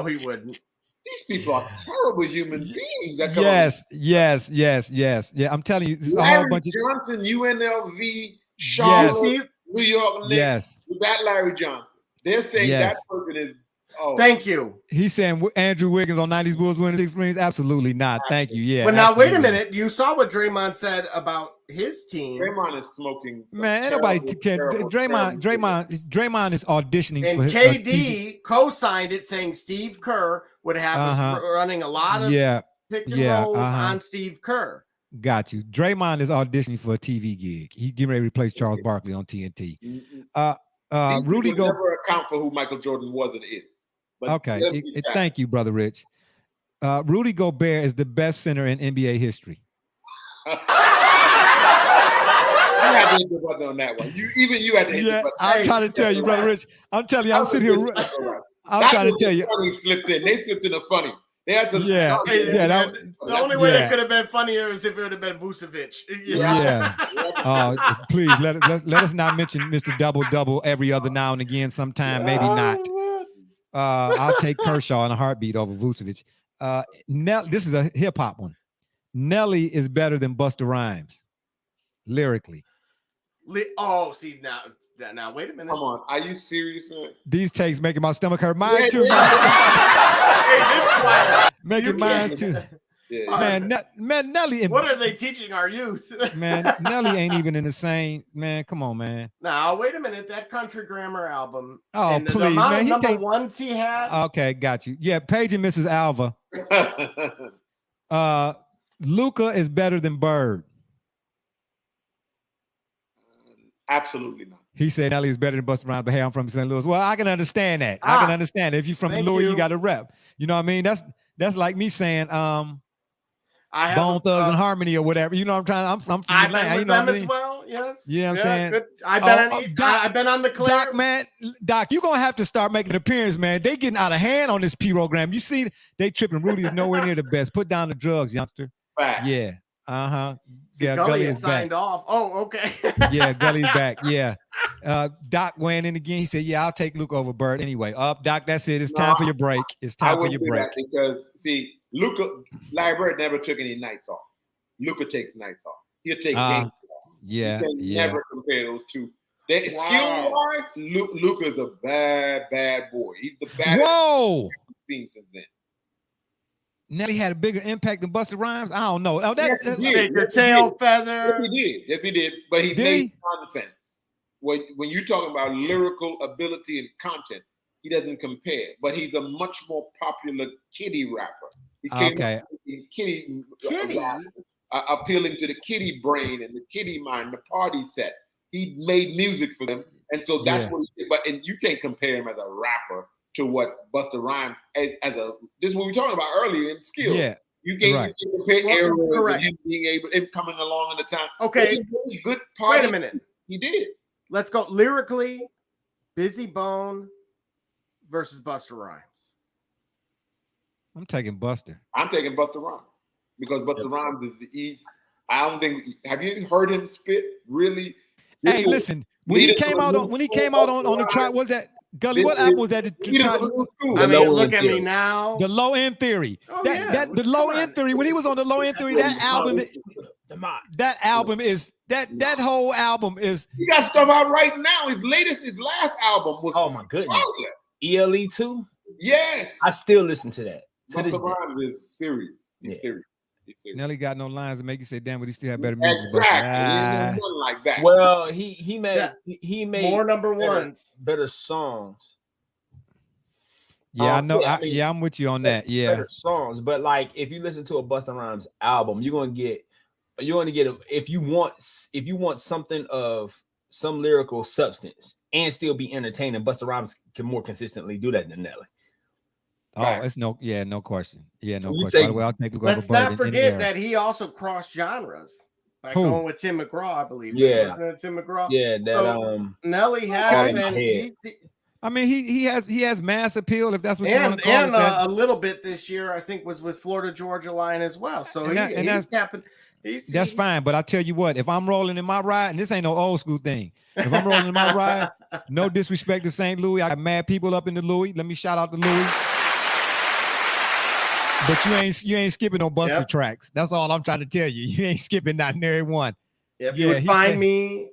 [SPEAKER 4] he wouldn't.
[SPEAKER 5] These people are terrible human beings.
[SPEAKER 3] Yes. Yeah, I'm telling you,
[SPEAKER 5] Larry a whole bunch Johnson, UNLV, Charlotte, New York Knicks. With that Larry Johnson, they're saying that person is. Oh.
[SPEAKER 4] Thank you.
[SPEAKER 3] He's saying Andrew Wiggins on 90s Bulls winning 6 rings. Absolutely not. Thank you. Yeah.
[SPEAKER 4] But now wait a minute. You saw what Draymond said about his team.
[SPEAKER 5] Draymond is smoking.
[SPEAKER 3] Man, anybody can. Draymond is auditioning
[SPEAKER 4] and
[SPEAKER 3] for his.
[SPEAKER 4] KD co-signed it, saying Steve Kerr would have us running a lot of pick and rolls on Steve Kerr.
[SPEAKER 3] Got you. Draymond is auditioning for a TV gig. He's getting ready to replace Charles Barkley on TNT. Rudy
[SPEAKER 5] Gobert never account for who Michael Jordan was and is. But
[SPEAKER 3] okay, thank you, Brother Rich. Rudy Gobert is the best center in NBA history.
[SPEAKER 5] You had to hit the button on that one. You had to hit the button.
[SPEAKER 3] I'm trying to tell you, Brother Rich. I'm telling you, I'm sitting here. I'm trying to tell you.
[SPEAKER 5] Funny slipped in. They slipped in a funny. They had some.
[SPEAKER 3] Yeah.
[SPEAKER 4] The only way that could have been funnier is if it would have been Vucevic.
[SPEAKER 3] Yeah. Please let us not mention Mr. Double Double every other now and again. Sometime, maybe not. I'll take Kershaw in a heartbeat over Vucevic. This is a hip hop one. Nelly is better than Busta Rhymes, lyrically.
[SPEAKER 4] See now, wait a minute.
[SPEAKER 5] Come on, are you serious, man?
[SPEAKER 3] These takes making my stomach hurt. Mine too. Making mine too. Yeah. Man, Nelly.
[SPEAKER 4] What are they teaching our youth?
[SPEAKER 3] Man, Nelly ain't even in the same. Man, come on, man.
[SPEAKER 4] Now, wait a minute. That Country Grammar album.
[SPEAKER 3] Oh,
[SPEAKER 4] and
[SPEAKER 3] please,
[SPEAKER 4] the
[SPEAKER 3] man.
[SPEAKER 4] Number ones he had.
[SPEAKER 3] Okay, got you. Yeah, Paige and Mrs. Alva. Luca is better than Bird.
[SPEAKER 5] Absolutely not.
[SPEAKER 3] He said Nelly is better than Busta Rhymes, but hey, I'm from St. Louis. Well, I can understand that. I can understand it. If you're from Louis, you got to rep. You know what I mean? That's like me saying Bone Thugs and Harmony or whatever. You know what I'm trying. I'm from
[SPEAKER 4] I've
[SPEAKER 3] Atlanta.
[SPEAKER 4] been with
[SPEAKER 3] You know
[SPEAKER 4] them
[SPEAKER 3] what I mean?
[SPEAKER 4] as well. Yes.
[SPEAKER 3] Yeah, I'm saying.
[SPEAKER 4] Good. I've been on the clear.
[SPEAKER 3] Doc, you're gonna have to start making an appearance, man. They getting out of hand on this program. You see, they tripping. Rudy is nowhere near the best. Put down the drugs, youngster.
[SPEAKER 5] Fact.
[SPEAKER 3] Yeah. Uh-huh.
[SPEAKER 4] Yeah, Gully is signed off. Oh, okay.
[SPEAKER 3] Yeah, Gully's back. Yeah. Doc weighing in again. He said, yeah, I'll take Luke over Bird anyway. Doc, that's it. It's time for your break. It's time for your break.
[SPEAKER 5] Because, see, Larry Bird never took any nights off. Luka takes nights off. He'll take games off.
[SPEAKER 3] Yeah.
[SPEAKER 5] You can never compare those two. Skill-wise, Luka's a bad boy. He's the baddest I've seen since then.
[SPEAKER 3] Nelly had a bigger impact than Busta Rhymes. I don't know.
[SPEAKER 4] Yes, he did. Your tail feather.
[SPEAKER 5] Yes, he did. But he made nonsense. When you're talking about lyrical ability and content, he doesn't compare. But he's a much more popular kiddie rapper. He came up with kiddie rap, appealing to the kiddie brain and the kiddie mind, the party set. He made music for them, and so that's what he did. But you can't compare him as a rapper to what Busta Rhymes as a. This is what we were talking about earlier in skill.
[SPEAKER 3] Yeah,
[SPEAKER 5] you can't compare eras and him being able, him coming along in the time.
[SPEAKER 4] Okay,
[SPEAKER 5] really good party.
[SPEAKER 4] Wait a minute,
[SPEAKER 5] he did.
[SPEAKER 4] Let's go lyrically. Busy Bone versus Busta Rhymes.
[SPEAKER 3] I'm taking Busta.
[SPEAKER 5] I'm taking Busta Rhymes because Busta Rhymes is the East. I don't think. Have you heard him spit? Really?
[SPEAKER 3] Hey, listen. When he came out on the track, was that? Gully, what album was that?
[SPEAKER 4] Look at me now.
[SPEAKER 3] The Low End Theory. The Low End Theory. When he was on the Low End Theory, that album is that whole album is.
[SPEAKER 5] He got stuff out right now. His last album was.
[SPEAKER 9] Oh my goodness. ELE 2.
[SPEAKER 5] Yes.
[SPEAKER 9] I still listen to that.
[SPEAKER 5] Busta Rhymes is serious. He's serious.
[SPEAKER 3] Nelly got no lines to make you say, damn, but he still had better music.
[SPEAKER 5] Exactly. Like that.
[SPEAKER 9] Well, he made
[SPEAKER 4] more number ones,
[SPEAKER 9] better songs.
[SPEAKER 3] Yeah, I know. I'm with you on that. Yeah,
[SPEAKER 9] better songs. But like, if you listen to a Busta Rhymes album, you're gonna get if you want something of some lyrical substance and still be entertaining, Busta Rhymes can more consistently do that than Nelly.
[SPEAKER 3] Oh, it's no question. Yeah, no question. By the way, I'll take
[SPEAKER 4] Let's not forget that he also crossed genres by going with Tim McGraw, I believe.
[SPEAKER 9] Yeah,
[SPEAKER 4] wasn't it Tim McGraw.
[SPEAKER 9] Yeah, that
[SPEAKER 4] Nelly has,
[SPEAKER 3] and he has mass appeal if that's what you want to call
[SPEAKER 4] it. And a little bit this year, I think, was with Florida Georgia Line as well. So he's tapping.
[SPEAKER 3] That's fine, but I tell you what, if I'm rolling in my ride, and this ain't no old school thing. If I'm rolling in my ride, no disrespect to St. Louis, I got mad people up in the Louis. Let me shout out to Louis. But you ain't skipping no Busta tracks. That's all I'm trying to tell you. You ain't skipping not nary one.
[SPEAKER 4] If you would find me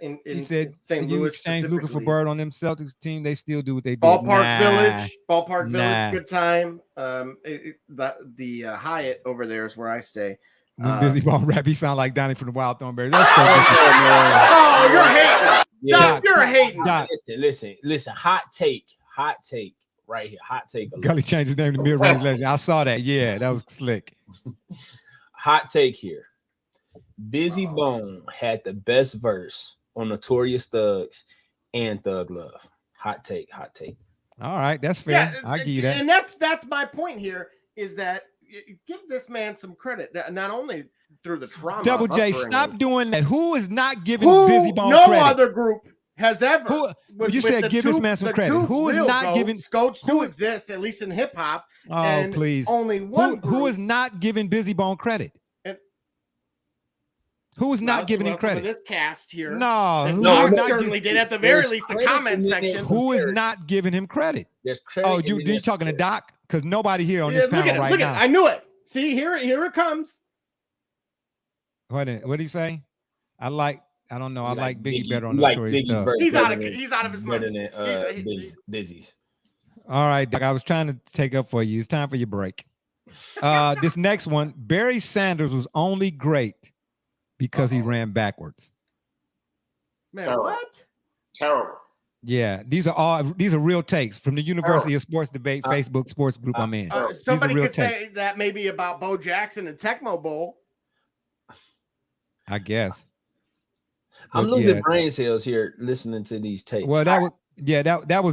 [SPEAKER 4] in St. Louis,
[SPEAKER 3] exchange Luka for Bird on them Celtics team, they still do what they do.
[SPEAKER 4] Ballpark Village, good time. The Hyatt over there is where I stay.
[SPEAKER 3] When Busy Bone rap, he sound like Donnie from the Wild Thornberries.
[SPEAKER 4] Oh, you're hating.
[SPEAKER 3] Yeah.
[SPEAKER 4] You're hating.
[SPEAKER 9] Listen. Hot take. Right here, hot take.
[SPEAKER 3] Gully changed his name to Mid-Range Legend. I saw that. Yeah, that was slick.
[SPEAKER 9] Hot take here. Busy Bone had the best verse on Notorious Thugs and Thug Love. Hot take.
[SPEAKER 3] All right, that's fair.
[SPEAKER 4] Yeah,
[SPEAKER 3] I'll give you that.
[SPEAKER 4] And that's my point here is that give this man some credit, not only through the trauma.
[SPEAKER 3] Double J, stop doing that. Who is not giving Busy Bone credit?
[SPEAKER 4] No other group has ever.
[SPEAKER 3] You said give this man some credit. Who is not giving?
[SPEAKER 4] Goats do exist, at least in hip hop.
[SPEAKER 3] Oh, please.
[SPEAKER 4] Only one.
[SPEAKER 3] Who is not giving Busy Bone credit? Who is not giving him credit?
[SPEAKER 4] This cast here.
[SPEAKER 3] No,
[SPEAKER 4] I certainly did. At the very least, the comment section.
[SPEAKER 3] Who is not giving him cred?
[SPEAKER 6] There's credit.
[SPEAKER 3] Oh, you talking to Doc? Because nobody here on this panel right now.
[SPEAKER 4] I knew it. See, here it comes.
[SPEAKER 3] What did he say? I don't know. I like Biggie better on
[SPEAKER 6] Notorious
[SPEAKER 3] stuff.
[SPEAKER 4] He's out of his mind.
[SPEAKER 6] Busy's.
[SPEAKER 3] All right, Doc. I was trying to take up for you. It's time for your break. This next one, Barry Sanders was only great because he ran backwards.
[SPEAKER 4] Man, what?
[SPEAKER 5] Terrible.
[SPEAKER 3] Yeah, these are real takes from the University of Sports Debate Facebook sports group I'm in.
[SPEAKER 4] Somebody could say that maybe about Bo Jackson and Tecmo Bowl.
[SPEAKER 3] I guess.
[SPEAKER 6] I'm losing brain cells here listening to these tapes.
[SPEAKER 3] Well, that was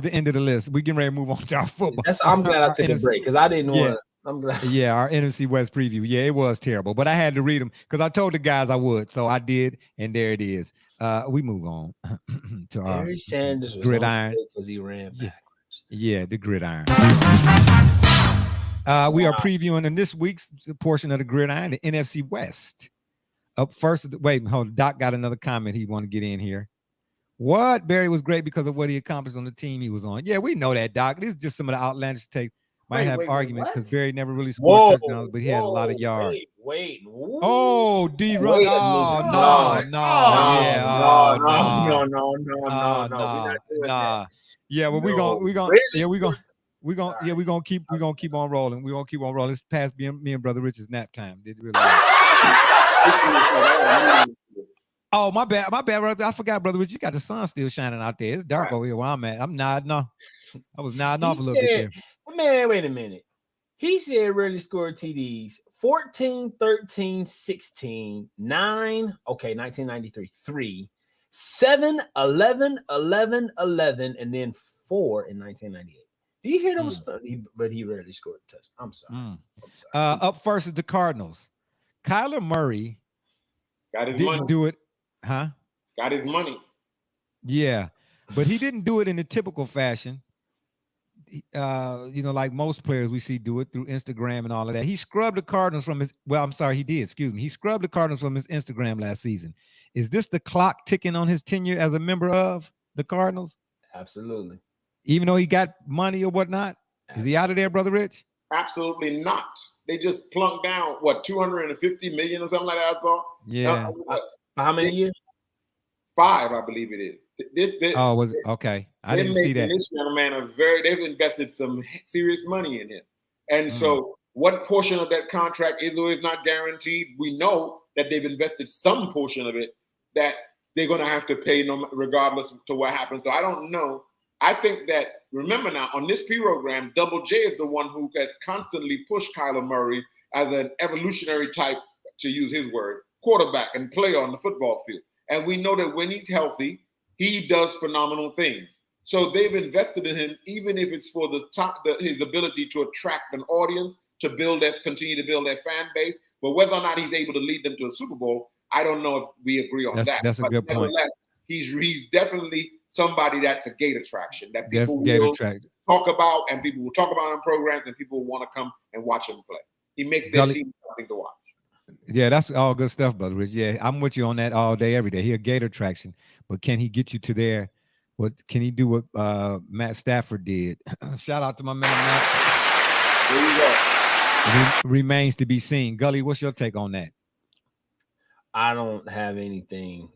[SPEAKER 3] the end of the list. We getting ready to move on to our football.
[SPEAKER 6] I'm glad I took a break because I didn't want to. I'm glad.
[SPEAKER 3] Yeah, our NFC West preview. Yeah, it was terrible, but I had to read them because I told the guys I would, so I did, and there it is. We move on to our
[SPEAKER 6] Barry Sanders was
[SPEAKER 3] gridiron
[SPEAKER 6] because he ran backwards.
[SPEAKER 3] Yeah, the gridiron. We are previewing in this week's portion of the gridiron, the NFC West. Up first, wait, hold on. Doc got another comment he want to get in here. What? Barry was great because of what he accomplished on the team he was on. Yeah, we know that, Doc. This is just some of the outlandish takes. Might have arguments because Barry never really scored touchdowns, but he had a lot of yards.
[SPEAKER 6] Wait.
[SPEAKER 3] Oh, D-Run. No. Yeah, well, we're gonna keep on rolling. We're gonna keep on rolling. It's past me and Brother Rich's nap time. Did it really? Oh, my bad, brother. I forgot, Brother Rich. You got the sun still shining out there. It's dark over here where I'm at. I'm nodding off. I was nodding off a little bit there.
[SPEAKER 6] Man, wait a minute. He said really scored TDs 14, 13, 16, 9, 1993, 3, 7, 11, 11, 11, and then 4 in 1998. Do you hear those? But he rarely scored a touchdown. I'm sorry.
[SPEAKER 3] Up first is the Cardinals. Kyler Murray didn't do it. Huh?
[SPEAKER 5] Got his money.
[SPEAKER 3] Yeah, but he didn't do it in the typical fashion. Like most players we see do it through Instagram and all of that. He scrubbed the Cardinals from his. Well, I'm sorry, he did. Excuse me. He scrubbed the Cardinals from his Instagram last season. Is this the clock ticking on his tenure as a member of the Cardinals?
[SPEAKER 6] Absolutely.
[SPEAKER 3] Even though he got money or whatnot, is he out of there, Brother Rich?
[SPEAKER 5] Absolutely not. They just plunked down what 250 million or something like that. I saw.
[SPEAKER 3] Yeah.
[SPEAKER 6] How many years?
[SPEAKER 5] 5, I believe it is.
[SPEAKER 3] Was it? Okay. I didn't see that.
[SPEAKER 5] This young man they've invested some serious money in him. And so what portion of that contract is or is not guaranteed, we know that they've invested some portion of it that they're going to have to pay regardless to what happens. So I don't know. I think that, remember now, on this program, Double J is the one who has constantly pushed Kyler Murray as an evolutionary type, to use his word, quarterback and player on the football field. And we know that when he's healthy, he does phenomenal things. So they've invested in him, even if it's for his ability to attract an audience, to continue to build their fan base. But whether or not he's able to lead them to a Super Bowl, I don't know if we agree on that.
[SPEAKER 3] That's a good point.
[SPEAKER 5] He's definitely somebody that's a gate attraction that people will talk about, and people will talk about on programs, and people will want to come and watch him play. He makes their team something to watch.
[SPEAKER 3] Yeah, that's all good stuff, Brother Rich. Yeah, I'm with you on that all day, every day. He a gate attraction, but can he get you to there? What can he do? What Matt Stafford did? Shout out to my man Matt.
[SPEAKER 5] There you go.
[SPEAKER 3] It remains to be seen. Gully, what's your take on that?
[SPEAKER 6] I don't have anything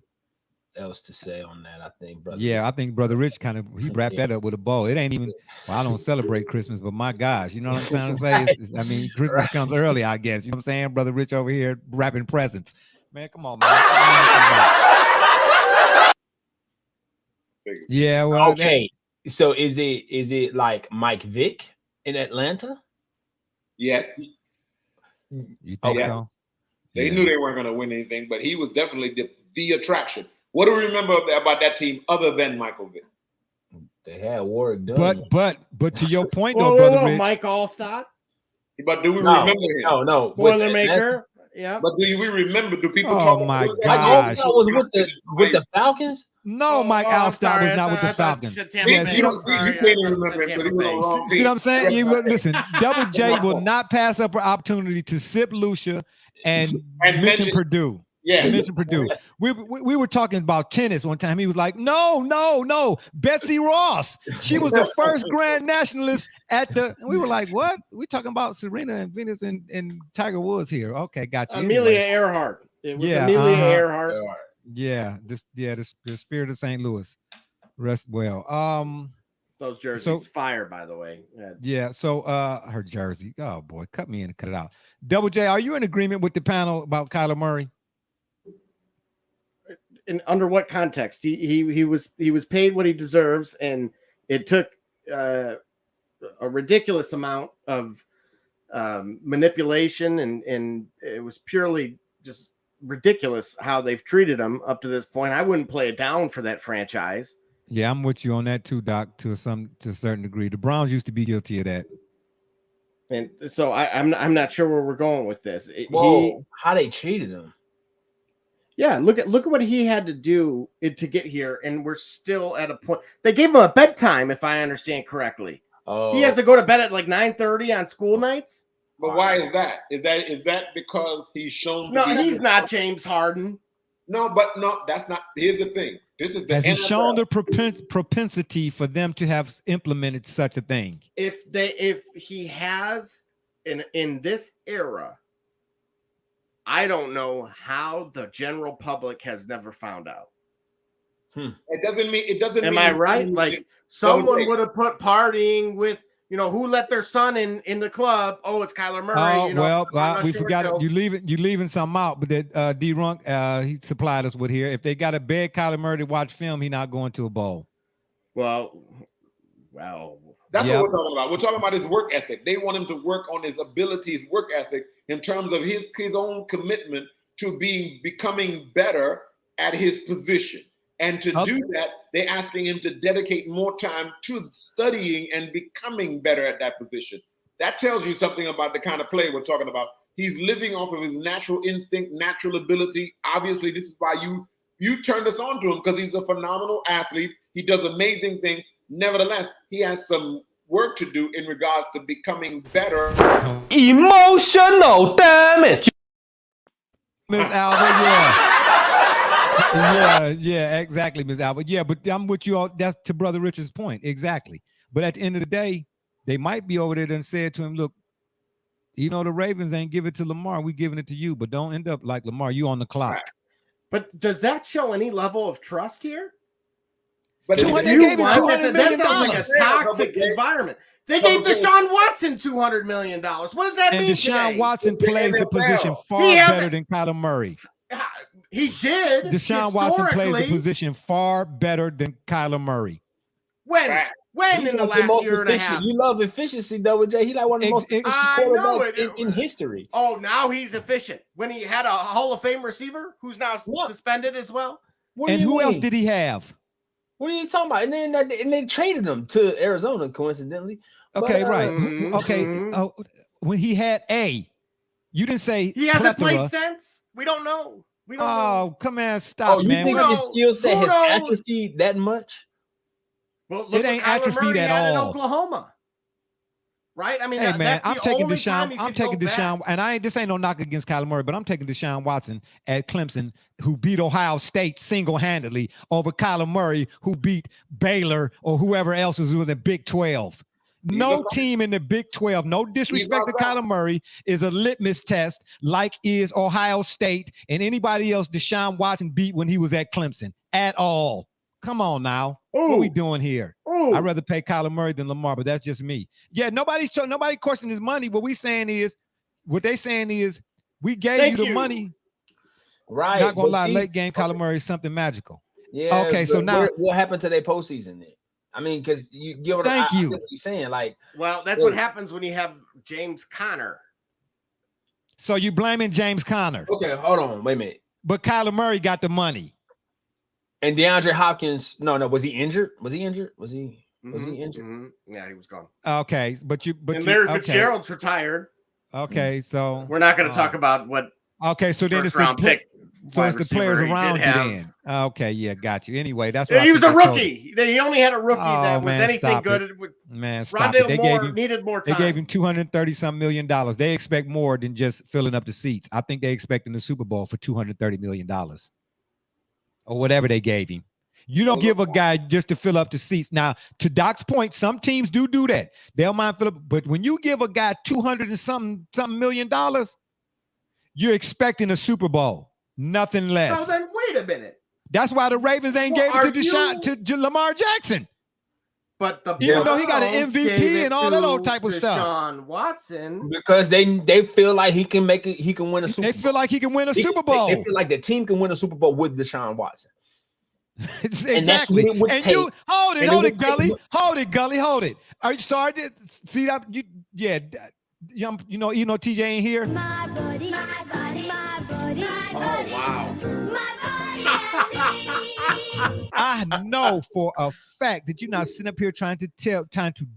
[SPEAKER 6] else to say on that. I think, brother.
[SPEAKER 3] Yeah, I think Brother Rich he wrapped that up with a bow. It ain't even. Well, I don't celebrate Christmas, but my gosh, you know what I'm trying to say? Christmas comes early, I guess. You know what I'm saying? Brother Rich over here wrapping presents. Man, come on, man. Yeah, well,
[SPEAKER 6] okay. So is it like Mike Vick in Atlanta?
[SPEAKER 5] Yes.
[SPEAKER 3] You think so?
[SPEAKER 5] They knew they weren't going to win anything, but he was definitely the attraction. What do we remember about that team other than Michael Vick?
[SPEAKER 6] They had Warwick Dunn.
[SPEAKER 3] But to your point, though, Brother Rich,
[SPEAKER 4] Mike Allstott.
[SPEAKER 5] But do we remember him?
[SPEAKER 6] No.
[SPEAKER 4] Boilermaker. Yeah.
[SPEAKER 5] But do we remember? Do people
[SPEAKER 3] Oh
[SPEAKER 5] talk?
[SPEAKER 3] my
[SPEAKER 5] about
[SPEAKER 3] gosh!
[SPEAKER 6] Was with the Falcons?
[SPEAKER 3] No, Mike Alstott was not with the Falcons.
[SPEAKER 5] You can't even remember him because he was on the wrong
[SPEAKER 3] See what I'm
[SPEAKER 5] team.
[SPEAKER 3] saying? Listen, Double J will not pass up an opportunity to sip Lucia and mention Purdue.
[SPEAKER 5] Yeah,
[SPEAKER 3] mention Purdue. We were talking about tennis one time. He was like, no, Betsy Ross. She was the first Grand Nationalist at the. And we were like, what? We talking about Serena and Venus and Tiger Woods here? Okay, got you.
[SPEAKER 4] Amelia Earhart. It was Amelia Earhart.
[SPEAKER 3] Yeah, the spirit of St. Louis. Rest well.
[SPEAKER 4] Those jerseys fire, by the way.
[SPEAKER 3] Yeah. So her jersey. Oh boy, cut me in and cut it out. Double J, are you in agreement with the panel about Kyler Murray?
[SPEAKER 4] In under what context? He was paid what he deserves, and it took a ridiculous amount of manipulation, and it was purely just ridiculous how they've treated him up to this point. I wouldn't play it down for that franchise.
[SPEAKER 3] Yeah, I'm with you on that too, Doc. To a certain degree, the Browns used to be guilty of that.
[SPEAKER 4] And so I'm not sure where we're going with this.
[SPEAKER 6] How they treated him.
[SPEAKER 4] Yeah, look at what he had to do to get here, and we're still at a point. They gave him a bedtime, if I understand correctly.
[SPEAKER 6] Oh,
[SPEAKER 4] he has to go to bed at like 9:30 on school nights.
[SPEAKER 5] But why is that? Is that because he's shown?
[SPEAKER 4] No, he's not James Harden.
[SPEAKER 5] No, that's not. Here's the thing. This is the
[SPEAKER 3] Has he
[SPEAKER 5] NFL.
[SPEAKER 3] shown the propensity for them to have implemented such a thing?
[SPEAKER 4] If he has in this era. I don't know how the general public has never found out.
[SPEAKER 5] It doesn't mean.
[SPEAKER 4] Am I right? Like someone would have put partying with, who let their son in the club. Oh, it's Kyler Murray.
[SPEAKER 3] We forgot it. You leaving something out, but that D-Runk, he supplied us with here. If they got to beg Kyler Murray to watch film, he not going to a bowl.
[SPEAKER 4] Well.
[SPEAKER 5] That's what we're talking about. We're talking about his work ethic. They want him to work on his ability, his work ethic, in terms of his own commitment to becoming better at his position. And to do that, they're asking him to dedicate more time to studying and becoming better at that position. That tells you something about the kind of play we're talking about. He's living off of his natural instinct, natural ability. Obviously, this is why you turned us on to him, because he's a phenomenal athlete. He does amazing things. Nevertheless, he has some work to do in regards to becoming better.
[SPEAKER 2] Emotional damage.
[SPEAKER 3] Miss Alva, yeah, exactly, Miss Alva. Yeah, but I'm with you all. That's to Brother Richard's point. Exactly. But at the end of the day, they might be over there and said to him, look, even though the Ravens ain't give it to Lamar, we giving it to you, but don't end up like Lamar, you on the clock.
[SPEAKER 4] Right. But does that show any level of trust here?
[SPEAKER 3] But
[SPEAKER 4] that sounds like a toxic environment. They gave Deshaun Watson $200 million. What does that mean?
[SPEAKER 3] And Deshaun Watson plays the position far better than Kyler Murray.
[SPEAKER 4] He did.
[SPEAKER 3] Deshaun Watson plays the position far better than Kyler Murray.
[SPEAKER 4] When in the last year and a half?
[SPEAKER 6] You love efficiency, Double J. He like one of the most efficient quarterbacks in history.
[SPEAKER 4] Oh, now he's efficient. When he had a Hall of Fame receiver who's now suspended as well.
[SPEAKER 3] And who else did he have?
[SPEAKER 6] What are you talking about? And they traded him to Arizona, coincidentally.
[SPEAKER 3] Okay, right. Okay. When he had you didn't say
[SPEAKER 4] he hasn't played since. We don't know.
[SPEAKER 3] Oh, come on, stop, man.
[SPEAKER 6] You think his skill set has atrophied that much?
[SPEAKER 4] Well, look, it ain't atrophied at all. In Oklahoma, right? I mean,
[SPEAKER 3] hey man, I'm taking Deshaun. I'm taking Deshaun, and this ain't no knock against Kyler Murray, but I'm taking Deshaun Watson at Clemson, who beat Ohio State single-handedly over Kyler Murray, who beat Baylor or whoever else was in the Big 12. No team in the Big 12, no disrespect to Kyler Murray, is a litmus test like is Ohio State and anybody else Deshaun Watson beat when he was at Clemson at all. Come on now. What are we doing here? I'd rather pay Kyler Murray than Lamar, but that's just me. Yeah, nobody questioning his money. What they saying is we gave you the money.
[SPEAKER 6] Right.
[SPEAKER 3] Not gonna lie, late game Kyler Murray is something magical.
[SPEAKER 6] Yeah.
[SPEAKER 3] Okay, so now
[SPEAKER 6] what happened to their postseason then? I mean, because you get what you're saying. Like,
[SPEAKER 4] well, that's what happens when you have James Conner.
[SPEAKER 3] So you blaming James Conner?
[SPEAKER 6] Okay, hold on, wait a minute.
[SPEAKER 3] But Kyler Murray got the money.
[SPEAKER 6] And DeAndre Hopkins, no, was he injured? Was he injured? Was he injured?
[SPEAKER 4] Mm-hmm. Yeah, he was gone.
[SPEAKER 3] Okay,
[SPEAKER 4] Larry Fitzgerald's retired.
[SPEAKER 3] Okay, so
[SPEAKER 4] we're not going to talk about what
[SPEAKER 3] Okay, so then it's
[SPEAKER 4] round pick.
[SPEAKER 3] So it's the players around you then. Okay, yeah, got you. Anyway, that's what
[SPEAKER 4] he was a rookie. He only had a rookie that was anything good. Rondale Moore needed more time.
[SPEAKER 3] They gave him $230-some million. They expect more than just filling up the seats. I think they expect in the Super Bowl for $230 million or whatever they gave him. You don't give a guy just to fill up the seats. Now, to Doc's point, some teams do that. They'll mind fill up, but when you give a guy $200-something million, you're expecting a Super Bowl. Nothing less.
[SPEAKER 4] So then wait a minute.
[SPEAKER 3] That's why the Ravens ain't gave it to Lamar Jackson.
[SPEAKER 4] But
[SPEAKER 3] even though he got an MVP and all that old type of stuff.
[SPEAKER 4] Deshaun Watson.
[SPEAKER 9] Because they feel like he can make it, he can win a Super Bowl.
[SPEAKER 3] They feel like he can win a Super Bowl.
[SPEAKER 9] They feel like the team can win a Super Bowl with Deshaun Watson.
[SPEAKER 3] Exactly.
[SPEAKER 9] And that's what it would take.
[SPEAKER 3] You, hold it, Gully. Hold it. Are you sorry to see that? You know, TJ ain't here.
[SPEAKER 1] My body, my body, my body, my body.
[SPEAKER 4] Oh, wow.
[SPEAKER 3] I know for a fact that you're not sitting up here trying to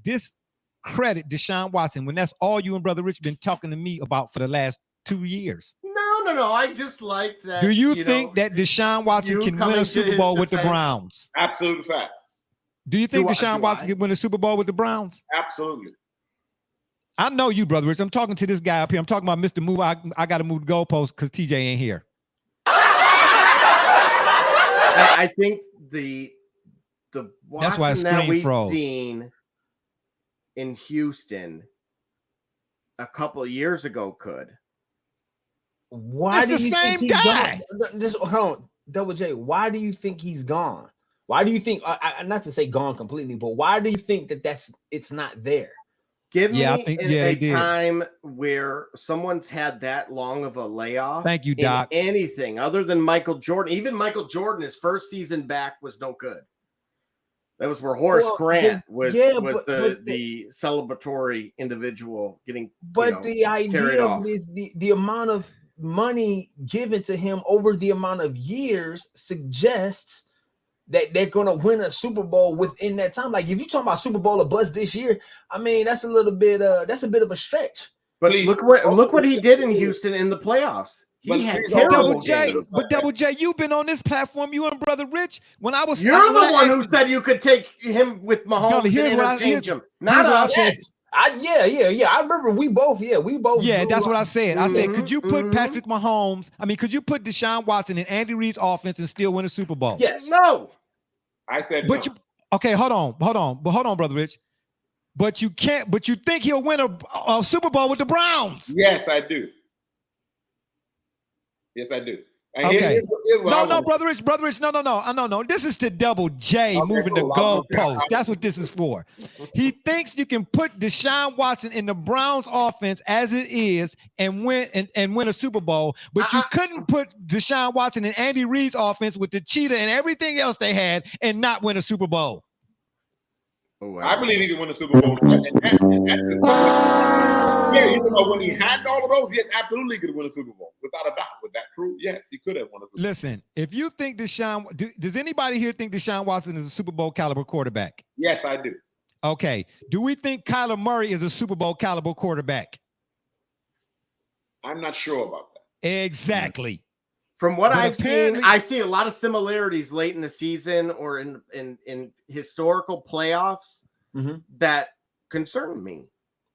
[SPEAKER 3] discredit Deshaun Watson when that's all you and Brother Rich been talking to me about for the last 2 years.
[SPEAKER 4] No. I just like that.
[SPEAKER 3] Do you think that Deshaun Watson can win a Super Bowl with the Browns?
[SPEAKER 5] Absolute fact.
[SPEAKER 3] Do you think Deshaun Watson can win a Super Bowl with the Browns?
[SPEAKER 5] Absolutely.
[SPEAKER 3] I know you, Brother Rich. I'm talking to this guy up here. I'm talking about Mr. Move. I got to move the goalpost because TJ ain't here.
[SPEAKER 4] I think the Watson that we've seen in Houston a couple of years ago could.
[SPEAKER 9] Why do you think he's gone? Hold on, Double J. Why do you think he's gone? Why do you think? Not to say gone completely, but why do you think that it's not there?
[SPEAKER 4] Give me a time where someone's had that long of a layoff.
[SPEAKER 3] Thank you, Doc.
[SPEAKER 4] Anything other than Michael Jordan. Even Michael Jordan, his first season back was no good. That was where Horace Grant was the celebratory individual getting.
[SPEAKER 9] But the idea is the amount of money given to him over the amount of years suggests that they're gonna win a Super Bowl within that time. Like if you're talking about Super Bowl or buzz this year, I mean that's a little bit that's a bit of a stretch.
[SPEAKER 4] But look what he did in Houston in the playoffs. He had terrible games.
[SPEAKER 3] But Double J, you've been on this platform, you and Brother Rich. You're
[SPEAKER 4] the one who said you could take him with Mahomes and interchange him. Not us.
[SPEAKER 9] I remember we both. Yeah,
[SPEAKER 3] that's what I said. I said, could you put Patrick Mahomes? I mean, could you put Deshaun Watson in Andy Reid's offense and still win a Super Bowl?
[SPEAKER 9] Yes.
[SPEAKER 4] No.
[SPEAKER 5] I said,
[SPEAKER 3] but no. Hold on, Brother Rich. But you can't. But you think he'll win a Super Bowl with the Browns?
[SPEAKER 5] Yes, I do. Yes, I do. And
[SPEAKER 3] okay. No, Brother Rich, no. This is to Double J moving the goalpost. That's what this is for. He thinks you can put Deshaun Watson in the Browns offense as it is and win a Super Bowl, but you couldn't put Deshaun Watson in Andy Reid's offense with the cheetah and everything else they had and not win a Super Bowl.
[SPEAKER 5] Oh, wow. I believe he can win a Super Bowl. You know, when he had all of those, yes, absolutely could win a Super Bowl without a doubt. With that crew, yes, he could have won a Super Bowl.
[SPEAKER 3] Listen, if you think does anybody here think Deshaun Watson is a Super Bowl caliber quarterback?
[SPEAKER 5] Yes, I do.
[SPEAKER 3] Okay. Do we think Kyler Murray is a Super Bowl caliber quarterback?
[SPEAKER 5] I'm not sure about that.
[SPEAKER 3] Exactly.
[SPEAKER 4] From what I've seen, I see a lot of similarities late in the season or in historical playoffs that concern me.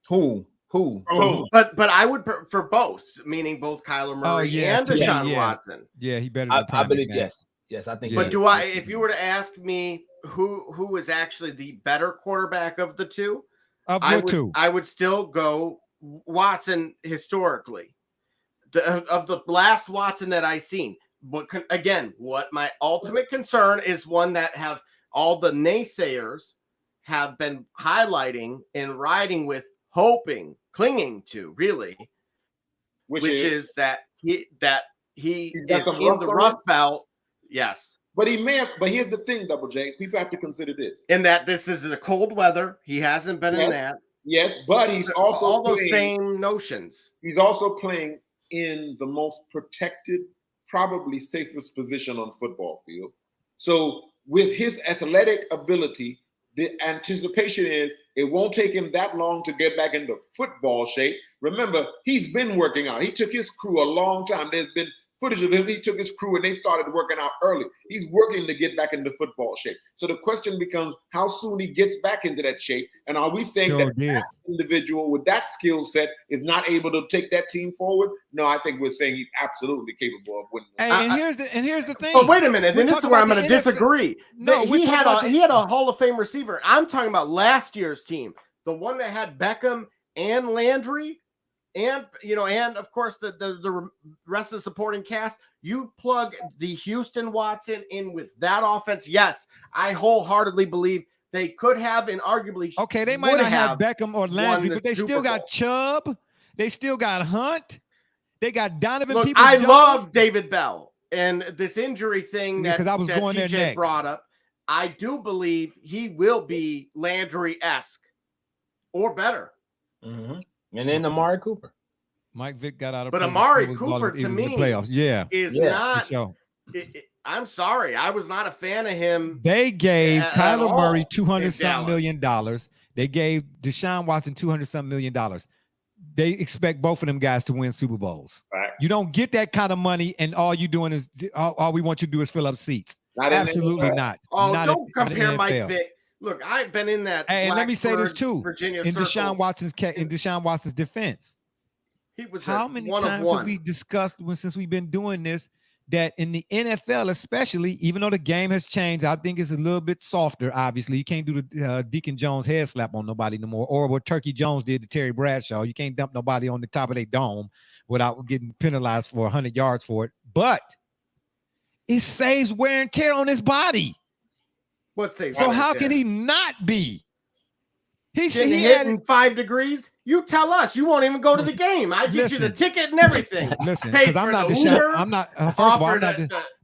[SPEAKER 9] Who?
[SPEAKER 4] But I would for both, meaning both Kyler Murray and Deshaun Watson.
[SPEAKER 3] Yeah, he better.
[SPEAKER 9] I believe yes. I think.
[SPEAKER 4] But if you were to ask me who is actually the better quarterback of the two, I would still go Watson historically. Of the last Watson that I've seen. But again, what my ultimate concern is one that have all the naysayers have been highlighting and riding with, hoping, clinging to, really, which is that he is in the Rust Belt. Yes.
[SPEAKER 5] But here's the thing, Double J. People have to consider this.
[SPEAKER 4] In that this is the cold weather. He hasn't been in that.
[SPEAKER 5] Yes, but he's also
[SPEAKER 4] all those same notions.
[SPEAKER 5] He's also playing in the most protected, probably safest position on football field. So with his athletic ability, the anticipation is It won't take him that long to get back into football shape. Remember, he's been working out. He took his crew a long time. There's been footage of him. He took his crew and they started working out early. He's working to get back into football shape. So the question becomes how soon he gets back into that shape. And are we saying that individual with that skill set is not able to take that team forward? No, I think we're saying he's absolutely capable of winning.
[SPEAKER 3] Hey, and here's the thing.
[SPEAKER 4] Oh, wait a minute. Then this is where I'm going to disagree. No, he had a Hall of Fame receiver. I'm talking about last year's team, the one that had Beckham and Landry. And, and of course, the rest of the supporting cast, you plug the Houston Watson in with that offense. Yes, I wholeheartedly believe they could have and arguably.
[SPEAKER 3] Okay, they might not have Beckham or Landry, but they still got Chubb. They still got Hunt. They got Donovan.
[SPEAKER 4] Look, I love David Bell. And this injury thing that
[SPEAKER 3] I was going there
[SPEAKER 4] TJ
[SPEAKER 3] next.
[SPEAKER 4] Brought up, I do believe he will be Landry-esque or better.
[SPEAKER 6] Mm-hmm. And then Amari Cooper.
[SPEAKER 3] Mike Vick got out of.
[SPEAKER 4] But Amari Cooper to me
[SPEAKER 3] playoffs.
[SPEAKER 4] is not. I'm sorry, I was not a fan of him.
[SPEAKER 3] They gave Kyler Murray $200-something million. They gave Deshaun Watson $200-something million. They expect both of them guys to win Super Bowls.
[SPEAKER 5] Right.
[SPEAKER 3] You don't get that kind of money, and all you doing is all we want you to do is fill up seats. Absolutely not.
[SPEAKER 4] Oh,
[SPEAKER 3] not
[SPEAKER 4] don't compare Mike Vick. Look, I've been in that.
[SPEAKER 3] Hey, and let me say this too.
[SPEAKER 4] Virginia
[SPEAKER 3] in
[SPEAKER 4] circle.
[SPEAKER 3] Deshaun Watson's defense.
[SPEAKER 4] He was
[SPEAKER 3] how many times have we discussed since we've been doing this that in the NFL, especially, even though the game has changed, I think it's a little bit softer. Obviously, you can't do the Deacon Jones head slap on nobody no more, or what Turkey Jones did to Terry Bradshaw. You can't dump nobody on the top of their dome without getting penalized for 100 yards for it. But it saves wear and tear on his body.
[SPEAKER 4] What saves?
[SPEAKER 3] So how can he not be?
[SPEAKER 4] He's hit in 5 degrees. You tell us. You won't even go to the game. I get you the ticket and everything.
[SPEAKER 3] Listen, because I'm not I'm not. First of all,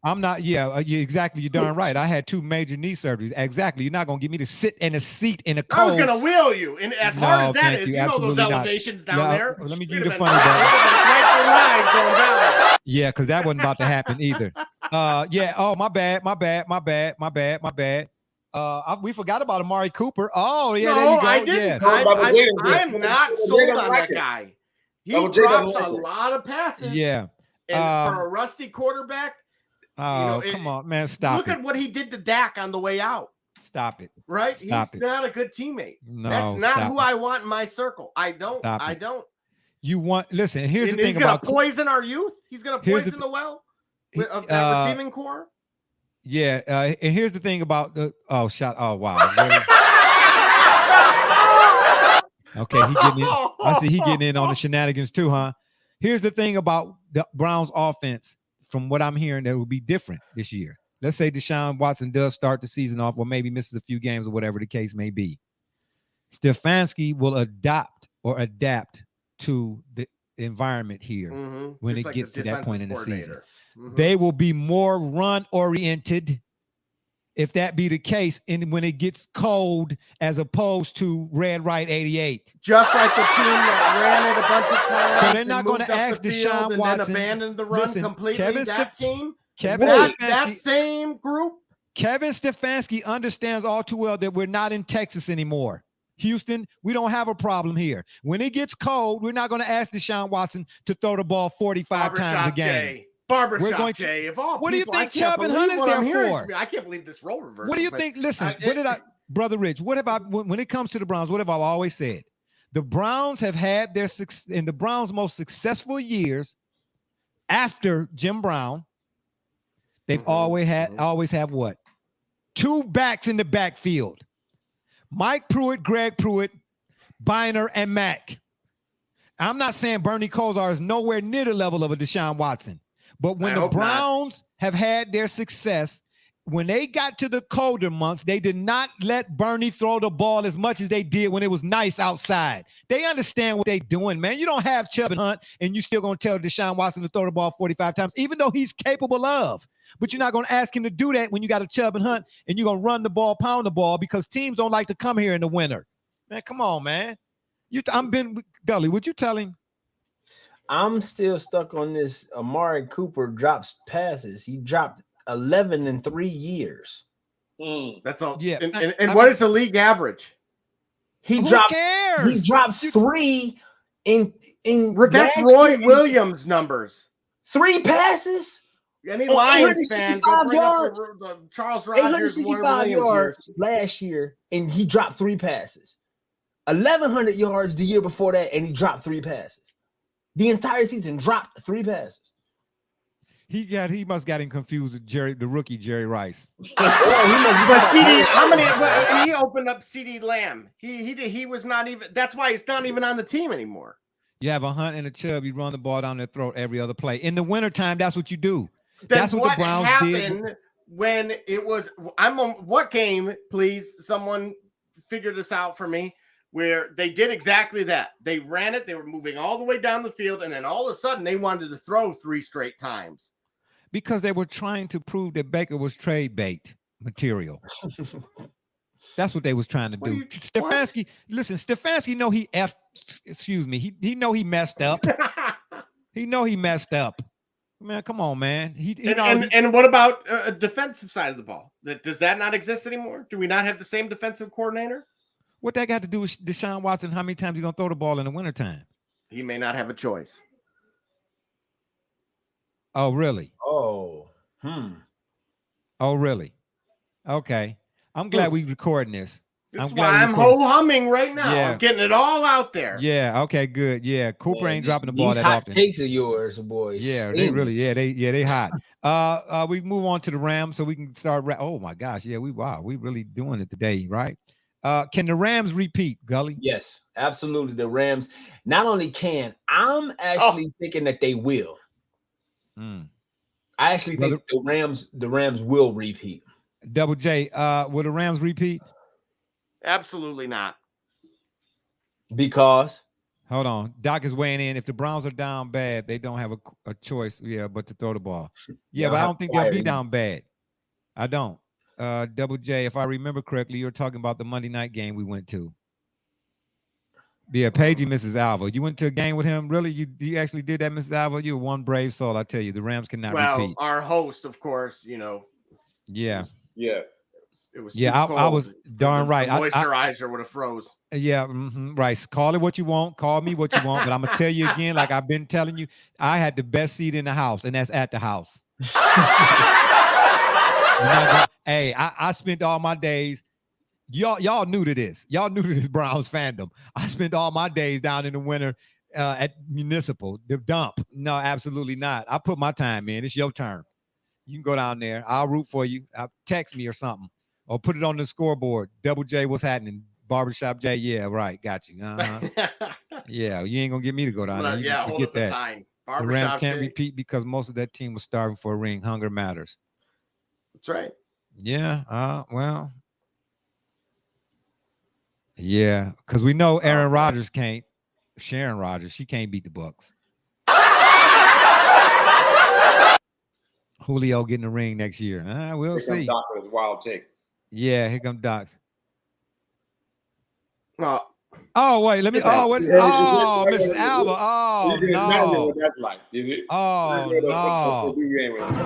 [SPEAKER 3] I'm not. Yeah, exactly. You're darn right. I had 2 major knee surgeries. Exactly. You're not gonna get me to sit in a seat in a cold.
[SPEAKER 4] I was gonna wheel you, and as hard as that is, you know those elevations down there.
[SPEAKER 3] Let me give you the funny bit. Yeah, because that wasn't about to happen either. Yeah. Oh, my bad. We forgot about Amari Cooper. Oh, yeah, there you go.
[SPEAKER 4] I didn't.
[SPEAKER 3] Yeah.
[SPEAKER 4] I'm not sold on that guy. He drops a lot of passes.
[SPEAKER 3] Yeah.
[SPEAKER 4] And for a rusty quarterback,
[SPEAKER 3] come on, man, stop
[SPEAKER 4] look at what he did to Dak on the way out.
[SPEAKER 3] Stop it.
[SPEAKER 4] Right? He's not a good teammate.
[SPEAKER 3] No,
[SPEAKER 4] that's not who I want in my circle. I don't.
[SPEAKER 3] You want, listen, here's the thing
[SPEAKER 4] about. He's going to poison our youth. He's going to poison the well of that receiving core.
[SPEAKER 3] Yeah, and here's the thing about the wow. Okay, he getting in. I see he getting in on the shenanigans too, huh? Here's the thing about the Browns offense, from what I'm hearing, that will be different this year. Let's say Deshaun Watson does start the season off, or maybe misses a few games, or whatever the case may be. Stefanski will adapt to the environment here when it gets to that point in the season. They will be more run-oriented, if that be the case, and when it gets cold, as opposed to Red Right 88.
[SPEAKER 4] Just like the team that ran it a bunch of times.
[SPEAKER 3] So they're not going to ask Deshaun Watson.
[SPEAKER 4] And then abandoned the run completely.
[SPEAKER 3] Kevin
[SPEAKER 4] that same group.
[SPEAKER 3] Kevin Stefanski understands all too well that we're not in Texas anymore. Houston, we don't have a problem here. When it gets cold, we're not going to ask Deshaun Watson to throw the ball 45 times a game.
[SPEAKER 4] Barbershop Jay.
[SPEAKER 3] What do you think Chubb and Hunt is there for?
[SPEAKER 4] I can't believe this role reversal.
[SPEAKER 3] What do you think? Listen, Brother Rich, when it comes to the Browns, what have I always said? The Browns have had in the Browns' most successful years after Jim Brown, they've always have what? 2 backs in the backfield. Mike Pruitt, Greg Pruitt, Biner, and Mack. I'm not saying Bernie Kosar is nowhere near the level of a Deshaun Watson. But when the Browns have had their success, when they got to the colder months, they did not let Bernie throw the ball as much as they did when it was nice outside. They understand what they're doing, man. You don't have Chubb and Hunt, and you still going to tell Deshaun Watson to throw the ball 45 times, even though he's capable of. But you're not going to ask him to do that when you got a Chubb and Hunt, and you're going to run the ball, pound the ball, because teams don't like to come here in the winter. Man, come on, man. Gully, would you tell him?
[SPEAKER 6] I'm still stuck on this. Amari Cooper drops passes. He dropped 11 in 3 years.
[SPEAKER 4] That's all.
[SPEAKER 3] Yeah.
[SPEAKER 4] And what is the league average?
[SPEAKER 9] He
[SPEAKER 3] Who
[SPEAKER 9] dropped.
[SPEAKER 3] cares?
[SPEAKER 9] He dropped 3 in.
[SPEAKER 4] That's Roy Williams numbers.
[SPEAKER 9] 3 passes.
[SPEAKER 4] Any Lions fan, go bring up the Charles Rogers, Roy Williams
[SPEAKER 9] yards last year, and he dropped 3 passes. 1,100 yards the year before that, and he dropped 3 passes. The entire season dropped 3 passes.
[SPEAKER 3] He must got him confused with the rookie Jerry Rice.
[SPEAKER 4] But CD, how many? He opened up CD Lamb. He was not even. That's why he's not even on the team anymore.
[SPEAKER 3] You have a Hunt and a Chubb. You run the ball down their throat every other play. In the wintertime, that's what you do. That's what the Browns
[SPEAKER 4] happened when it was. I'm on what game? Please, someone figure this out for me. Where they did exactly that. They ran it. They were moving all the way down the field, and then all of a sudden they wanted to throw 3 straight times.
[SPEAKER 3] Because they were trying to prove that Baker was trade bait material. That's what they was trying to do. Stefanski, listen, Stefanski know he he know he messed up. He know he messed up. Man, come on, man.
[SPEAKER 4] And what about a defensive side of the ball? Does that not exist anymore? Do we not have the same defensive coordinator?
[SPEAKER 3] What that got to do with Deshaun Watson? How many times he gonna throw the ball in the wintertime?
[SPEAKER 4] He may not have a choice.
[SPEAKER 3] Oh, really?
[SPEAKER 9] Oh,
[SPEAKER 3] Oh, really? Okay. I'm glad we recording this.
[SPEAKER 4] This is why I'm ho-humming right now.
[SPEAKER 3] Yeah.
[SPEAKER 4] I'm getting it all out there.
[SPEAKER 3] Yeah. Okay. Good. Yeah. Cooper ain't dropping the ball that
[SPEAKER 9] hot
[SPEAKER 3] often.
[SPEAKER 9] Takes of yours, boys.
[SPEAKER 3] Yeah. They really. Yeah. They hot. We move on to the Rams so we can start. Oh my gosh. Yeah. We really doing it today, right? Can the Rams repeat, Gully?
[SPEAKER 9] Yes, absolutely. The Rams not only can, I'm actually thinking that they will. I actually think the Rams will repeat.
[SPEAKER 3] Double J, will the Rams repeat?
[SPEAKER 4] Absolutely not.
[SPEAKER 9] Because
[SPEAKER 3] hold on, Doc is weighing in. If the Browns are down bad, they don't have a choice, but to throw the ball. Yeah, but I don't think they'll be down bad. I don't. Double J, if I remember correctly, you're talking about the Monday night game we went to. Yeah, Pagey, Mrs. Alva. You went to a game with him? Really? You actually did that, Mrs. Alva? You're one brave soul, I tell you. The Rams cannot repeat.
[SPEAKER 4] Well, our host, of course,
[SPEAKER 3] Yeah.
[SPEAKER 4] It was
[SPEAKER 3] yeah, I was darn right.
[SPEAKER 4] The moisturizer would have froze.
[SPEAKER 3] Yeah, right. Call it what you want. Call me what you want. But I'm going to tell you again, like I've been telling you, I had the best seat in the house, and that's at the house. Hey, I spent all my days. Y'all new to this. Y'all new to this Browns fandom. I spent all my days down in the winter at Municipal, the dump. No, absolutely not. I put my time in. It's your turn. You can go down there. I'll root for you. Text me or something. Or put it on the scoreboard. Double J, what's happening? Barbershop J, yeah, right. Got you. Yeah, you ain't going to get me to go down there.
[SPEAKER 4] Yeah, hold up the sign.
[SPEAKER 3] The Rams can't repeat because most of that team was starving for a ring. Hunger matters.
[SPEAKER 4] That's right.
[SPEAKER 3] Yeah, well. Yeah, because we know Aaron Rodgers can't. Sharon Rodgers, she can't beat the Bucks. Julio getting the ring next year. We'll see.
[SPEAKER 5] Doc with his wild takes.
[SPEAKER 3] Yeah, here comes Doc.
[SPEAKER 4] Oh,
[SPEAKER 3] wait, let me. Mrs. Alba. Oh, no.
[SPEAKER 5] What that's like, is it?
[SPEAKER 3] Oh, no.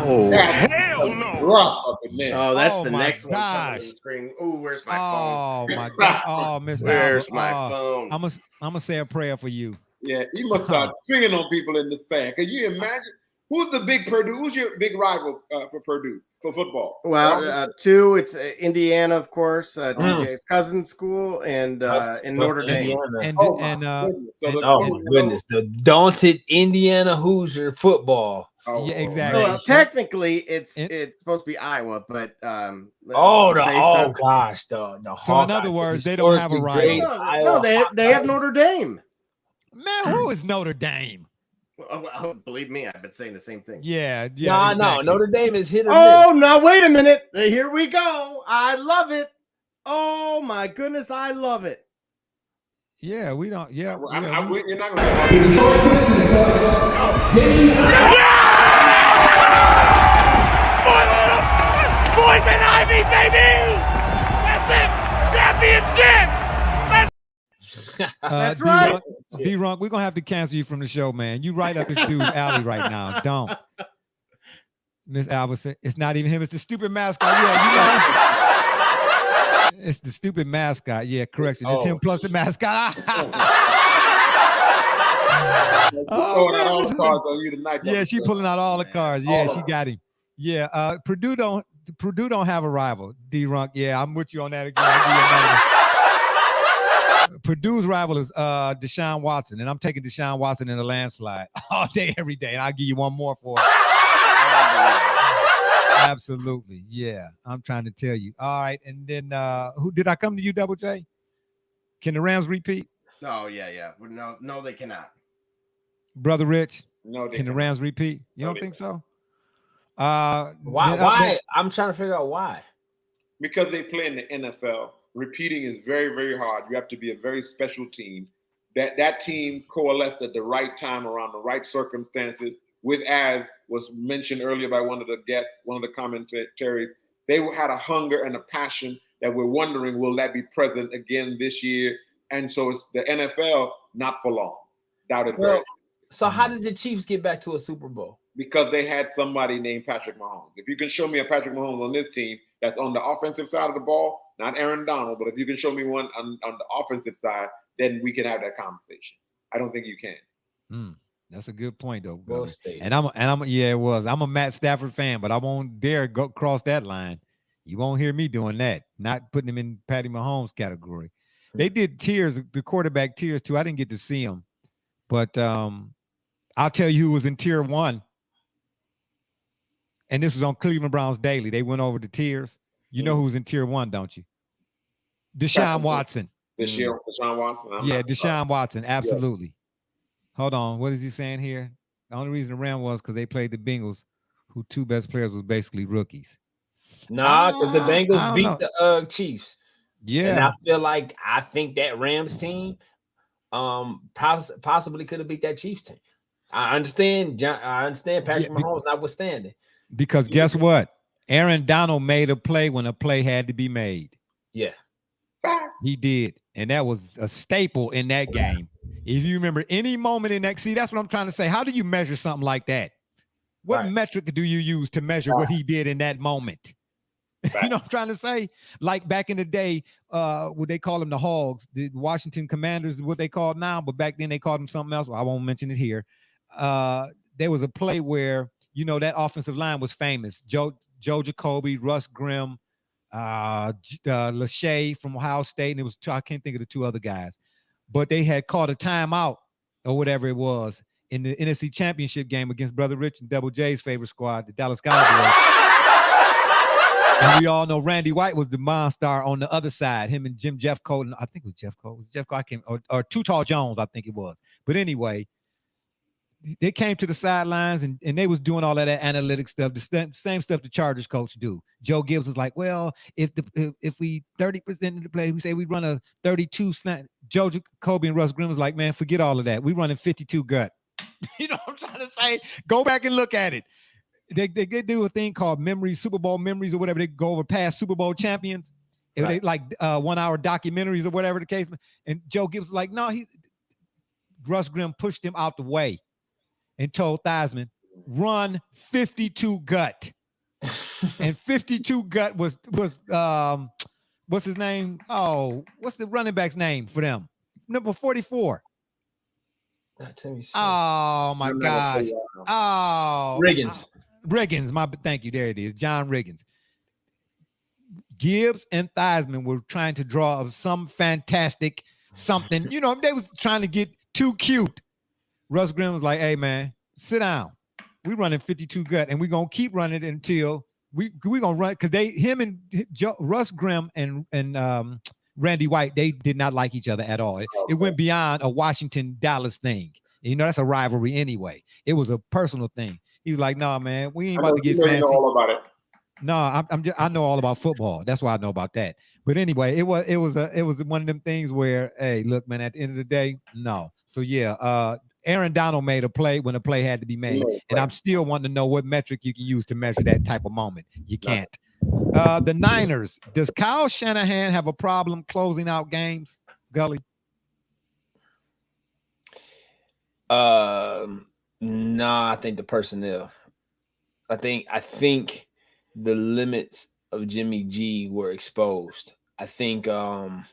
[SPEAKER 5] Oh, hell no. Rough up in there.
[SPEAKER 4] Oh, that's the next one coming on the screen. Oh, where's my phone?
[SPEAKER 3] Oh, my God. Oh, Miss Alba.
[SPEAKER 4] Where's my phone?
[SPEAKER 3] I'm gonna say a prayer for you.
[SPEAKER 5] Yeah, you must start swinging on people in the stand. Can you imagine? Who's the big Purdue? Who's your big rival for Purdue for football?
[SPEAKER 4] Well, 2, it's Indiana, of course, TJ's cousin school, and in Notre Dame.
[SPEAKER 9] Goodness, the daunted Indiana Hoosier football.
[SPEAKER 3] Yeah, exactly.
[SPEAKER 4] Well, technically, it's supposed to be Iowa, but
[SPEAKER 9] gosh, the
[SPEAKER 3] so in other words, they don't have a rival.
[SPEAKER 4] No, they have Notre Dame.
[SPEAKER 3] Man, who is Notre Dame?
[SPEAKER 4] Oh, believe me, I've been saying the same thing.
[SPEAKER 3] Yeah.
[SPEAKER 9] No, Notre Dame is hit or miss.
[SPEAKER 4] Oh, now wait a minute. Here we go. I love it. Oh my goodness, I love it.
[SPEAKER 3] Yeah, we don't. Yeah,
[SPEAKER 5] you're not going to.
[SPEAKER 10] Poison Ivy, baby. That's it. Championship.
[SPEAKER 4] That's right.
[SPEAKER 3] D-Runk, we're gonna have to cancel you from the show, man. You right up this dude's alley right now. Don't. Miss Alva said it's not even him, it's the stupid mascot. Yeah, It's the stupid mascot. Yeah, correction. It's him plus the mascot. Yeah, she pulling out all the cards. Yeah, she got him. Yeah, Purdue don't have a rival. D-Runk. Yeah, I'm with you on that again. Purdue's rival is Deshaun Watson, and I'm taking Deshaun Watson in a landslide all day, every day, and I'll give you one more for it. Absolutely, yeah. I'm trying to tell you. All right, and then who did I come to you, Double J? Can the Rams repeat?
[SPEAKER 4] Oh yeah. No, they cannot.
[SPEAKER 3] Brother Rich,
[SPEAKER 5] no,
[SPEAKER 3] can the Rams repeat? You don't think so?
[SPEAKER 6] Why? I'm trying to figure out why.
[SPEAKER 5] Because they play in the NFL. Repeating is very, very hard. You have to be a very special team. That team coalesced at the right time around the right circumstances. With, as was mentioned earlier by one of the guests, one of the commentaries, they had a hunger and a passion that we're wondering, will that be present again this year? And so it's the NFL, not for long. Doubted very.
[SPEAKER 6] So how did the Chiefs get back to a Super Bowl?
[SPEAKER 5] Because they had somebody named Patrick Mahomes. If you can show me a Patrick Mahomes on this team that's on the offensive side of the ball, not Aaron Donald, but if you can show me one on the offensive side, then we can have that conversation. I don't think you can.
[SPEAKER 3] That's a good point, though. And I'm yeah, it was. I'm a Matt Stafford fan, but I won't dare go cross that line. You won't hear me doing that. Not putting him in Patty Mahomes category. They did tiers, the quarterback tiers too. I didn't get to see them, but I'll tell you who was in tier 1. And this was on Cleveland Browns Daily. They went over the tiers. You know who's in tier 1, don't you? Deshaun Watson.
[SPEAKER 5] Deshaun Watson?
[SPEAKER 3] Deshaun Watson. Absolutely. Yeah. Hold on. What is he saying here? The only reason the Rams was because they played the Bengals, who 2 best players was basically rookies.
[SPEAKER 6] Nah, because the Bengals beat the Chiefs.
[SPEAKER 3] Yeah.
[SPEAKER 6] And I think that Rams team possibly could have beat that Chiefs team. I understand Patrick Mahomes notwithstanding.
[SPEAKER 3] Because guess what? Aaron Donald made a play when a play had to be made.
[SPEAKER 6] Yeah.
[SPEAKER 3] He did. And that was a staple in that game. If you remember any moment in that, see, that's what I'm trying to say. How do you measure something like that? What metric do you use to measure what he did in that moment? You know what I'm trying to say? Like back in the day, what they call them the Hogs, the Washington Commanders is what they called now, but back then they called them something else. Well, I won't mention it here. There was a play where, that offensive line was famous. Joe Jacoby, Russ Grimm, Lachey from Ohio State, and it was I can't think of the 2 other guys. But they had called a timeout or whatever it was in the NFC Championship game against Brother Rich and Double J's favorite squad, the Dallas Cowboys. And we all know Randy White was the monster on the other side. Him and Jeff Cole, I think it was Jeff Cole. Or Too Tall Jones, I think it was. But anyway, they came to the sidelines and they was doing all of that analytic stuff, the same stuff the Chargers coach do. Joe Gibbs was like, well, if we 30% of the play, we say we run a 32 snap. Joe Jacoby and Russ Grimm was like, man, forget all of that. We running 52 gut. You know what I'm trying to say? Go back and look at it. They do a thing called memories, Super Bowl memories or whatever. They go over past Super Bowl champions. Right. They like 1 hour documentaries or whatever the case. And Joe Gibbs was like, no, Russ Grimm pushed him out the way and told Theismann, run 52 gut. And 52 gut was what's his name? Oh, what's the running back's name for them? Number 44. Oh my gosh. Oh,
[SPEAKER 6] Riggins.
[SPEAKER 3] Thank you. There it is. John Riggins. Gibbs and Theismann were trying to draw up some fantastic something. They was trying to get too cute. Russ Grimm was like, hey man, sit down. We running 52 gut and we're gonna keep running it until we gonna run because him and Russ Grimm and Randy White, they did not like each other at all. It went beyond a Washington-Dallas thing. That's a rivalry anyway. It was a personal thing. He was like, "No, man, we ain't about to get fancy."
[SPEAKER 5] Know all about it.
[SPEAKER 3] No, I know all about football. That's why I know about that. But anyway, it was one of them things where, hey, look, man, at the end of the day, no. So yeah, Aaron Donald made a play when a play had to be made, and I'm still wanting to know what metric you can use to measure that type of moment. You can't. The Niners. Does Kyle Shanahan have a problem closing out games, Gully?
[SPEAKER 6] No, I think the personnel. I think the limits of Jimmy G were exposed. I think
[SPEAKER 3] yeah,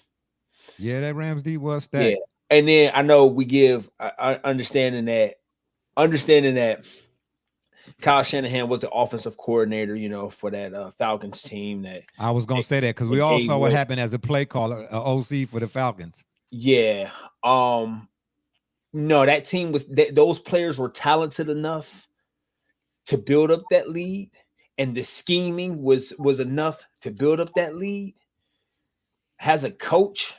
[SPEAKER 3] that Rams D was stacked.
[SPEAKER 6] Yeah. And then I know we give understanding that Kyle Shanahan was the offensive coordinator, you know, for that Falcons team. That
[SPEAKER 3] I was gonna say that because we all saw what happened as a play caller, OC for the Falcons.
[SPEAKER 6] Yeah. No, that team was those players were talented enough to build up that lead, and the scheming was enough to build up that lead. As a coach,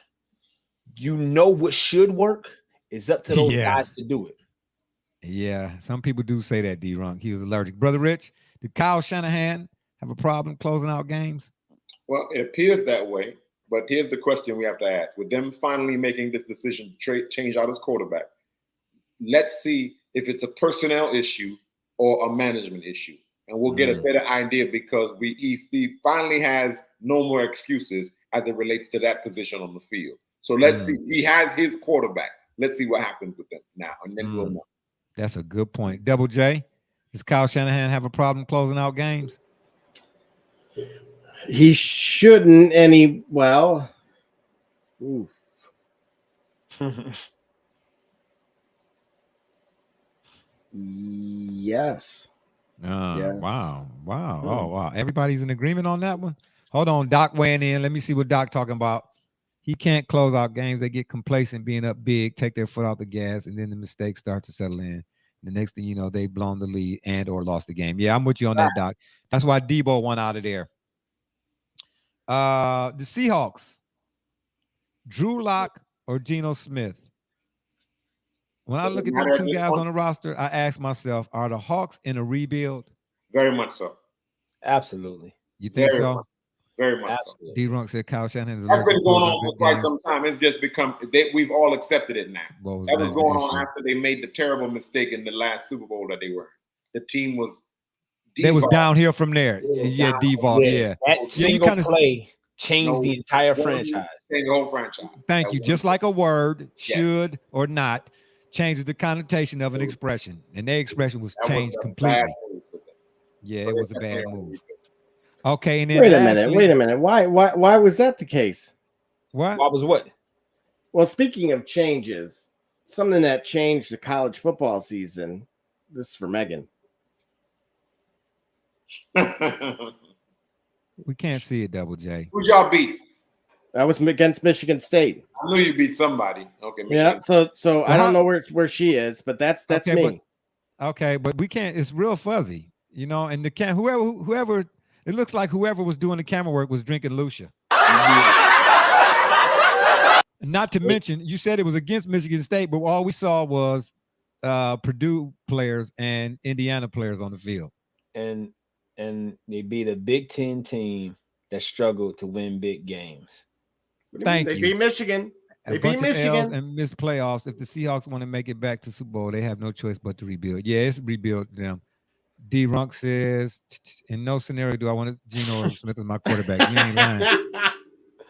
[SPEAKER 6] you know what should work is up to those guys to do it.
[SPEAKER 3] Yeah, some people do say that, D-Runk. He was allergic. Brother Rich, did Kyle Shanahan have a problem closing out games?
[SPEAKER 5] Well, it appears that way, but here's the question we have to ask. With them finally making this decision to change out his quarterback, let's see if it's a personnel issue or a management issue. And we'll get a better idea because he finally has no more excuses as it relates to that position on the field. So let's see. He has his quarterback. Let's see what happens with them now, and then we'll know.
[SPEAKER 3] That's a good point. Double J, does Kyle Shanahan have a problem closing out games?
[SPEAKER 4] He shouldn't, and he, well, yes. Yes.
[SPEAKER 3] Wow. Oh, wow. Everybody's in agreement on that one? Hold on, Doc weighing in. Let me see what Doc talking about. He can't close out games. They get complacent being up big, take their foot off the gas, and then the mistakes start to settle in. The next thing you know, they've blown the lead and or lost the game. Yeah, I'm with you on that, Doc. That's why Debo went out of there. The Seahawks, Drew Lock or Geno Smith? When I look at the two guys on the roster, I ask myself, are the Hawks in a rebuild?
[SPEAKER 5] Very much so.
[SPEAKER 6] Absolutely.
[SPEAKER 3] You think so?
[SPEAKER 5] Very much
[SPEAKER 6] Absolutely.
[SPEAKER 5] so.
[SPEAKER 3] D-Runk said Kyle Shanahan.
[SPEAKER 5] That's been going on for quite some time. It's just become, we've all accepted it now. That was going on after they made the terrible mistake in the last Super Bowl that they were. The team was
[SPEAKER 3] They was downhill from there. Yeah, devolved. Yeah.
[SPEAKER 6] That single play changed the entire franchise.
[SPEAKER 5] Changed the whole franchise.
[SPEAKER 3] Thank you. Just like a word, should or not, changes the connotation of an expression. And their expression was changed completely. Yeah, it was a bad move. Okay, and then
[SPEAKER 4] wait a minute. Why was that the case?
[SPEAKER 3] What?
[SPEAKER 6] Why was what?
[SPEAKER 4] Well, speaking of changes, something that changed the college football season. This is for Megan.
[SPEAKER 3] We can't see it, Double J.
[SPEAKER 5] Who'd y'all beat?
[SPEAKER 4] That was against Michigan State.
[SPEAKER 5] I knew you beat somebody. Okay.
[SPEAKER 4] Yeah. So I don't know where she is, but that's
[SPEAKER 3] okay,
[SPEAKER 4] me.
[SPEAKER 3] But we can't. It's real fuzzy, you know. And the whoever. It looks like whoever was doing the camera work was drinking Lucia. Not to mention, you said it was against Michigan State, but all we saw was Purdue players and Indiana players on the field.
[SPEAKER 6] And they beat a Big Ten team that struggled to win big games.
[SPEAKER 3] Thank you.
[SPEAKER 4] They beat Michigan. They beat Michigan
[SPEAKER 3] and missed playoffs. If the Seahawks want to make it back to Super Bowl, they have no choice but to rebuild. Yeah, it's rebuild them. D-Runk says, in no scenario do I want Geno Smith as my quarterback. You ain't lying.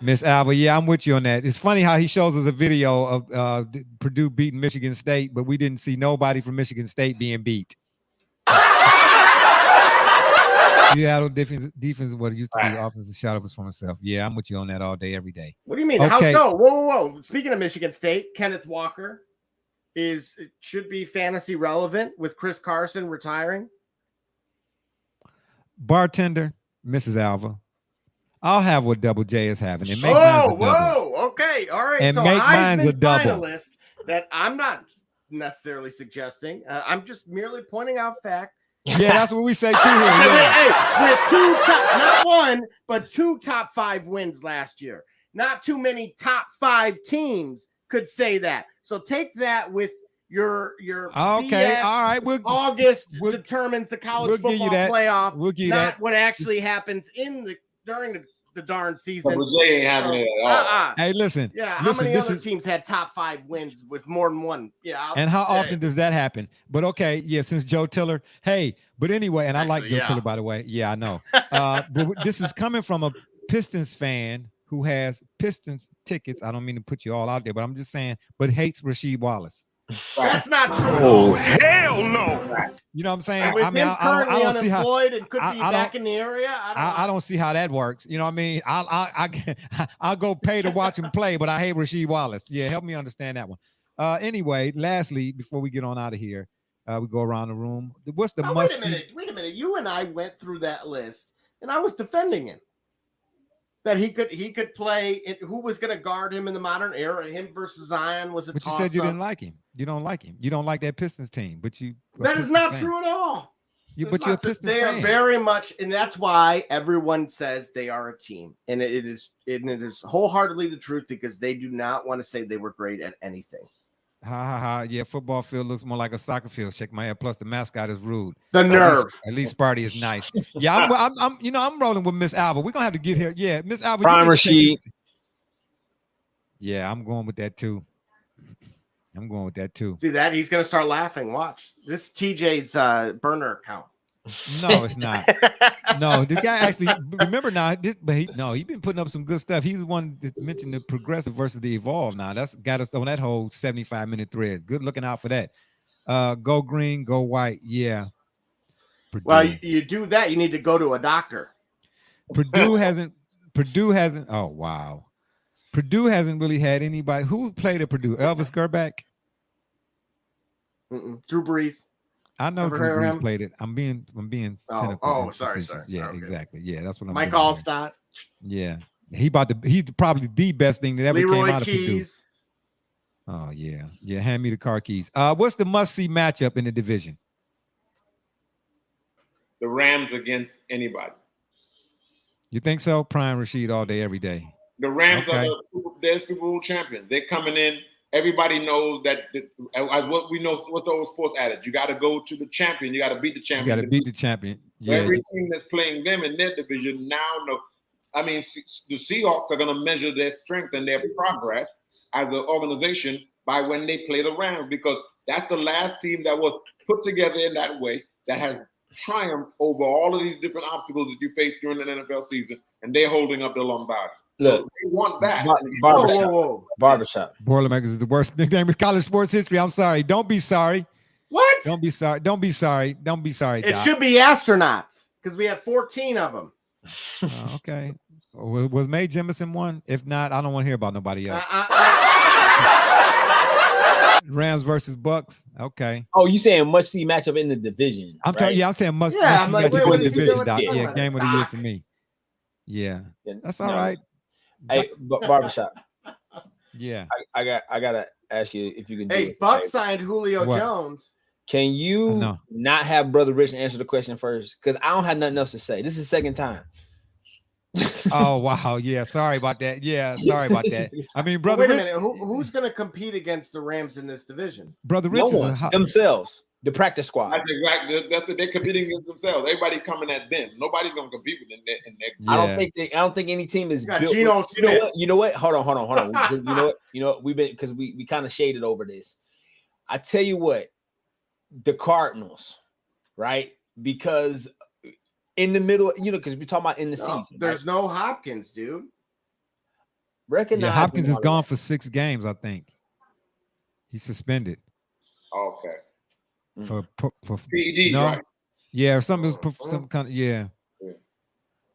[SPEAKER 3] Miss Alva, yeah, I'm with you on that. It's funny how he shows us a video of Purdue beating Michigan State, but we didn't see nobody from Michigan State being beat. Seattle defense is what it used to be. Offensive shadow was for himself. Yeah, I'm with you on that all day, every day.
[SPEAKER 4] What do you mean? Okay. How so? Whoa. Speaking of Michigan State, Kenneth Walker should be fantasy relevant with Chris Carson retiring.
[SPEAKER 3] Bartender, Mrs. Alva, I'll have what Double J is having. And make
[SPEAKER 4] okay, all right.
[SPEAKER 3] And
[SPEAKER 4] so
[SPEAKER 3] make mine's a double.
[SPEAKER 4] Finalist that I'm not necessarily suggesting. I'm just merely pointing out fact.
[SPEAKER 3] Yeah, that's what we say too here.
[SPEAKER 4] Yeah. With two not one, but 2 top 5 wins last year. Not too many top 5 teams could say that. So take that with your
[SPEAKER 3] okay,
[SPEAKER 4] BS.
[SPEAKER 3] All right.
[SPEAKER 4] August determines the college football playoff.
[SPEAKER 3] We'll give you
[SPEAKER 4] not
[SPEAKER 3] that.
[SPEAKER 4] What actually happens during the darn season.
[SPEAKER 5] Double J ain't having it at all.
[SPEAKER 3] Hey, listen.
[SPEAKER 4] Yeah, how many other teams had top 5 wins with more than one? Yeah.
[SPEAKER 3] And how often does that happen? But okay, yeah, since Joe Tiller. Hey, but anyway, and I like Joe Tiller, by the way. Yeah, I know. But this is coming from a Pistons fan who has Pistons tickets. I don't mean to put you all out there, but I'm just saying, but hates Rasheed Wallace.
[SPEAKER 4] That's not true.
[SPEAKER 10] Oh, hell no.
[SPEAKER 3] You know what I'm saying?
[SPEAKER 4] And with him currently unemployed and could be back in the area,
[SPEAKER 3] I don't see how that works. You know what I mean? I'll go pay to watch him play, but I hate Rasheed Wallace. Yeah, help me understand that one. Anyway, lastly, before we get on out of here, we go around the room. What's the must?
[SPEAKER 4] Wait a minute. You and I went through that list, and I was defending him. That he could play. Who was going to guard him in the modern era? Him versus Zion was a toss-up.
[SPEAKER 3] But you said you didn't like him. You don't like him. You don't like that Pistons team. But you.
[SPEAKER 4] That is not true at all.
[SPEAKER 3] But you're a Pistons
[SPEAKER 4] They
[SPEAKER 3] fan.
[SPEAKER 4] are very much, and that's why everyone says they are a team, and it is wholeheartedly the truth because they do not want to say they were great at anything.
[SPEAKER 3] Ha ha ha! Yeah, football field looks more like a soccer field. Shake my head. Plus, the mascot is rude.
[SPEAKER 4] The nerve.
[SPEAKER 3] At least Sparty is nice. Yeah, I'm rolling with Miss Alva. We're gonna have to get here. Yeah, Miss Alva.
[SPEAKER 6] Prime Rasheed.
[SPEAKER 3] Yeah, I'm going with that too.
[SPEAKER 4] See that? He's gonna start laughing. Watch this. TJ's burner account.
[SPEAKER 3] No, it's not. No, this guy actually remember now. He's been putting up some good stuff. He's the one that mentioned the progressive versus the evolve. Now that's got us on that whole 75-minute thread. Good looking out for that. Go green, go white. Yeah.
[SPEAKER 4] Purdue. Well, you do that. You need to go to a doctor.
[SPEAKER 3] Purdue hasn't. Oh wow. Purdue hasn't really had anybody who played at Purdue. Elvis Gerback.
[SPEAKER 4] Drew Brees.
[SPEAKER 3] I know Drew Brees played it. I'm being cynical.
[SPEAKER 4] Oh, sorry.
[SPEAKER 3] Yeah,
[SPEAKER 4] okay.
[SPEAKER 3] Exactly. Yeah, that's what I'm.
[SPEAKER 4] Mike Allstott.
[SPEAKER 3] Yeah, he's probably the best thing that ever
[SPEAKER 4] Leroy
[SPEAKER 3] came out
[SPEAKER 4] Keys.
[SPEAKER 3] of Purdue. Oh yeah. Hand me the car keys. What's the must-see matchup in the division?
[SPEAKER 5] The Rams against anybody.
[SPEAKER 3] You think so? Prime Rasheed all day, every day.
[SPEAKER 5] The Rams are the Super Bowl champions. They're coming in. Everybody knows that as what we know, what's the old sports adage? You got to go to the champion. You got to beat the champion.
[SPEAKER 3] You got to beat the champion.
[SPEAKER 5] Yeah. Every team that's playing them in their division now know. I mean, the Seahawks are going to measure their strength and their progress as an organization by when they play the Rams, because that's the last team that was put together in that way that has triumphed over all of these different obstacles that you face during the NFL season, and they're holding up the Lombardi.
[SPEAKER 6] Look,
[SPEAKER 5] so they want that.
[SPEAKER 6] Barbershop.
[SPEAKER 3] Boilermakers is the worst nickname in college sports history. I'm sorry. Don't be sorry.
[SPEAKER 4] What?
[SPEAKER 3] Don't be sorry. Don't be sorry. Don't be sorry.
[SPEAKER 4] It should be astronauts because we had 14 of them.
[SPEAKER 3] Okay. Was Mae Jemison one? If not, I don't want to hear about nobody else. Rams versus Bucks. Okay.
[SPEAKER 6] Oh, you saying must see matchup in the division?
[SPEAKER 3] I'm
[SPEAKER 6] right?
[SPEAKER 3] I'm saying must see matchup in the division. Yeah, game of the year for me. Yeah, that's all right.
[SPEAKER 6] Hey, barbershop.
[SPEAKER 3] Yeah,
[SPEAKER 6] I gotta ask you if you can do
[SPEAKER 4] Hey, Buck signed Julio Jones.
[SPEAKER 6] Can you not have Brother Rich answer the question first? Because I don't have nothing else to say. This is the second time.
[SPEAKER 3] Oh wow, yeah. Sorry about that. Yeah, sorry about that. I mean, Brother
[SPEAKER 4] Rich.
[SPEAKER 3] Wait
[SPEAKER 4] a minute. Who's going to compete against the Rams in this division?
[SPEAKER 3] Brother Rich
[SPEAKER 6] themselves. The practice squad.
[SPEAKER 5] That's exactly. That's it. They're competing against themselves. Everybody coming at them. Nobody's gonna compete with them.
[SPEAKER 6] Yeah. I don't think any team is built. You know what? Hold on. you know what? We've been because we kind of shaded over this. I tell you what, the Cardinals, right? Because in the middle, because we're talking about in the season.
[SPEAKER 4] There's no Hopkins, dude.
[SPEAKER 3] Hopkins is gone for 6 games. I think he's suspended.
[SPEAKER 5] Okay.
[SPEAKER 3] For
[SPEAKER 5] PED, right?
[SPEAKER 3] Yeah, or some kind of yeah.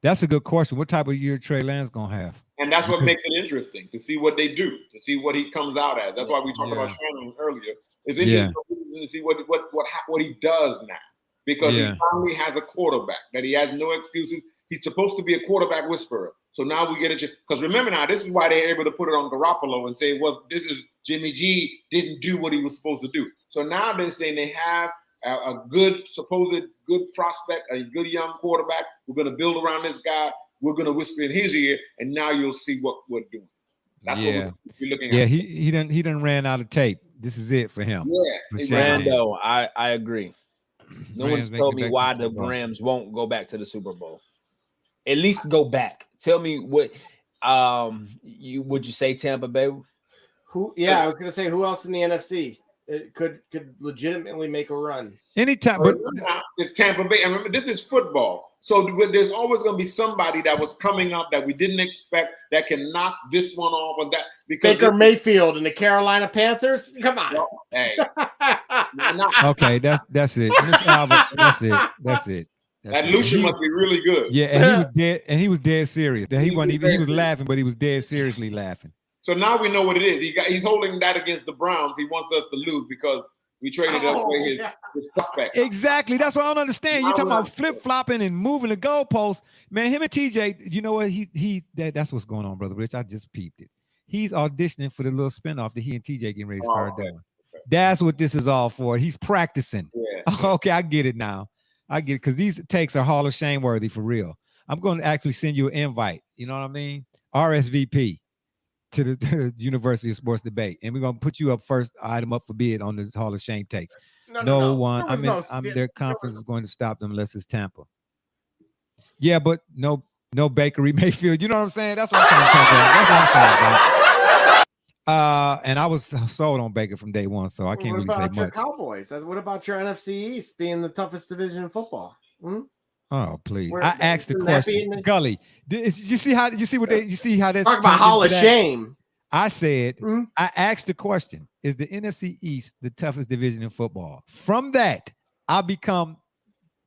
[SPEAKER 3] That's a good question. What type of year Trey Lance gonna have?
[SPEAKER 5] And that's what makes it interesting to see what they do, to see what he comes out as. That's why we talked about Shannon earlier. It's interesting to see what he does now, because he finally has a quarterback that he has no excuses. He's supposed to be a quarterback whisperer. So now we get it. Because remember now, this is why they're able to put it on Garoppolo and say, well, this is Jimmy G didn't do what he was supposed to do. So now they're saying they have a supposed good prospect, a good young quarterback. We're going to build around this guy. We're going to whisper in his ear, and now you'll see what we're doing. That's what we're looking at.
[SPEAKER 3] Yeah, he done ran out of tape. This is it for him.
[SPEAKER 5] Yeah.
[SPEAKER 6] Rando, I agree. No one's told me why the Rams won't go back to the Super Bowl. At least go back. Tell me what would you say Tampa Bay?
[SPEAKER 4] I was gonna say who else in the NFC could legitimately make a run.
[SPEAKER 3] Anytime, but
[SPEAKER 5] it's Tampa Bay. And remember, this is football. So there's always going to be somebody that was coming up that we didn't expect that can knock this one off and that. Because
[SPEAKER 4] Baker Mayfield and the Carolina Panthers. Come on.
[SPEAKER 5] Well, hey.
[SPEAKER 3] Okay, that's it. Miss Albert, that's it. That's it.
[SPEAKER 5] That Lucian must be really good.
[SPEAKER 3] Yeah, and he was dead, and he was dead serious. He wasn't even. He was laughing, but he was dead seriously laughing.
[SPEAKER 5] So now we know what it is. He's holding that against the Browns. He wants us to lose because we traded away his prospect.
[SPEAKER 3] Exactly. That's what I don't understand. You're talking about flip-flopping and moving the goalposts. Man, him and TJ, you know what? That's what's going on, Brother Rich. I just peeped it. He's auditioning for the little spinoff that he and TJ getting ready to start doing. Okay. That's what this is all for. He's practicing. Yeah. Okay, I get it now. I get it, because these takes are Hall of Shame worthy for real. I'm going to actually send you an invite. You know what I mean? RSVP. To the University of Sports Debate, and we're gonna put you up first item up for bid on this Hall of Shame takes. No one. Their conference is going to stop them unless it's Tampa. Yeah, but no Bakery Mayfield. You know what I'm saying? That's what I'm trying to talk about. That's what I'm saying about. And I was sold on Baker from day one, so I can't really say much.
[SPEAKER 4] What about your Cowboys? What about your NFC East being the toughest division in football?
[SPEAKER 3] Oh, please. I asked the question. Gully, did you see how that's
[SPEAKER 4] talk about Hall of Shame?
[SPEAKER 3] I said, I asked the question, is the NFC East the toughest division in football? From that, I become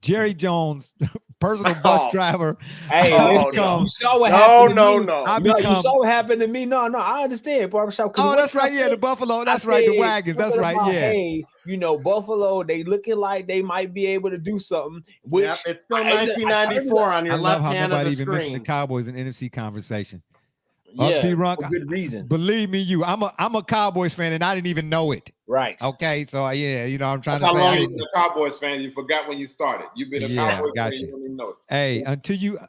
[SPEAKER 3] Jerry Jones, personal bus driver.
[SPEAKER 6] Hey, you saw what happened to me. You saw what happened to me. No, I understand, Barbershop.
[SPEAKER 3] Oh, that's right. Yeah, the Buffalo. That's right. The wagons. That's right. Yeah.
[SPEAKER 6] Hey, Buffalo, they looking like they might be able to do something. Which
[SPEAKER 4] it's still 1994 on your left hand of the screen.
[SPEAKER 3] Even mentioned the Cowboys in NFC conversation.
[SPEAKER 6] Yeah, for good reason.
[SPEAKER 3] Believe me, I'm a Cowboys fan, and I didn't even know it.
[SPEAKER 6] Right.
[SPEAKER 3] Okay. So yeah, I'm trying
[SPEAKER 5] to say. How long
[SPEAKER 3] you've
[SPEAKER 5] been a Cowboys fan? You forgot when you started. You've been a Cowboys fan. You don't even know it.
[SPEAKER 3] Hey,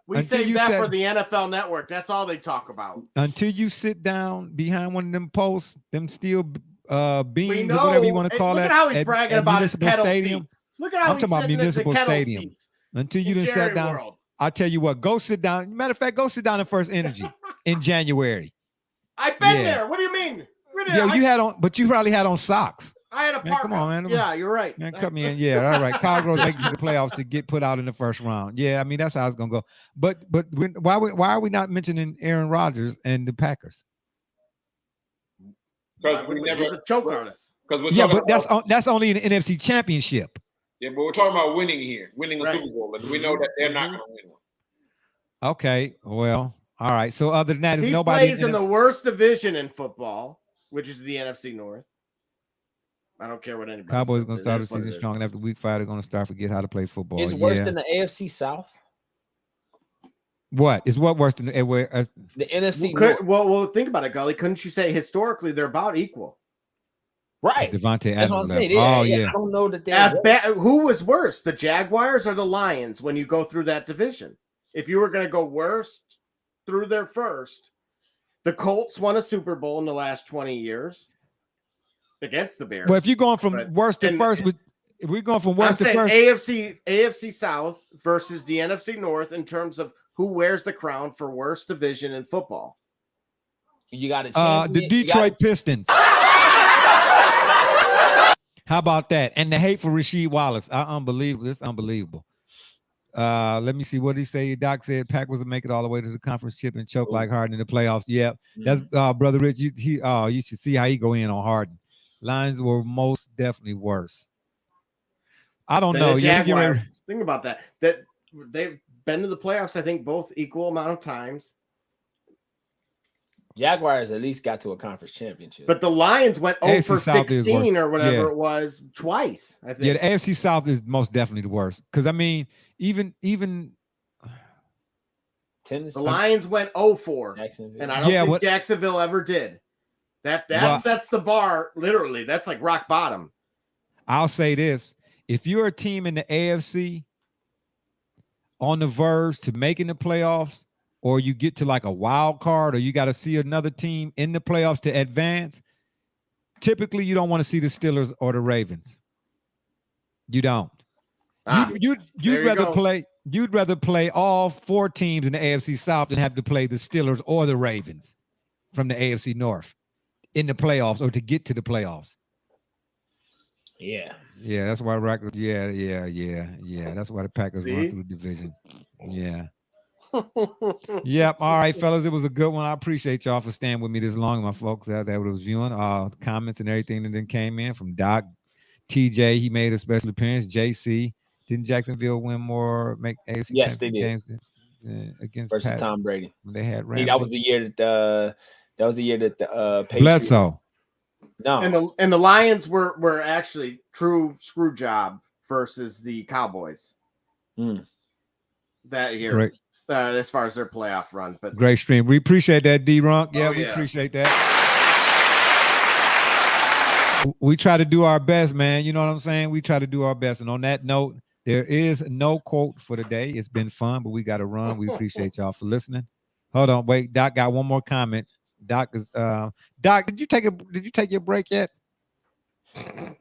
[SPEAKER 4] we saved that for the NFL Network. That's all they talk about.
[SPEAKER 3] Until you sit down behind one of them posts, them steel beams or whatever you want to call
[SPEAKER 4] that. Look at how he's bragging about his kettle seats. Look at how
[SPEAKER 3] I'm talking about Municipal Stadium. Until you didn't sit down. I'll tell you what. Go sit down. Matter of fact, go sit down in First Energy in January.
[SPEAKER 4] I've been there. What do you mean?
[SPEAKER 3] You had on, but you probably had on socks.
[SPEAKER 4] I had a partner.
[SPEAKER 3] Come on, man.
[SPEAKER 4] Yeah, you're right.
[SPEAKER 3] Man, cut me in. Yeah, all right. Cowgirls make it to the playoffs to get put out in the first round. Yeah, I mean that's how it's gonna go. But why are we not mentioning Aaron Rodgers and the Packers?
[SPEAKER 5] Because we never
[SPEAKER 4] a choke artist.
[SPEAKER 3] But that's only in the NFC Championship.
[SPEAKER 5] Yeah, but we're talking about winning here, winning a Super Bowl, and we know that they're not going to win one.
[SPEAKER 3] Okay, well, all right. So other than that,
[SPEAKER 4] he plays in the worst division in football, which is the NFC North. I don't care what anybody
[SPEAKER 3] Cowboys
[SPEAKER 4] says.
[SPEAKER 3] Going to start the season strong, and after week 5, they're going to start forget how to play football.
[SPEAKER 6] It's worse than the AFC South.
[SPEAKER 3] What is worse than the
[SPEAKER 6] NFC North?
[SPEAKER 4] Well, think about it, Gully. Couldn't you say historically they're about equal?
[SPEAKER 6] Right.
[SPEAKER 3] Devontae Adams.
[SPEAKER 6] That's what I'm saying.
[SPEAKER 3] Yeah.
[SPEAKER 6] I don't know that they're
[SPEAKER 4] who was worse, the Jaguars or the Lions, when you go through that division? If you were going to go worst through their first, the Colts won a Super Bowl in the last 20 years against the Bears.
[SPEAKER 3] Well, if you're going from worst to first, if we're going from worst to first,
[SPEAKER 4] AFC South versus the NFC North in terms of who wears the crown for worst division in football.
[SPEAKER 6] You got it.
[SPEAKER 3] The Detroit Pistons. How about that? And the hate for Rasheed Wallace. Unbelievable. It's unbelievable. Let me see what he say. Doc said Packers will make it all the way to the conference chip and choke like Harden in the playoffs. Yep. That's Brother Rich. You should see how he go in on Harden. Lions were most definitely worse. I don't know.
[SPEAKER 4] Jaguars, think about that. That they've been to the playoffs, I think, both equal amount of times.
[SPEAKER 6] Jaguars at least got to a conference championship.
[SPEAKER 4] But the Lions went 0 for 16 or whatever it was twice, I think.
[SPEAKER 3] Yeah, the AFC South is most definitely the worst. Because, I mean, even
[SPEAKER 6] Tennessee.
[SPEAKER 4] The Lions went 0-4. And I don't think Jacksonville ever did. That sets the bar, literally. That's like rock bottom.
[SPEAKER 3] I'll say this. If you're a team in the AFC on the verge to making the playoffs, or you get to like a wild card, or you got to see another team in the playoffs to advance, typically you don't want to see the Steelers or the Ravens. You don't. You'd rather play all 4 teams in the AFC South than have to play the Steelers or the Ravens from the AFC North in the playoffs or to get to the playoffs.
[SPEAKER 6] Yeah.
[SPEAKER 3] Yeah, that's why that's why the Packers run through the division. Yeah. Yep. All right, fellas. It was a good one. I appreciate y'all for staying with me this long. My folks out there was viewing comments and everything that then came in from Doc, TJ. He made a special appearance. JC. Didn't Jacksonville win more? Make AFC
[SPEAKER 6] yes, they did.
[SPEAKER 3] Games against
[SPEAKER 6] versus
[SPEAKER 3] Pat,
[SPEAKER 6] Tom Brady.
[SPEAKER 3] When they had
[SPEAKER 6] Ramsey. That was the year that the Patriots.
[SPEAKER 3] Bledsoe.
[SPEAKER 4] No, and the Lions were actually true screw job versus the Cowboys that year.
[SPEAKER 3] Great.
[SPEAKER 4] As far as their playoff run, but
[SPEAKER 3] great stream. We appreciate that, D-Runk. Yeah, we appreciate that. We try to do our best, man. You know what I'm saying? We try to do our best. And on that note, there is no quote for today. It's been fun, but we got to run. We appreciate y'all for listening. Hold on, wait. Doc got one more comment. Doc is Doc, did you take your break yet?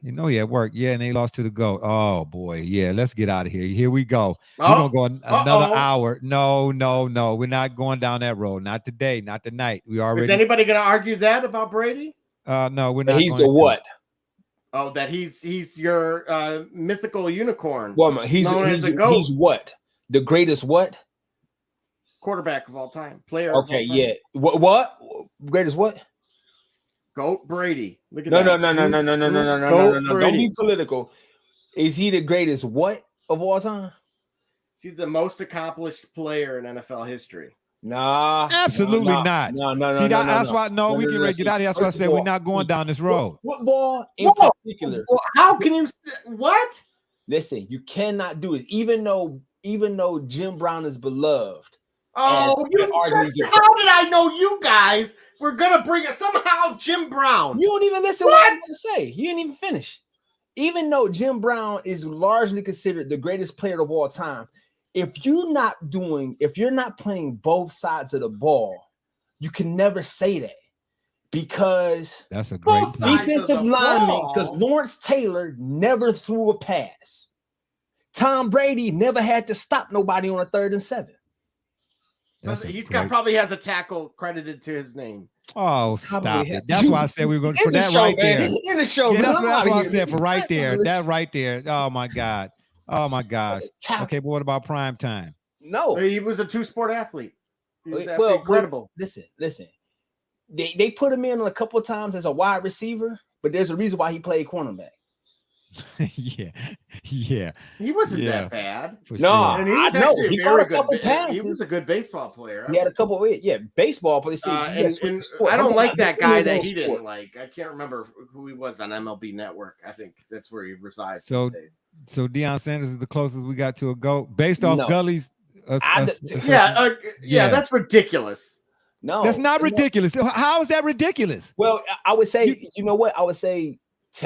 [SPEAKER 3] You know he at work. Yeah, and they lost to the GOAT. Oh boy. Yeah, let's get out of here. Here we go. We're gonna go another hour. No. We're not going down that road. Not today, not tonight. We already.
[SPEAKER 4] Is anybody gonna argue that about Brady?
[SPEAKER 3] No, we're not.
[SPEAKER 6] He's the what?
[SPEAKER 4] Oh, that he's your mythical unicorn.
[SPEAKER 6] Well, he's what? The greatest what?
[SPEAKER 4] Quarterback of all time. Player.
[SPEAKER 6] Okay, yeah. What? Greatest what?
[SPEAKER 4] GOAT Brady. Look at
[SPEAKER 6] no. Don't be political. Is he the greatest what of all time?
[SPEAKER 4] Is he the most accomplished player in NFL history?
[SPEAKER 6] Nah,
[SPEAKER 3] absolutely not.
[SPEAKER 6] No.
[SPEAKER 3] See, that's why we can get out of here. That's why I said we're not going down this road.
[SPEAKER 6] Football in particular.
[SPEAKER 4] How can you? What?
[SPEAKER 6] Listen, you cannot do it. Even though Jim Brown is beloved.
[SPEAKER 4] Oh, how did I know you guys were gonna bring it somehow? Jim Brown.
[SPEAKER 6] You don't even listen to what I'm going to say. You didn't even finish. Even though Jim Brown is largely considered the greatest player of all time, if you're not playing both sides of the ball, you can never say that, because
[SPEAKER 3] that's a great
[SPEAKER 6] defensive lineman. Because Lawrence Taylor never threw a pass. Tom Brady never had to stop nobody on a 3rd and 7.
[SPEAKER 4] Probably has a tackle credited to his name.
[SPEAKER 3] Oh, stop it. That's why I said we were going to put that right there.
[SPEAKER 6] In the show,
[SPEAKER 3] yeah, that's what I said for right there. That right there. Oh my God. Oh my gosh. Okay, but what about prime time?
[SPEAKER 6] No.
[SPEAKER 4] He was a 2-sport athlete. He was incredible.
[SPEAKER 6] Listen. They put him in a couple of times as a wide receiver, but there's a reason why he played cornerback.
[SPEAKER 3] Yeah.
[SPEAKER 4] He wasn't that bad.
[SPEAKER 6] No,
[SPEAKER 4] and he was actually a very good passes. He was a good baseball player.
[SPEAKER 6] He had a couple of baseball players.
[SPEAKER 4] And I don't like that guy that he didn't like. I can't remember who he was on MLB Network. I think that's where he resides these days.
[SPEAKER 3] So Deion Sanders is the closest we got to a GOAT based off Gully's.
[SPEAKER 4] That's ridiculous.
[SPEAKER 6] No,
[SPEAKER 3] that's not ridiculous. How is that ridiculous?
[SPEAKER 6] Well, I would say, you know what? I would say.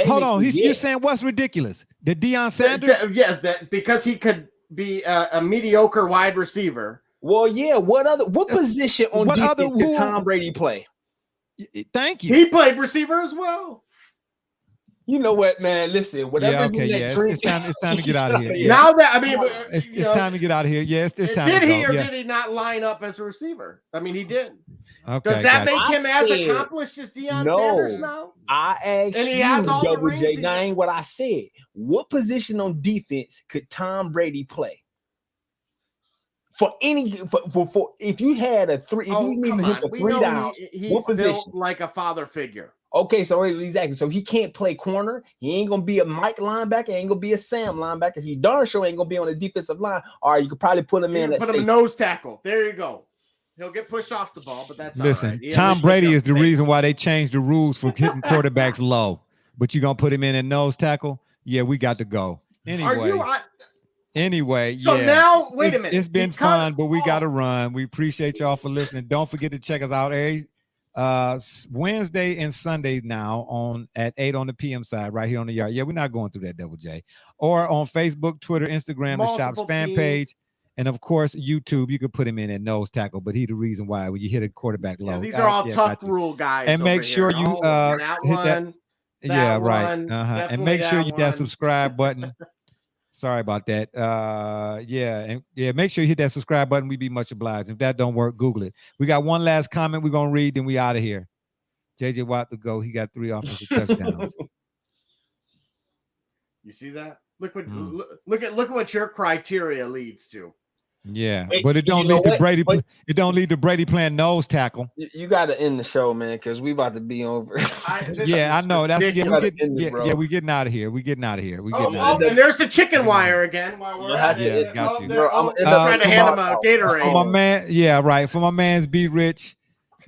[SPEAKER 3] Hold on, you're saying what's ridiculous? The Deion Sanders?
[SPEAKER 4] Because he could be a mediocre wide receiver.
[SPEAKER 6] Well, yeah. What position on defense did Tom Brady play?
[SPEAKER 3] Thank you.
[SPEAKER 4] He played receiver as well.
[SPEAKER 6] You know what, man? Listen, whatever's in that drink.
[SPEAKER 3] It's time to get out of here.
[SPEAKER 4] Yeah. Now that
[SPEAKER 3] it's time to get out of here. Yes, it's time.
[SPEAKER 4] Did he or did he not line up as a receiver? I mean, he did.
[SPEAKER 3] Okay.
[SPEAKER 4] Does that make him as accomplished as Deion Sanders now?
[SPEAKER 6] I asked you, Double J. That ain't what I said. What position on defense could Tom Brady play? For if you had a 3, if you need to hit the 3 downs, what position?
[SPEAKER 4] Built like a father figure.
[SPEAKER 6] Okay, so exactly. So he can't play corner. He ain't gonna be a Mike linebacker. Ain't gonna be a Sam linebacker. He darn sure ain't gonna be on the defensive line. Or you could probably put him in.
[SPEAKER 4] Put him nose tackle. There you go. He'll get pushed off the ball, but that's
[SPEAKER 3] listen.
[SPEAKER 4] All right.
[SPEAKER 3] Tom Brady is the reason why they changed the rules for hitting quarterbacks low. But you're gonna put him in at nose tackle? Yeah, we got to go. Anyway.
[SPEAKER 4] So now, wait a minute.
[SPEAKER 3] It's been fun, but we got to run. We appreciate y'all for listening. Don't forget to check us out Wednesday and Sunday now at 8 on the PM side, right here on the yard. Yeah, we're not going through that, Double J. Or on Facebook, Twitter, Instagram, the shop's fan page, and of course YouTube. You could put him in at nose tackle, but he's the reason why when you hit a quarterback low.
[SPEAKER 4] These are all tuck rule guys.
[SPEAKER 3] And make sure you hit that. Yeah, right. And make sure you hit that subscribe button. Sorry about that. Make sure you hit that subscribe button. We'd be much obliged. If that don't work, Google it. We got one last comment we're gonna read, then we out of here. JJ Watt to go. He got 3 offensive touchdowns.
[SPEAKER 4] You see that? Look at what your criteria leads to.
[SPEAKER 3] Yeah, but it don't lead to Brady. It don't lead to Brady playing nose tackle.
[SPEAKER 9] You got to end the show, man, because we about to be over.
[SPEAKER 3] I know. That's we getting out of here. We getting out of here.
[SPEAKER 4] And there's the chicken wire again. While we're at it.
[SPEAKER 3] Got you.
[SPEAKER 4] I'm trying to hand him a Gatorade.
[SPEAKER 3] For my man, for my man's B Rich,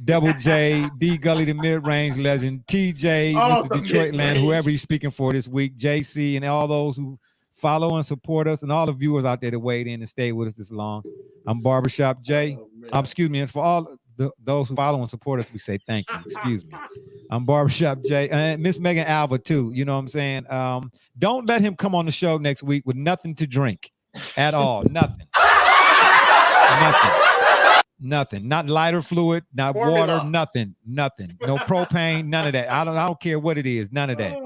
[SPEAKER 3] Double J, D Gully, the mid-range legend, TJ, Mr. Detroit Land, whoever he's speaking for this week, JC, and all those who follow and support us, and all the viewers out there that weighed in and stayed with us this long. I'm Barbershop Jay. Excuse me, and for all those who follow and support us, we say thank you. Excuse me. I'm Barbershop Jay, and Miss Megan Alva too. You know what I'm saying? Don't let him come on the show next week with nothing to drink at all. Nothing. Nothing. Not lighter fluid, not water, nothing. No propane, none of that. I don't care what it is, none of that.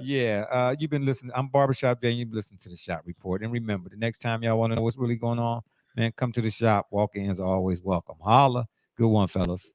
[SPEAKER 3] Yeah, you've been listening. I'm Barbershop Jay, and you've been listening to the Shop Report. And remember, the next time y'all want to know what's really going on, man, come to the shop. Walk-ins are always welcome. Holla. Good one, fellas.